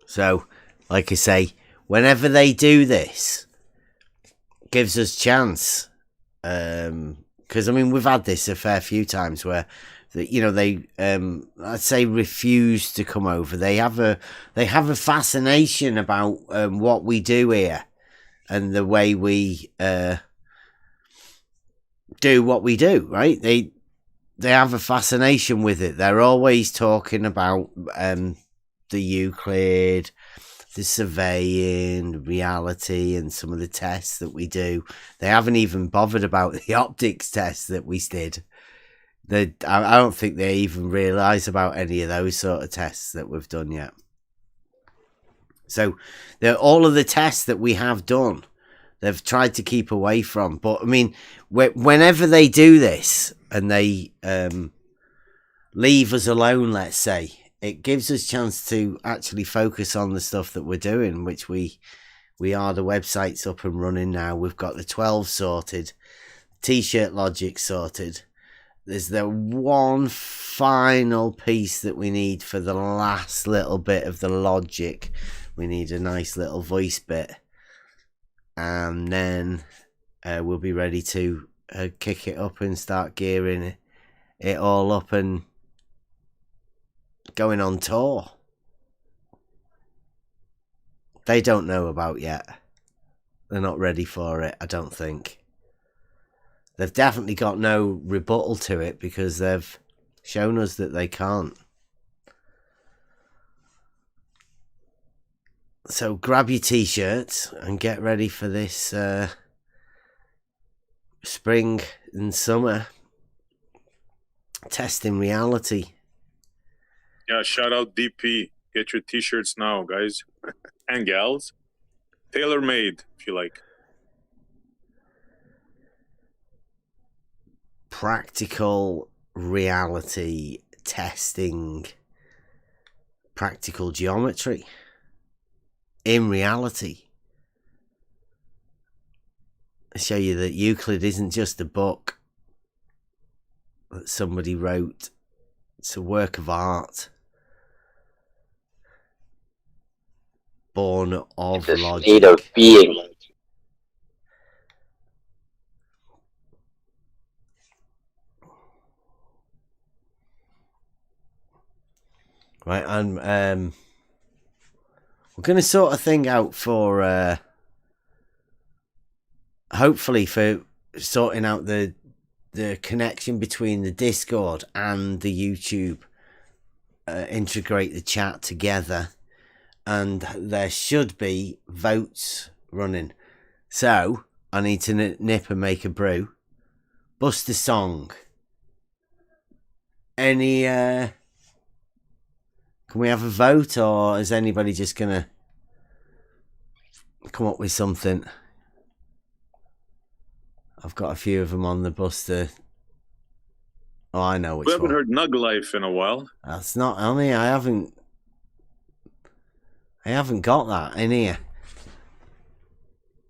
So, like I say, whenever they do this, gives us chance. Because I mean, we've had this a fair few times where, they I'd say refuse to come over. They have a fascination about what we do here and the way we do what we do. Right? They have a fascination with it. They're always talking about the Euclid, the surveying, reality, and some of the tests that we do. They haven't even bothered about the optics tests that we did. I don't think they even realise about any of those sort of tests that we've done yet. So all of the tests that we have done, they've tried to keep away from. But I mean, whenever they do this and they leave us alone, let's say, it gives us a chance to actually focus on the stuff that we're doing, which we are. The website's up and running now. We've got the 12 sorted, t-shirt logic sorted. There's the one final piece that we need for the last little bit of the logic. We need a nice little voice bit. And then we'll be ready to kick it up and start gearing it all up and going on tour. They don't know about yet. They're not ready for it, I don't think. They've definitely got no rebuttal to it because they've shown us that they can't. So grab your t-shirts and get ready for this spring and summer testing reality. Yeah, shout out DP. Get your t-shirts now, guys and gals. Tailor-made, if you like. Practical reality testing. Practical geometry. In reality. I show you that Euclid isn't just a book that somebody wrote. It's a work of art. Born of it's a logic. state of being. Right, and we're going to sort a thing out for hopefully for sorting out the connection between the Discord and the YouTube. Integrate the chat together. And there should be votes running. So, I need to nip and make a brew. Bust a song. Any, can we have a vote, or is anybody just going to come up with something? I've got a few of them on the Buster. Oh, I know which one. We haven't heard Nug Life in a while. That's not on here. I haven't got that in here.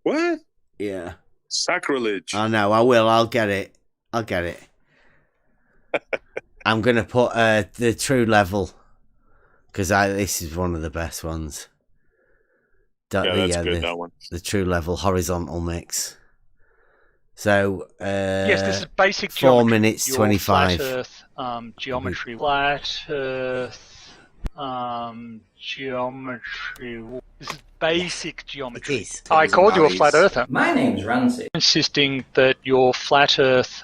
What? Yeah. Sacrilege. I know, I will. I'll get it. I'm going to put the True Level, because this is one of the best ones. That's good, that one. The True Level horizontal mix. So, yes, this is basic 4 geometry. minutes, Your 25. Flat Earth geometry. Flat Earth geometry. This is basic geometry. It is. I called you a flat earther. My name's Ranty. Insisting that your flat Earth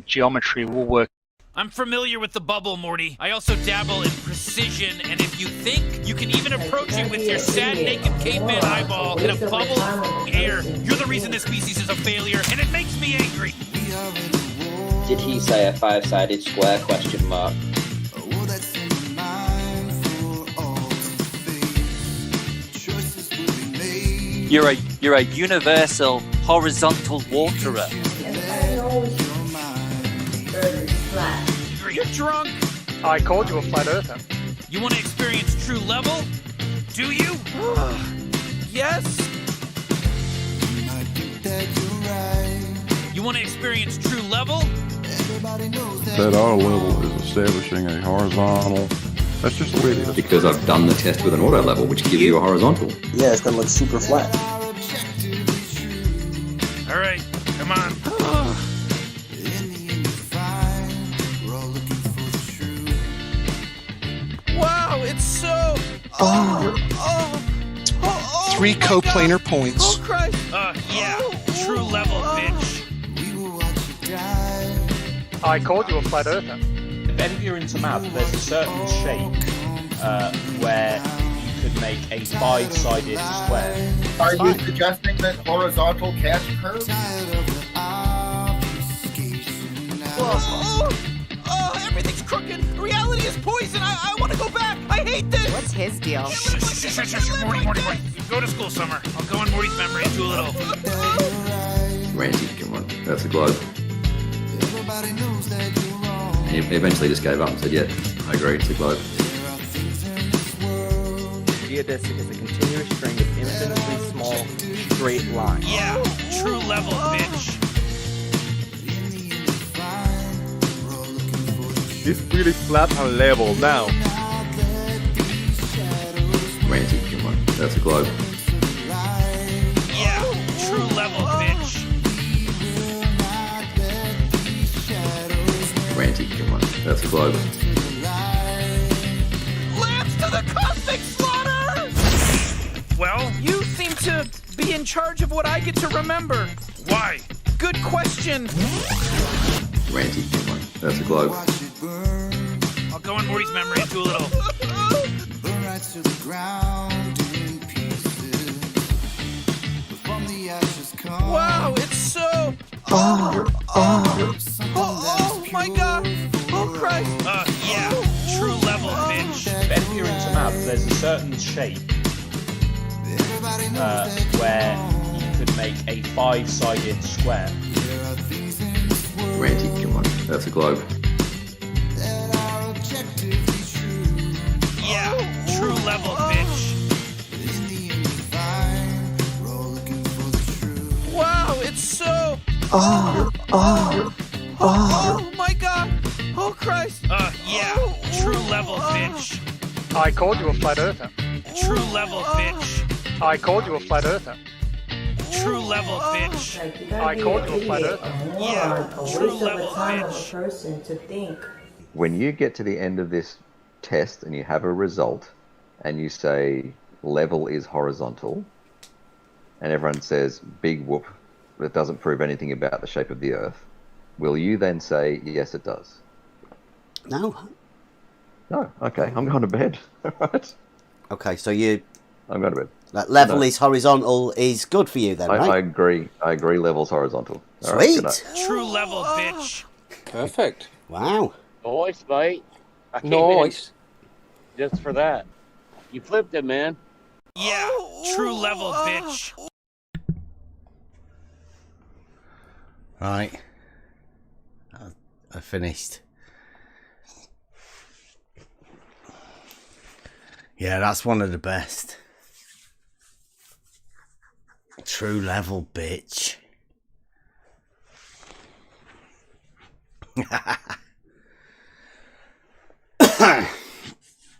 geometry will work. I'm familiar with the bubble, Morty. I also dabble in precision, and if you think you can even approach it with your sad, naked caveman eyeball in a bubble of air, you're the reason this species is a failure, and it makes me angry. Did he say a 5-sided square, question mark? You're a universal horizontal waterer. You're drunk. I called you a flat earther. You want to experience true level? Do you? Yes. You want to experience true level? That auto level is establishing a horizontal. That's just the way it is. Because I've done the test with an auto level, which gives you a horizontal. Yeah, it's gonna look super flat. All right, come on. Wow, it's so. Three coplanar points. Oh Christ! Yeah, true level, bitch. I called you a flat earther. If you're into math, there's a certain shape where you could make a 5-sided square. Are you suggesting that horizontal can't curve? Everything's crooked. Reality is poison. I want to go back. I hate this. What's his deal? Morty. Go to school, Summer. I'll go in Morty's memory and do a little. Ranty, come on, that's a globe. And he eventually just gave up and said, yeah, I agree, it's a globe. Geodesic is a continuous string of infinitely small, straight lines. Yeah, true level, bitch. It's pretty flat and level now. Ranty, come on, that's a globe. Yeah, true level, bitch. Ranty, come on, that's a globe. Lance to the cosmic slaughter! Well, you seem to be in charge of what I get to remember. Why? Good question. Ranty, come on, that's a globe. I'll go in Morty's memory and do a little. Burn right to the ground in pieces. From the ashes come. Wow, it's so. Oh my God! Oh Christ! Yeah, true level, bitch. If you're into math, there's a certain shape where you could make a 5-sided square. Ranty, come on, that's a globe. Yeah, true level, bitch. Wow, it's so. Oh my God! Oh Christ! Yeah, true level, bitch. I called you a flat earther. True level, bitch. I called you a flat earther. True level, bitch. I called you a flat earther. Yeah, true level, bitch. Person to think. When you get to the end of this test and you have a result and you say level is horizontal and everyone says big whoop, that doesn't prove anything about the shape of the earth, will you then say yes it does? No. No, okay, I'm going to bed. Right. Okay, so I'm going to bed. That level is horizontal is good for you then, right? I agree level's horizontal. Sweet. Right, true level, bitch. Perfect. Wow. Nice, mate. I came Nice. in just for that. You flipped it, man. Yeah, true level, bitch. Right. I finished. Yeah, that's one of the best. True level, bitch.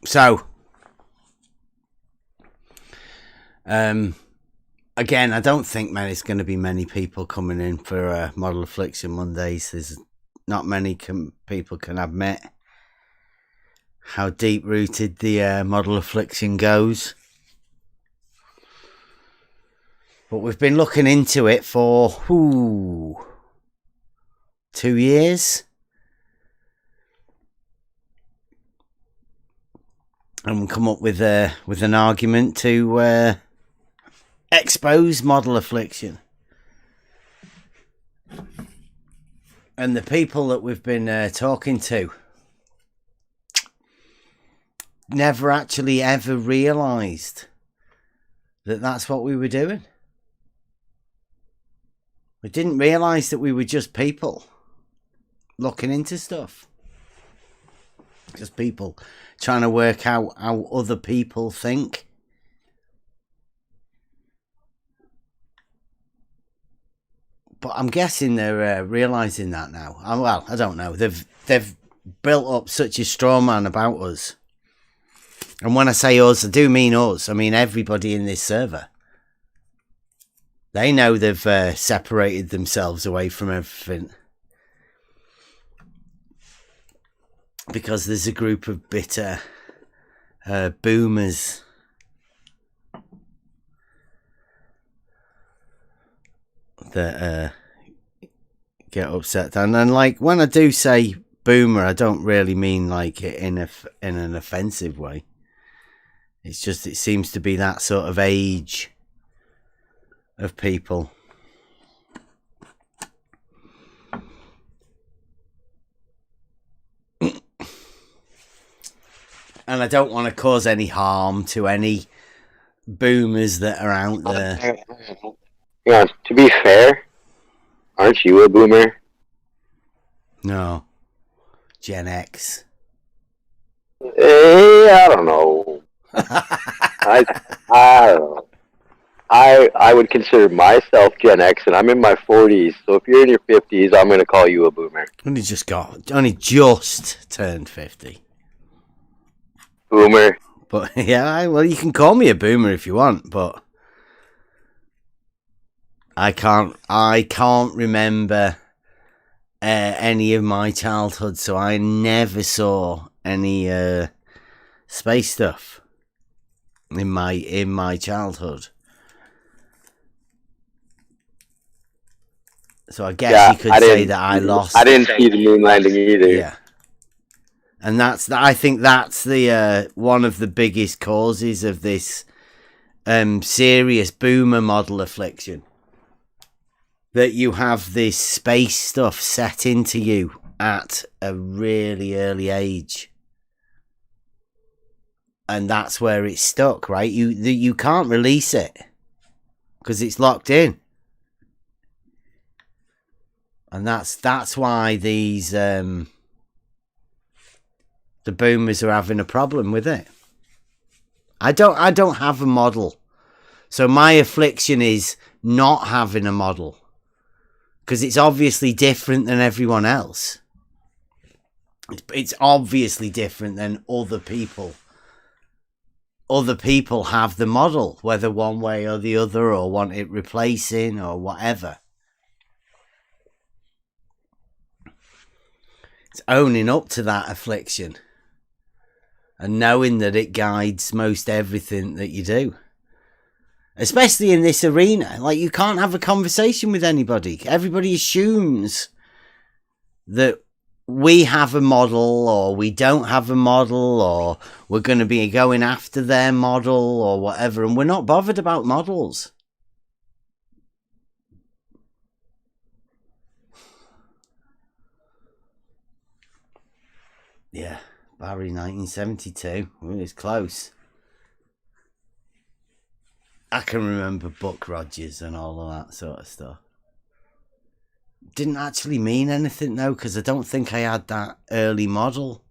So, again, I don't think there's going to be many people coming in for Model Affliction Mondays. There's not many people can admit how deep-rooted the Model Affliction goes. But we've been looking into it for 2 years. And we've come up with an argument to expose Model Affliction. And the people that we've been talking to never actually ever realised that that's what we were doing. We didn't realise that we were just people looking into stuff. Just people trying to work out how other people think. But I'm guessing they're realising that now. Well, I don't know. They've built up such a straw man about us. And when I say us, I do mean us. I mean everybody in this server. They know they've separated themselves away from everything. Because there's a group of bitter boomers that get upset. And then, like, when I do say boomer, I don't really mean like it in an offensive way. It's just, it seems to be that sort of age of people. And I don't want to cause any harm to any boomers that are out there. Yeah, to be fair, aren't you a boomer? No. Gen X. I don't know. I don't know. I would consider myself Gen X, and I'm in my 40s. So if you're in your 50s, I'm going to call you a boomer. Only just turned 50. Boomer. But yeah, well, you can call me a boomer if you want, but I can't remember any of my childhood, so I never saw any space stuff in my childhood. So I guess you could say that I lost. I didn't see the moon landing either. Yeah. And I think that's the one of the biggest causes of this serious boomer model affliction. That you have this space stuff set into you at a really early age. And that's where it's stuck, right? You can't release it because it's locked in. And that's why these the boomers are having a problem with it. I don't have a model. So my affliction is not having a model. Because it's obviously different than everyone else. It's obviously different than other people. Other people have the model, whether one way or the other, or want it replacing, or whatever. It's owning up to that affliction. And knowing that it guides most everything that you do. Especially in this arena. Like, you can't have a conversation with anybody. Everybody assumes that we have a model, or we don't have a model, or we're going to be going after their model, or whatever. And we're not bothered about models. Yeah. Barry 1972. Ooh, it's close. I can remember Buck Rogers and all of that sort of stuff. Didn't actually mean anything though, because I don't think I had that early model.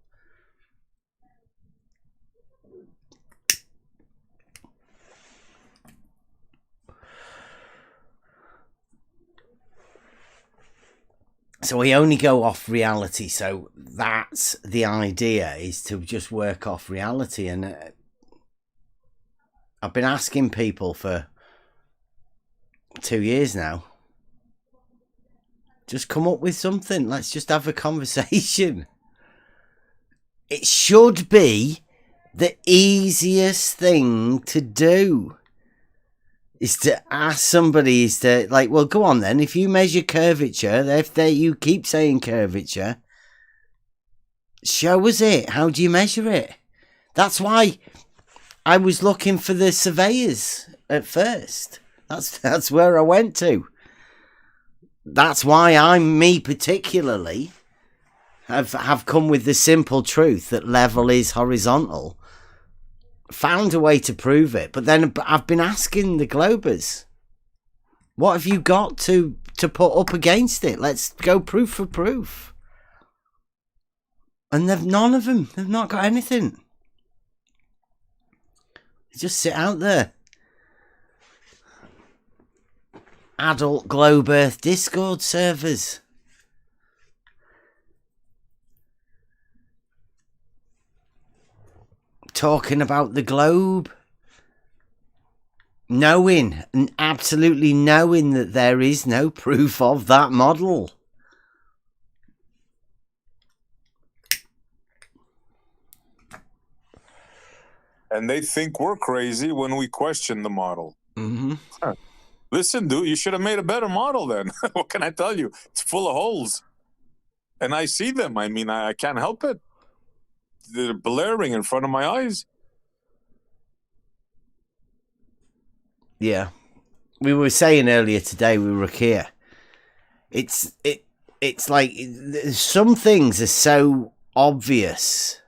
So we only go off reality, so that's the idea, is to just work off reality. And I've been asking people for 2 years now, just come up with something, let's just have a conversation. It should be the easiest thing to do. Is to ask somebody, is to, like, well, go on then. If you measure curvature, you keep saying curvature, show us it. How do you measure it? That's why I was looking for the surveyors at first. That's where I went to. that's why me particularly have come with the simple truth that level is horizontal. Found a way to prove it, but then I've been asking the Globers, what have you got to put up against it? Let's go proof for proof. And none of them. They've not got anything. They just sit out there. Adult Globe Earth Discord servers. Talking about the globe. Knowing, and absolutely knowing that there is no proof of that model. And they think we're crazy when we question the model. Mm-hmm. Huh. Listen, dude, you should have made a better model then. What can I tell you? It's full of holes. And I see them. I mean, I can't help it. They're blaring in front of my eyes. Yeah. We were saying earlier today with Rakia, it's like some things are so obvious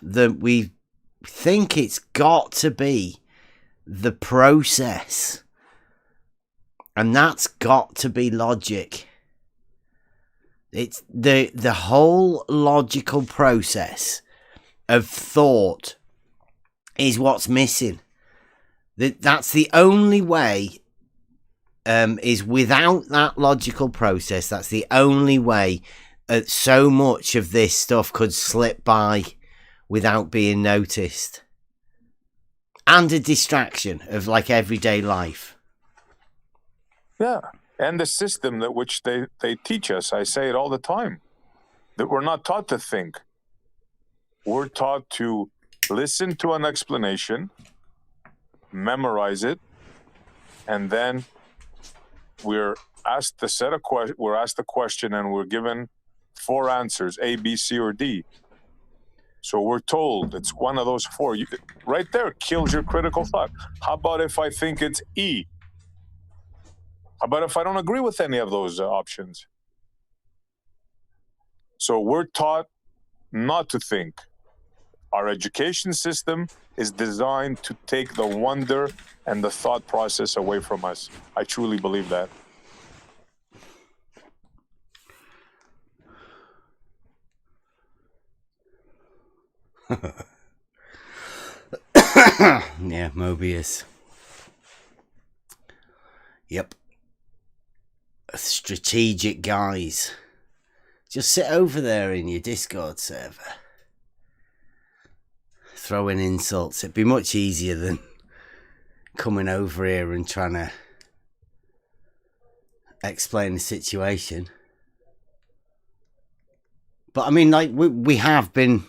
that we think it's got to be the process, and that's got to be logic. It's the whole logical process of thought is what's missing. That's the only way, is without that logical process. That's the only way so much of this stuff could slip by without being noticed. And a distraction of like everyday life. Yeah. And the system that which they teach us, I say it all the time, that we're not taught to think. We're taught to listen to an explanation, memorize it, and then we're asked a question and we're given 4 answers, A, B, C, or D. So we're told it's one of those 4. Right there kills your critical thought. How about if I think it's E? How about if I don't agree with any of those options? So we're taught not to think. Our education system is designed to take the wonder and the thought process away from us. I truly believe that. Yeah, Mobius. Yep. Strategic guys. Just sit over there in your Discord server. Throwing insults. It'd be much easier than coming over here and trying to explain the situation. But I mean, like, we have been...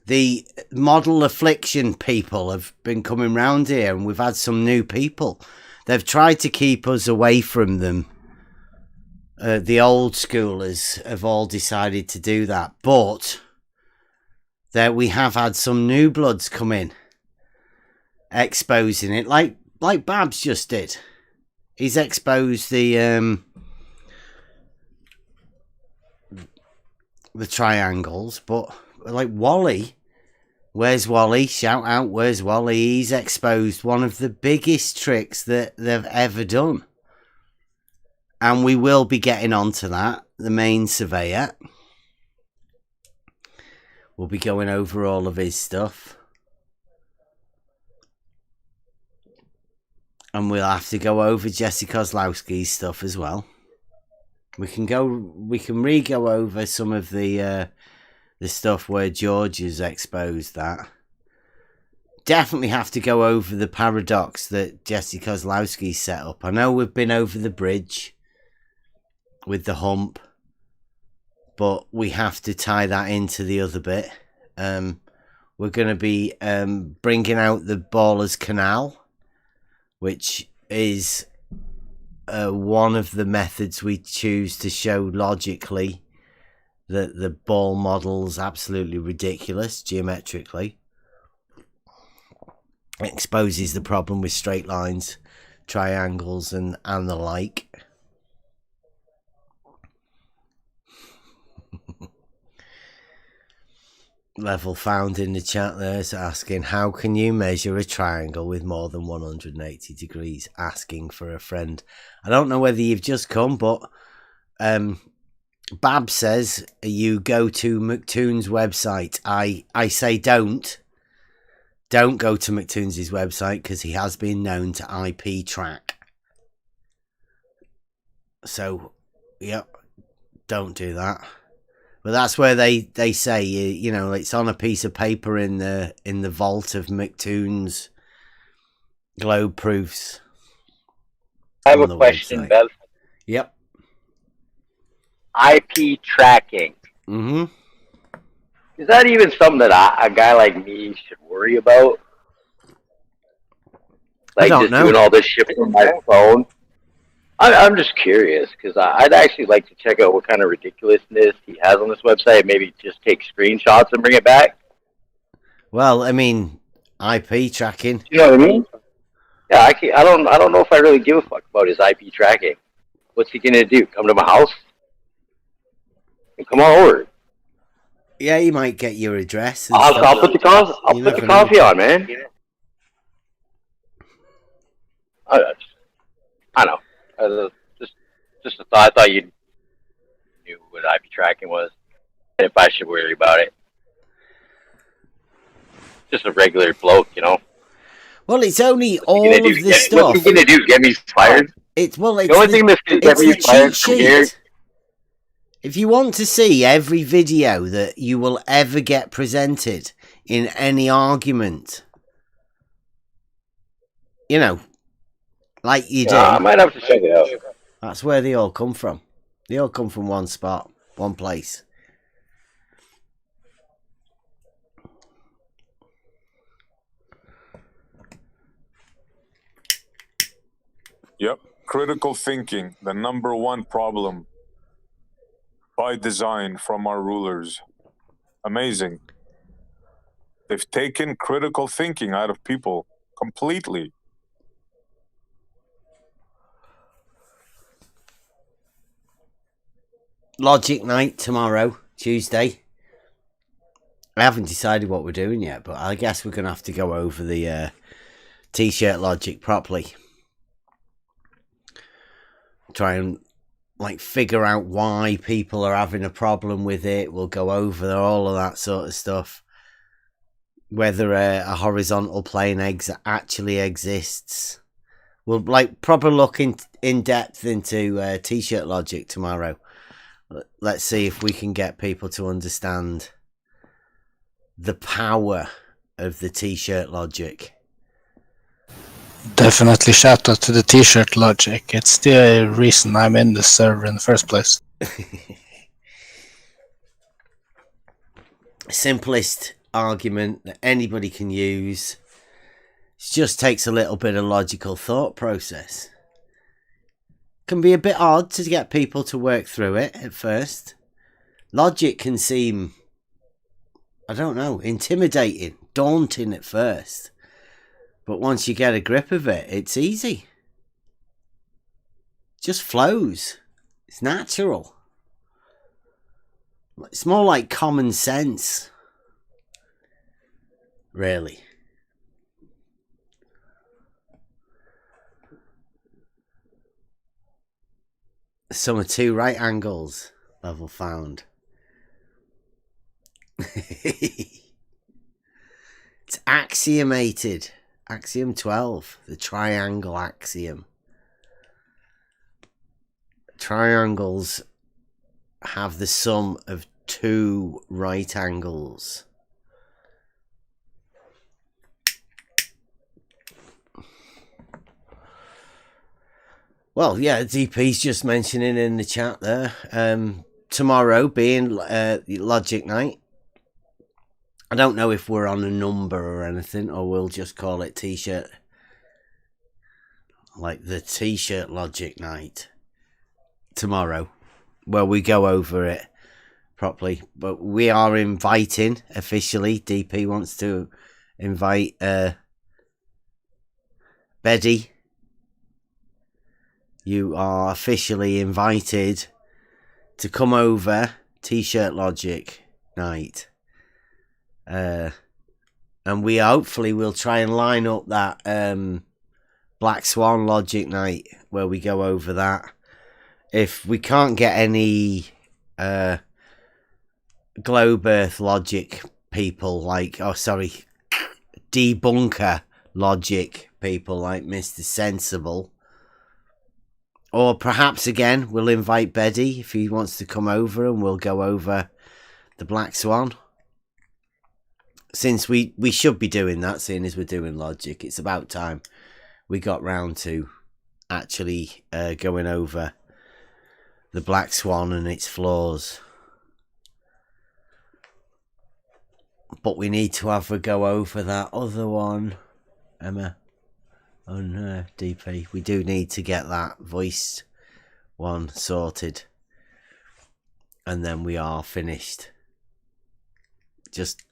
The model Affliction people have been coming round here, and we've had some new people. They've tried to keep us away from them. The old schoolers have all decided to do that. But there we have had some new bloods come in, exposing it, like Babs just did. He's exposed the triangles, but like Wally, where's Wally? Shout out, where's Wally? He's exposed one of the biggest tricks that they've ever done. And we will be getting onto that. The main surveyor will be going over all of his stuff. And we'll have to go over Jesse Kozlowski's stuff as well. We can re-go over some of the stuff where George has exposed that. Definitely have to go over the paradox that Jesse Kozlowski set up. I know we've been over the bridge with the hump, but we have to tie that into the other bit. We're going to be bringing out the Baller's Canal, which is one of the methods we choose to show logically that the ball model's absolutely ridiculous geometrically. It exposes the problem with straight lines, triangles, and the like. Level found in the chat there is asking, how can you measure a triangle with more than 180 degrees? Asking for a friend. I don't know whether you've just come, but Bab says you go to McToon's website. I say don't go to McToon's website because he has been known to IP track. So, yep, don't do that. But that's where they say you know it's on a piece of paper in the vault of McToon's globe proofs. I have a question, website. Bev. Yep. IP tracking. Mm-hmm. Is that even something that a guy like me should worry about? Like just doing all this shit from my phone? I'm just curious because I'd actually like to check out what kind of ridiculousness he has on this website. Maybe just take screenshots and bring it back. Well, I mean, IP tracking. You know what I mean? Yeah, I don't know if I really give a fuck about his IP tracking. What's he gonna do? Come to my house? And come on over. Yeah, he might get your address. I'll put the coffee. I'll put the coffee on, man. I know. Just a thought. I thought you knew what IP tracking was, and if I should worry about it. Just a regular bloke, you know. Well, it's only all of this stuff. What's he gonna do? Get me fired? It's the only thing that's gonna get me fired from here. If you want to see every video that you will ever get presented in any argument, you know, like you do. I might have to check it out. That's where they all come from. They all come from one spot, one place. Yep. Critical thinking, the number one problem by design from our rulers. Amazing. They've taken critical thinking out of people completely. Logic night tomorrow, Tuesday. I haven't decided what we're doing yet, but I guess we're going to have to go over the t-shirt logic properly. Try and figure out why people are having a problem with it. We'll go over all of that sort of stuff. Whether a horizontal plane actually exists. We'll proper look in depth into t-shirt logic tomorrow. Let's see if we can get people to understand the power of the t-shirt logic. Definitely shout out to the t-shirt logic. It's the reason I'm in this server in the first place. Simplest argument that anybody can use. It just takes a little bit of logical thought process. Can be a bit odd to get people to work through it at first. Logic can seem, I don't know, intimidating, daunting at first. But once you get a grip of it, it's easy. It just flows. It's natural. It's more like common sense. Really. Sum of two right angles. Level found. It's axiomated. Axiom 12. The triangle axiom. Triangles have the sum of two right angles. Well, yeah, DP's just mentioning in the chat there. Tomorrow being Logic Night. I don't know if we're on a number or anything, or we'll just call it T-shirt. Like the T-shirt Logic Night. Tomorrow. Where we go over it properly. But we are inviting, officially, DP wants to invite Betty. You are officially invited to come over T-shirt Logic Night. And we hopefully will try and line up that Black Swan logic night where we go over that. If we can't get any globe earth logic people debunker logic people like Mr. Sensible, or perhaps again we'll invite Beddy if he wants to come over and we'll go over the Black Swan. Since we should be doing that, seeing as we're doing logic, it's about time we got round to actually going over the Black Swan and its flaws. But we need to have a go over that other one, Emma. Oh no, DP. We do need to get that voice one sorted. And then we are finished. Just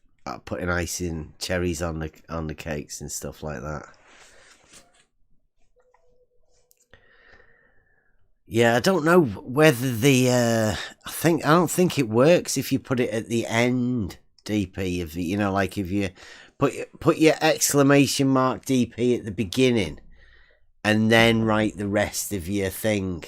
putting icing, cherries on the cakes and stuff like that. Yeah, I don't know whether the I don't think it works if you put it at the end, DP. If like if you put your exclamation mark DP at the beginning, and then write the rest of your thing.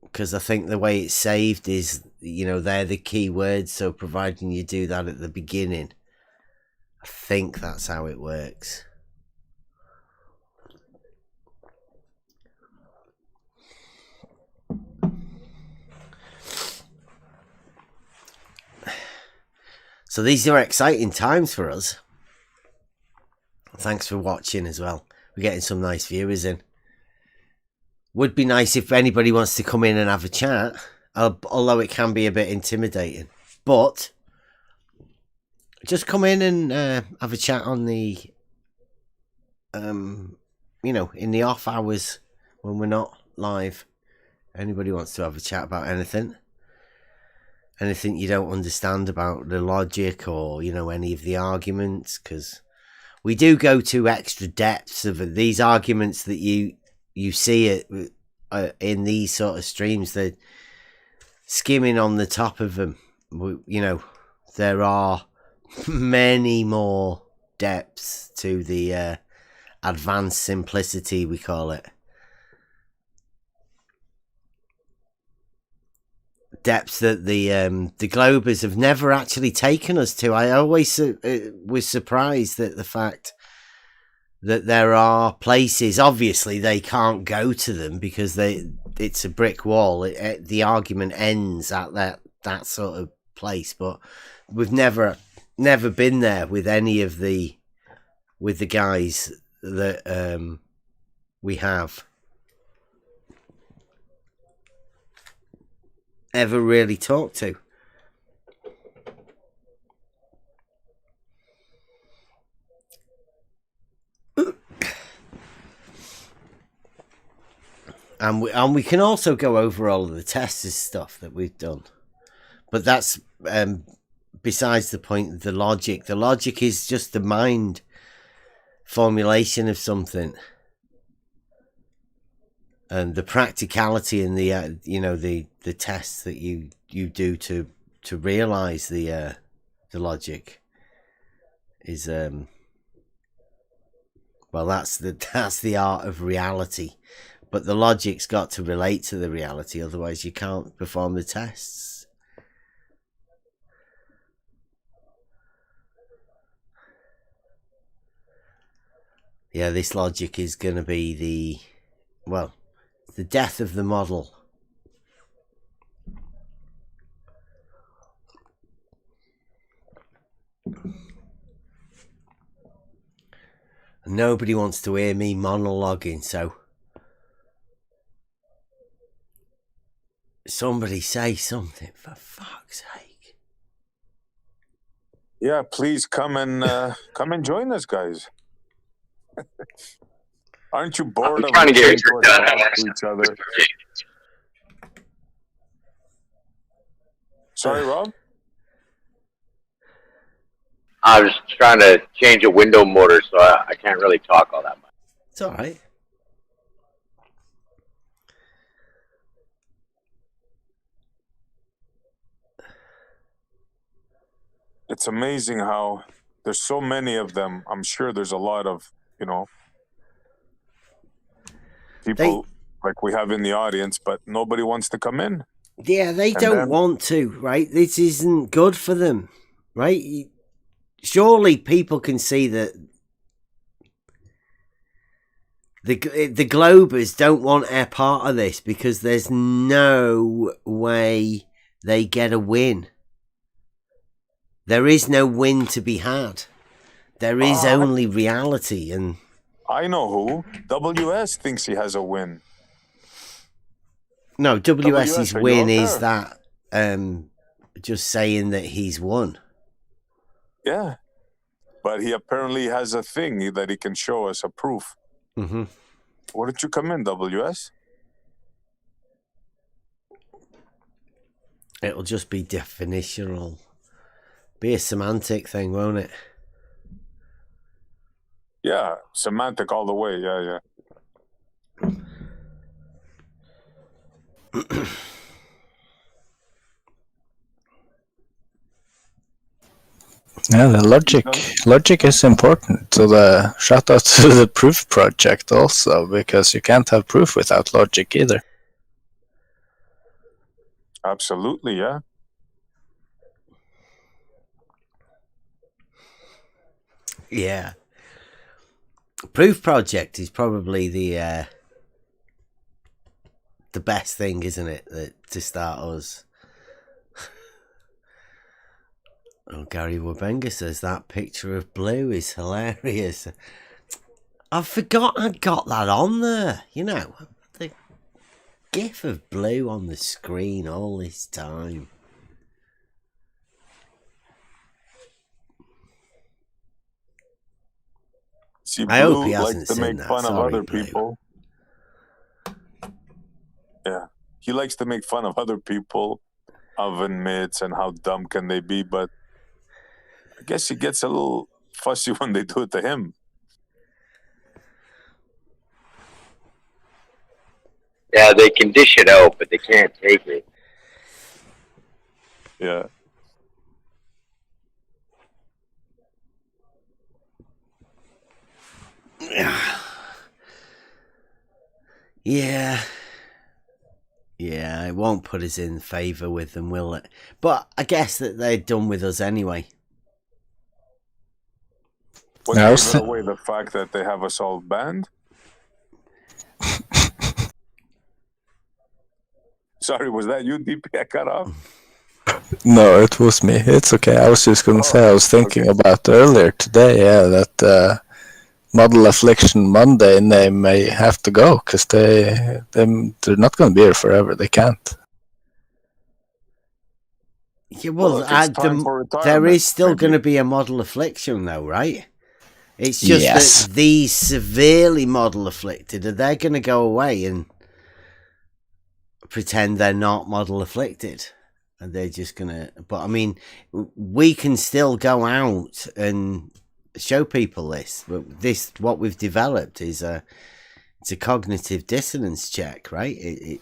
Because I think the way it's saved is, they're the key words. So providing you do that at the beginning, I think that's how it works. So these are exciting times for us. Thanks for watching as well. We're getting some nice viewers in. Would be nice if anybody wants to come in and have a chat, although it can be a bit intimidating. But just come in and have a chat on the, in the off hours when we're not live. Anybody wants to have a chat about anything you don't understand about the logic or, any of the arguments, because we do go to extra depths of these arguments that you see it in these sort of streams. They're skimming on the top of them. There are many more depths to the advanced simplicity, we call it. Depths that the Globers have never actually taken us to. I always was surprised at the fact that there are places, obviously they can't go to them because it's a brick wall. The argument ends at that sort of place, but we've never been there with any of the guys that we have ever really talked to. And we can also go over all of the tests stuff that we've done, but that's besides the point. The logic is just the mind formulation of something, and the practicality and the tests that you do to realize the logic is that's the art of reality. But the logic's got to relate to the reality, otherwise you can't perform the tests. Yeah, this logic is going to be the death of the model. Nobody wants to hear me monologuing, so somebody say something, for fuck's sake. Yeah, please come and join us, guys. Aren't you bored of trying to get each other? Sorry, Rob? I was trying to change a window motor, so I can't really talk all that much. It's all right. it's amazing how there's so many of them. I'm sure there's a lot of, people like we have in the audience, but nobody wants to come in. Yeah, they don't want to, right? This isn't good for them, right? Surely people can see that the Globers don't want a part of this because there's no way they get a win. There is no win to be had. There is only reality, and I know who. WS thinks he has a win. No, WS's WS, win is that just saying that he's won. Yeah. But he apparently has a thing that he can show us a proof. Mm-hmm. Why don't you come in, WS? It'll just be definitional. Be a semantic thing, won't it? Yeah, semantic all the way. Yeah. Yeah, the logic is important. So the shout out to the proof project also, because you can't have proof without logic either. Absolutely, yeah. Yeah. Proof project is probably the best thing, isn't it, to start us. Oh, Gary Wabenga says that picture of Blue is hilarious. I forgot I got that on there. The gif of Blue on the screen all this time. See, I hope he Blue hasn't likes to seen make that. fun of Sorry, other Blue. people. Yeah, he likes to make fun of other people, oven mitts, and how dumb can they be. But I guess he gets a little fussy when they do it to him. Yeah, they can dish it out, but they can't take it. Yeah. Yeah. Yeah, it won't put us in favour with them, will it? But I guess that they're done with us anyway. What gives away the fact that they have us all banned? Sorry, was that you, DP? I cut off? No, it was me. It's okay. I was just going to say, I was thinking about earlier today, that Model Affliction Monday, and they may have to go because they're not going to be here forever. They can't. Yeah, well, there is still going to be a Model Affliction, though, right? It's just that these severely Model Afflicted, they're going to go away and pretend they're not Model Afflicted. And they're just going to... But, I mean, we can still go out and show people this. But what we've developed is it's a cognitive dissonance check, right?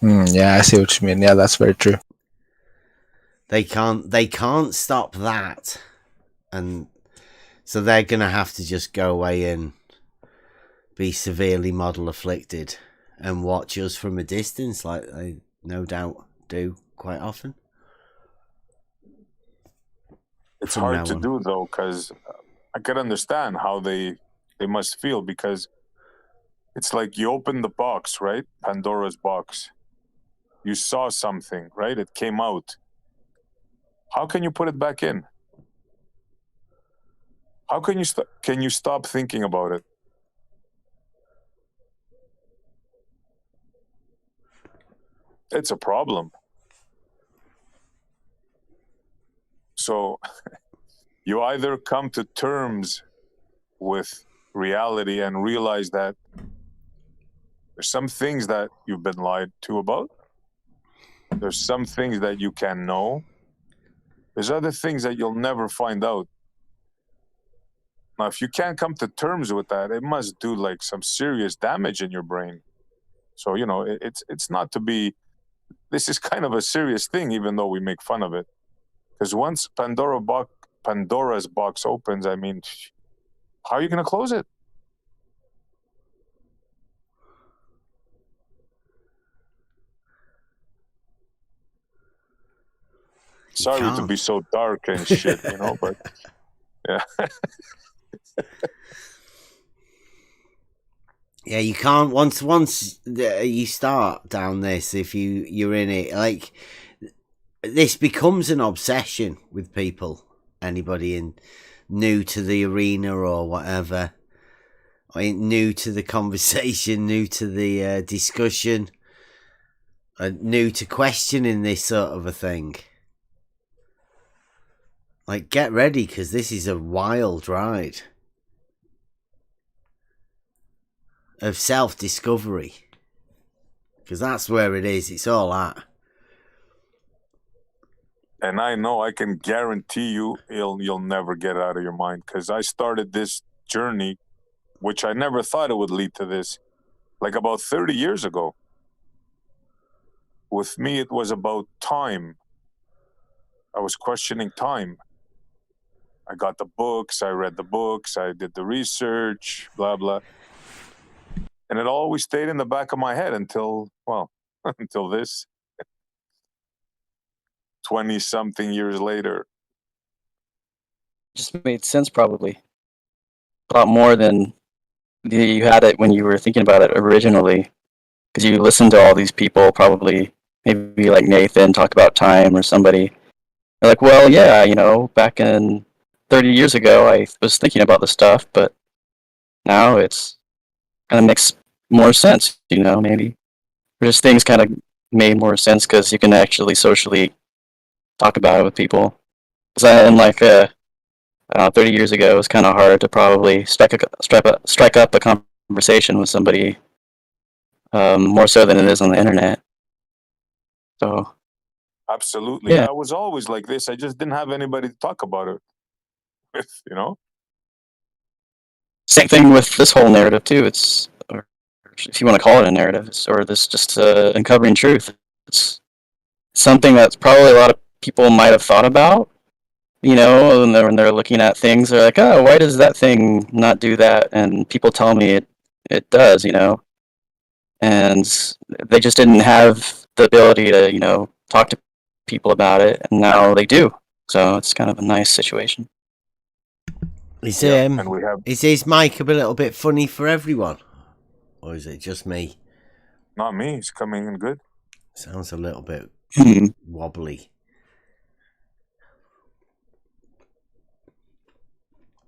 Yeah, I see what you mean. Yeah, that's very true. They can't stop that. And so they're going to have to just go away and be severely Model Afflicted and watch us from a distance, like they no doubt do quite often. It's hard to do, though, because I can understand how they must feel, because it's like you open the box, right? Pandora's box. You saw something, right? It came out. How can you put it back in? How can you stop thinking about it? It's a problem. So you either come to terms with reality and realize that there's some things that you've been lied to about. There's some things that you can know. There's other things that you'll never find out. Now, if you can't come to terms with that, it must do like some serious damage in your brain. So, it's not to be... This is kind of a serious thing, even though we make fun of it. Because once Pandora's box opens, I mean, how are you going to close it? Sorry to be so dark and shit, you know, but yeah. Yeah, you can't once you start down this, if you're in it, like this becomes an obsession with people, anybody new to the arena or whatever, or new to the conversation, new to the discussion, new to questioning this sort of a thing. Like, get ready, because this is a wild ride of self-discovery, because that's where it is. It's all at. And I know, I can guarantee you you'll never get out of your mind, because I started this journey, which I never thought it would lead to this, like about 30 years ago. With me, it was about time. I was questioning time. I got the books, I read the books, I did the research, blah, blah. And it always stayed in the back of my head until, well, until this. 20-something years later. Just made sense, probably. A lot more than you had it when you were thinking about it originally. Because you listened to all these people, probably, maybe like Nathan, talk about time or somebody. They're like, well, yeah, you know, back in 30 years ago, I was thinking about the stuff, but now it's kind of makes more sense, you know, maybe. Or just things kind of made more sense because you can actually socially talk about it with people. And like 30 years ago, it was kind of hard to probably strike up a conversation with somebody, more so than it is on the internet. So. Absolutely. Yeah. I was always like this. I just didn't have anybody to talk about it with, you know? Same thing with this whole narrative, too. It's, or if you want to call it a narrative, or this just uncovering truth. It's something that's probably a lot of people might have thought about, you know, when they're looking at things. They're like, oh, why does that thing not do that? And people tell me it does, you know. And they just didn't have the ability to, you know, talk to people about it, and now they do. So it's kind of a nice situation. Is his mic a little bit funny for everyone, or is it just me? Not me. It's coming in good. Sounds a little bit wobbly.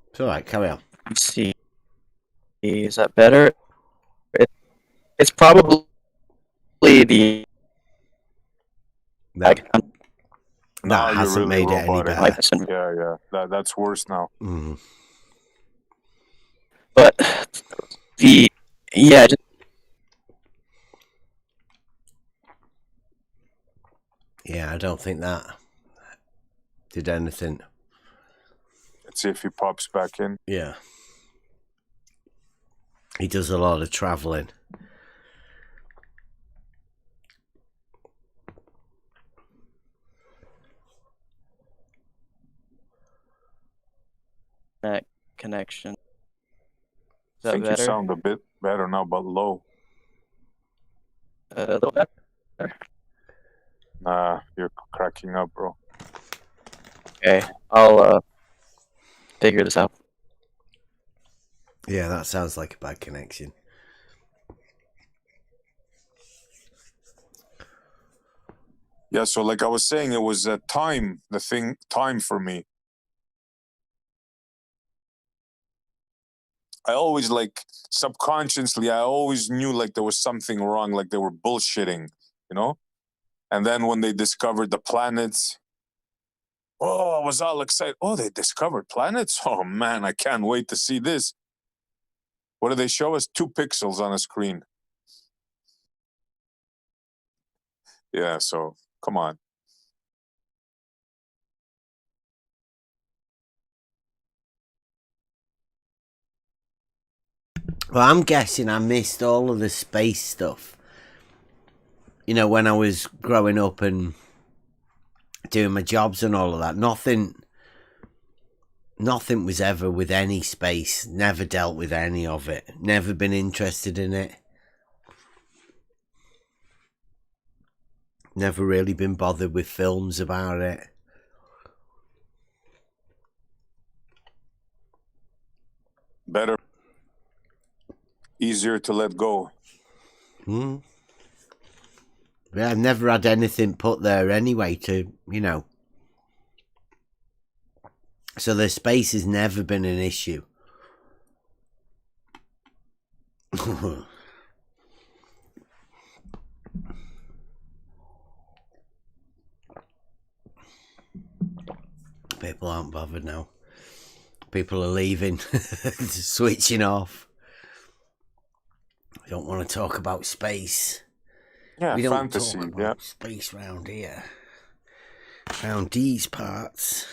It's all right. Carry on. Let's see. Is that better? It's probably the. That Now hasn't you're really made it any robotic. better. Yeah. That's worse now. Mm. But Yeah, I don't think that did anything. Let's see if he pops back in. Yeah. He does a lot of traveling. That connection. I think you sound a bit better now, but low. A little better. Nah, you're cracking up, bro. Okay, I'll figure this out. Yeah, that sounds like a bad connection. Yeah, so like I was saying, it was time for me. I always, like, subconsciously, I always knew, like, there was something wrong, like they were bullshitting, you know? And then when they discovered the planets, oh, I was all excited. Oh, they discovered planets? Oh, man, I can't wait to see this. What do they show us? 2 pixels on a screen. Yeah, so, come on. Well, I'm guessing I missed all of the space stuff. You know, when I was growing up and doing my jobs and all of that. Nothing Nothing was ever with any space. Never dealt with any of it. Never been interested in it. Never really been bothered with films about it. Better. Easier to let go. Yeah, I've never had anything put there anyway to, you know. So the space has never been an issue. People aren't bothered now. People are leaving, switching off. We don't want to talk about space. Yeah, we don't fantasy. talk about Yeah, space round here. Round these parts.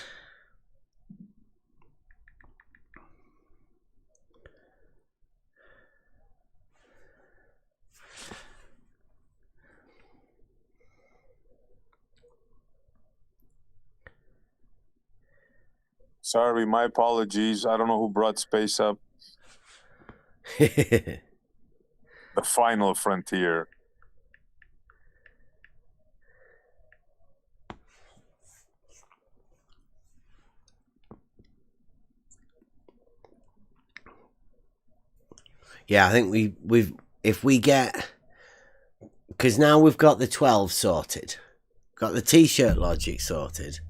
sorry, my apologies. I don't know who brought space up. The final frontier. Yeah, I think we've if we get, because now we've got the 12 sorted, got the t-shirt logic sorted,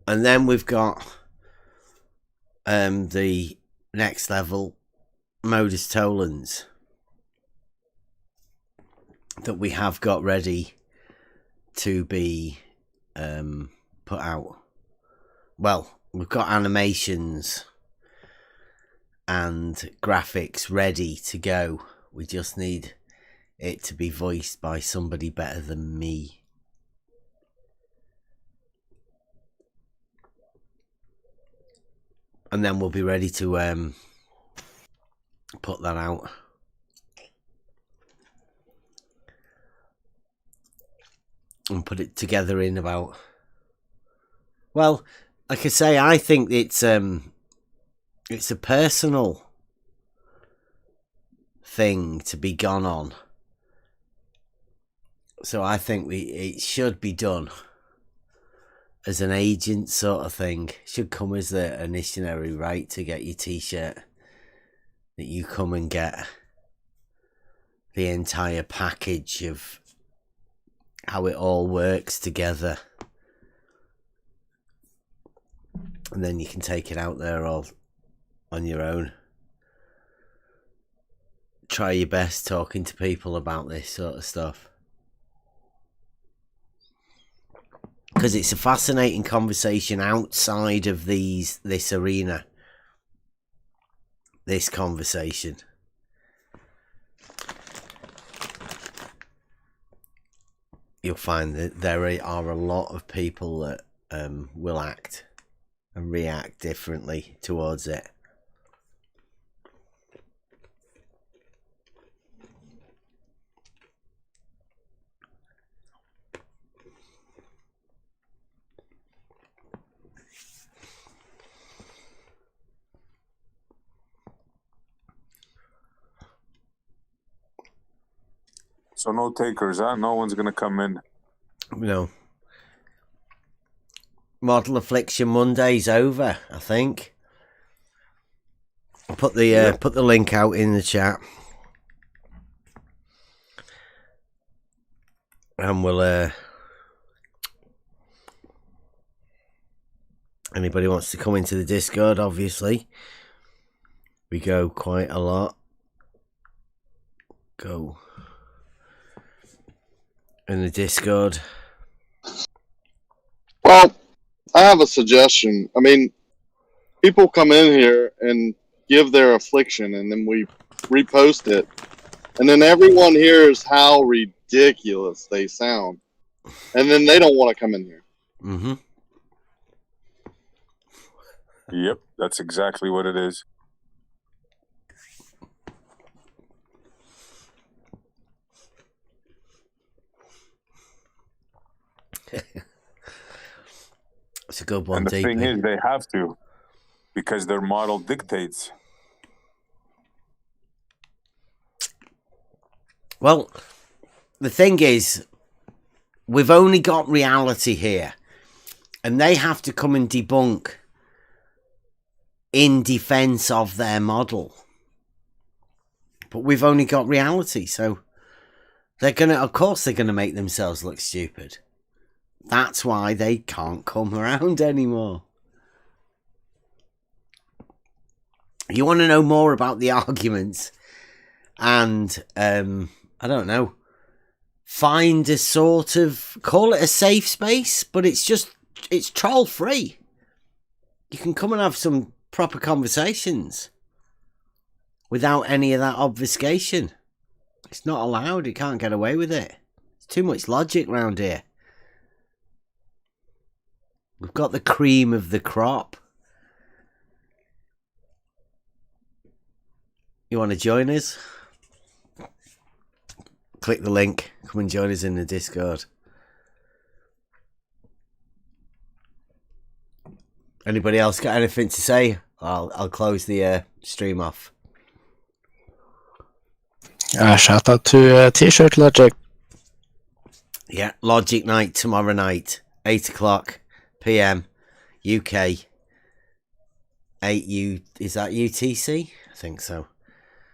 and then we've got the next level modus tollens that we have got ready to be put out. Well, we've got animations and graphics ready to go. We just need it to be voiced by somebody better than me. And then we'll be ready to put that out. And put it together in about, well, like I say, I think it's a personal thing to be gone on. So I think it should be done as an agent sort of thing. Should come as a missionary, right, to get your t-shirt, that you come and get the entire package of how it all works together, and then you can take it out there all on your own. Try your best talking to people about this sort of stuff, because it's a fascinating conversation outside of this arena, this conversation. You'll find that there are a lot of people that will act and react differently towards it. So no takers, huh? No one's gonna come in. No. Model Affliction Monday's over, I think. I'll put the link out in the chat. And we'll anybody wants to come into the Discord, obviously. We go quite a lot. Go in the Discord. Well, I have a suggestion. I mean, people come in here and give their affliction, and then we repost it, and then everyone hears how ridiculous they sound, and then they don't want to come in here. Mm-hmm. Yep, that's exactly what it is. It's a good one, And the thing DP. is, they have to, because their model dictates. Well, the thing is, we've only got reality here, and they have to come and debunk in defense of their model. But we've only got reality, so of course they're gonna make themselves look stupid. That's why they can't come around anymore. You want to know more about the arguments and I don't know, find a sort of, call it a safe space, but it's troll free. You can come and have some proper conversations without any of that obfuscation. It's not allowed. You can't get away with it. It's too much logic round here. We've got the cream of the crop. You want to join us? Click the link. Come and join us in the Discord. Anybody else got anything to say? I'll close the stream off. Shout out to T-shirt Logic. Yeah, Logic night tomorrow night, 8 o'clock PM UK. 8 U, is that UTC? I think so.